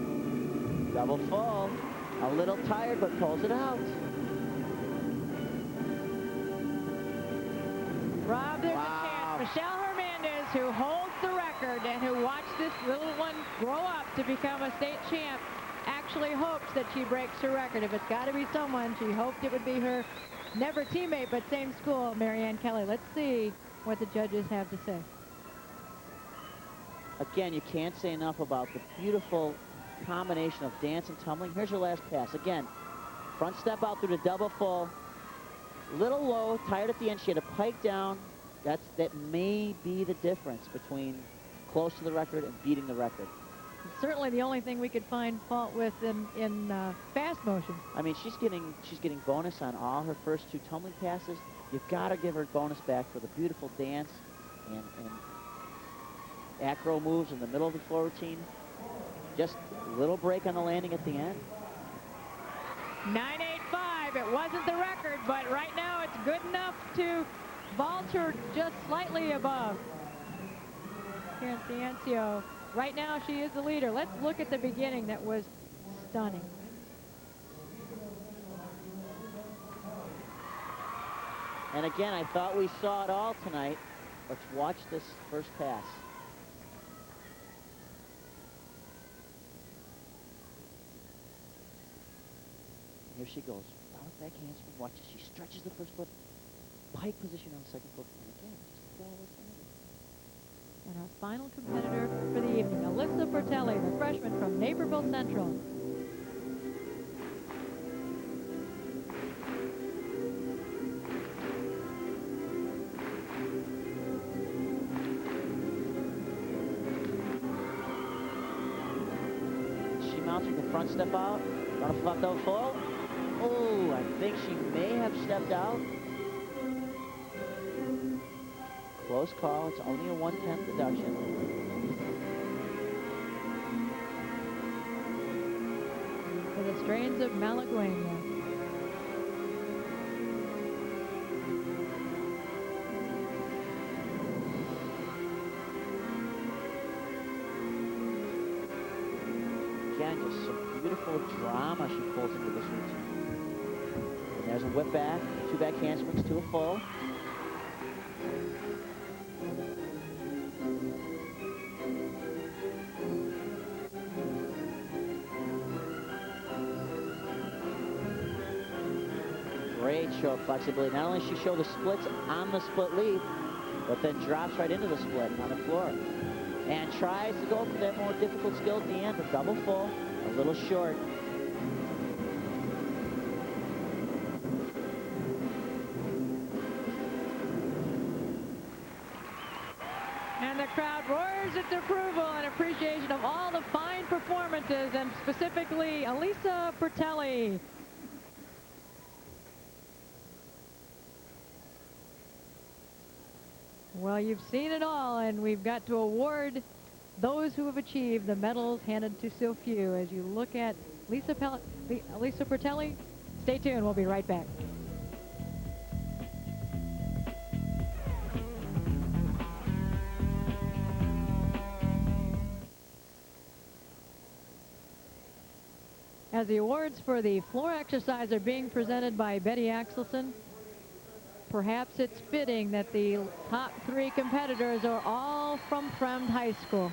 Double full. A little tired, but pulls it out. Rob, there's a chance. Michelle Hernandez, who holds the record and who watched this little one grow up to become a state champ, actually hopes that she breaks her record. If it's got to be someone, she hoped it would be her never teammate, but same school, Marianne Kelly. Let's see what the judges have to say. Again, you can't say enough about the beautiful combination of dance and tumbling. Here's your last pass. Again, front step out through the double full. Little low, tired at the end. She had to pike down. That may be the difference between close to the record and beating the record. It's certainly the only thing we could find fault with in fast motion. I mean, she's getting bonus on all her first 2 tumbling passes. You've got to give her bonus back for the beautiful dance and acro moves in the middle of the floor routine. Just a little break on the landing at the end. 9.85. It wasn't the record, but right now it's good enough to vault her just slightly above. Here in Ciancio. Right now she is the leader. Let's look at the beginning. That was stunning. And again, I thought we saw it all tonight. Let's watch this first pass. Here she goes. Round back handspring. Watch as she stretches the first foot. Pike position on the second foot. And again, just flawless landing. And our final competitor for the evening, Alyssa Bertelli, the freshman from Naperville Central. She mounts with the front step out. Run a flop double full. Oh, I think she may have stepped out. Close call. It's only a 1/10 deduction. For the strains of Malagueña. Again, just some beautiful drama she pulls into this routine. And there's a whip back, 2 back handsprings to a full. Great show of flexibility. Not only does she show the splits on the split lead, but then drops right into the split on the floor. And tries to go for that more difficult skill at the end, a double full, a little short. And the crowd roars its approval and appreciation of all the fine performances, and specifically Elisa Bertelli. Well, you've seen it all, and we've got to award those who have achieved the medals handed to so few. As you look at Elisa Bertelli, stay tuned. We'll be right back. As the awards for the floor exercise are being presented by Betty Axelson, perhaps it's fitting that the top 3 competitors are all from Fremd High School.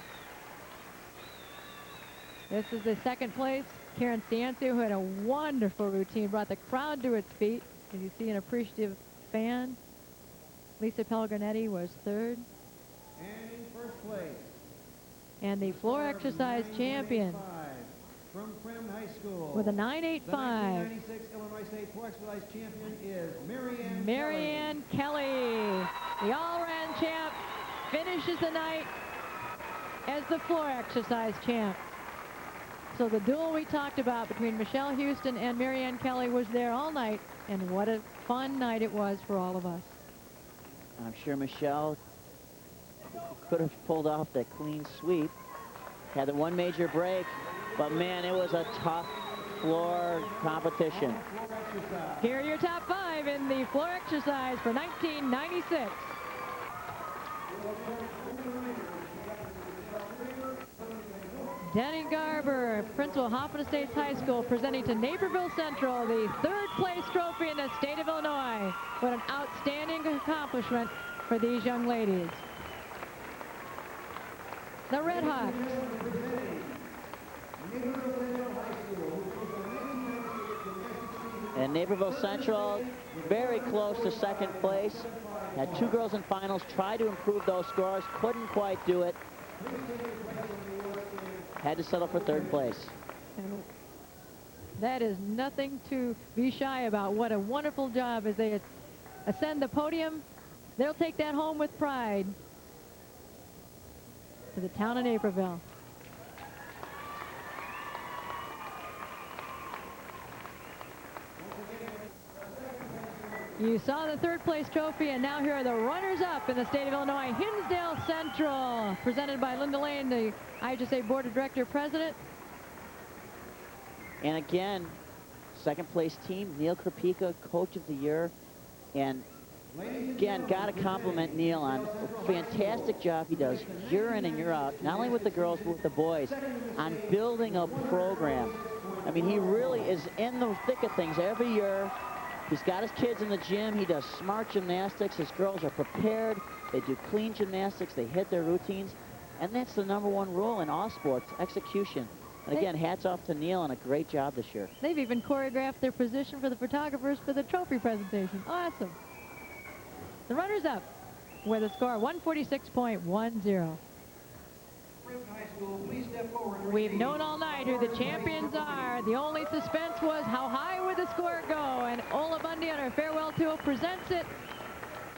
This is the second place. Karen Ciancio, who had a wonderful routine, brought the crowd to its feet. As you see, an appreciative fan. Lisa Pellegrinotti was third. And in first place. And the floor exercise champion from Fremd High School. with a 9.85. The 1996 Illinois State Floor Exercise champion is Marianne Kelly. The all-around champ finishes the night as the floor exercise champ. So the duel we talked about between Michelle Houston and Marianne Kelly was there all night, and what a fun night it was for all of us. I'm sure Michelle could have pulled off that clean sweep. Had the one major break, but man, it was a tough floor competition. Here are your top 5 in the floor exercise for 1996. Denny Garber, Principal Hoffman Estates High School, presenting to Naperville Central the 3rd place trophy in the state of Illinois. What an outstanding accomplishment for these young ladies. The Red Hawks. And Naperville Central, very close to second place. Had 2 girls in finals, tried to improve those scores, couldn't quite do it. Had to settle for 3rd place. And that is nothing to be shy about. What a wonderful job as they ascend the podium. They'll take that home with pride to the town of Naperville. You saw the 3rd place trophy, and now here are the runners-up in the state of Illinois. Hinsdale Central, presented by Linda Lane, the IHSA Board of Director President. And again, 2nd place team, Neil Krapika, Coach of the Year. And again, got to compliment Neil on a fantastic job he does year in and year out, not only with the girls, but with the boys, on building a program. I mean, he really is in the thick of things every year. He's got his kids in the gym. He does smart gymnastics. His girls are prepared. They do clean gymnastics. They hit their routines. And that's the #1 rule in all sports, execution. And again, hats off to Neil on a great job this year. They've even choreographed their position for the photographers for the trophy presentation. Awesome. The runners-up with a score of 146.10. We've known all night who the champions are. The only suspense was how high would the score go, and Ola Bundy on her farewell tour presents it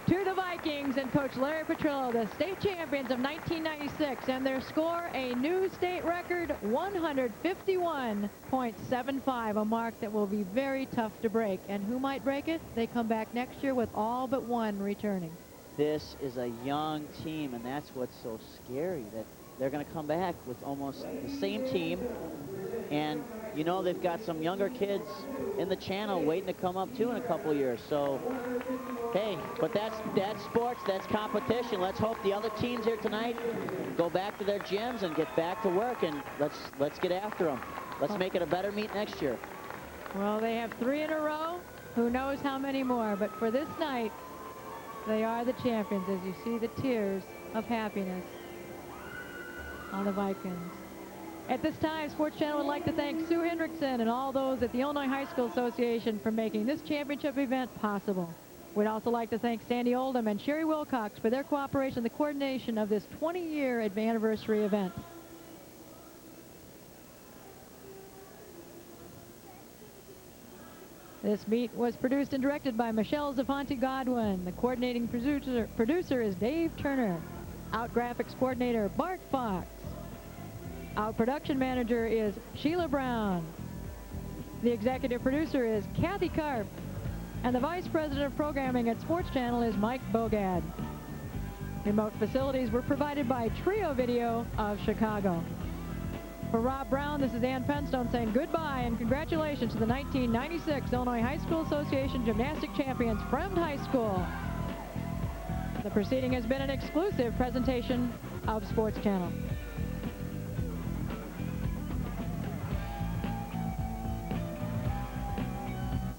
to the Vikings and Coach Larry Petrillo, the state champions of 1996, and their score a new state record, 151.75, a mark that will be very tough to break. And who might break it? They come back next year with all but one returning. This is a young team, and that's what's so scary, that they're going to come back with almost the same team. And, you know, they've got some younger kids in the channel waiting to come up, too, in a couple of years. So, hey, but that's sports, that's competition. Let's hope the other teams here tonight go back to their gyms and get back to work, and let's get after them. Let's make it a better meet next year. Well, they have 3 in a row. Who knows how many more. But for this night, they are the champions, as you see the tears of happiness on the Vikings. At this time, Sports Channel would like to thank Sue Hendrickson and all those at the Illinois High School Association for making this championship event possible. We'd also like to thank Sandy Oldham and Sherry Wilcox for their cooperation and the coordination of this 20-year anniversary event. This meet was produced and directed by Michelle Zafanti Godwin. The coordinating producer is Dave Turner. Out graphics coordinator Bart Fox. Our production manager is Sheila Brown. The executive producer is Kathy Karp. And the vice president of programming at Sports Channel is Mike Bogad. Remote facilities were provided by Trio Video of Chicago. For Rob Brown, this is Ann Penstone saying goodbye and congratulations to the 1996 Illinois High School Association Gymnastic Champions, Fremd High School. The proceeding has been an exclusive presentation of Sports Channel.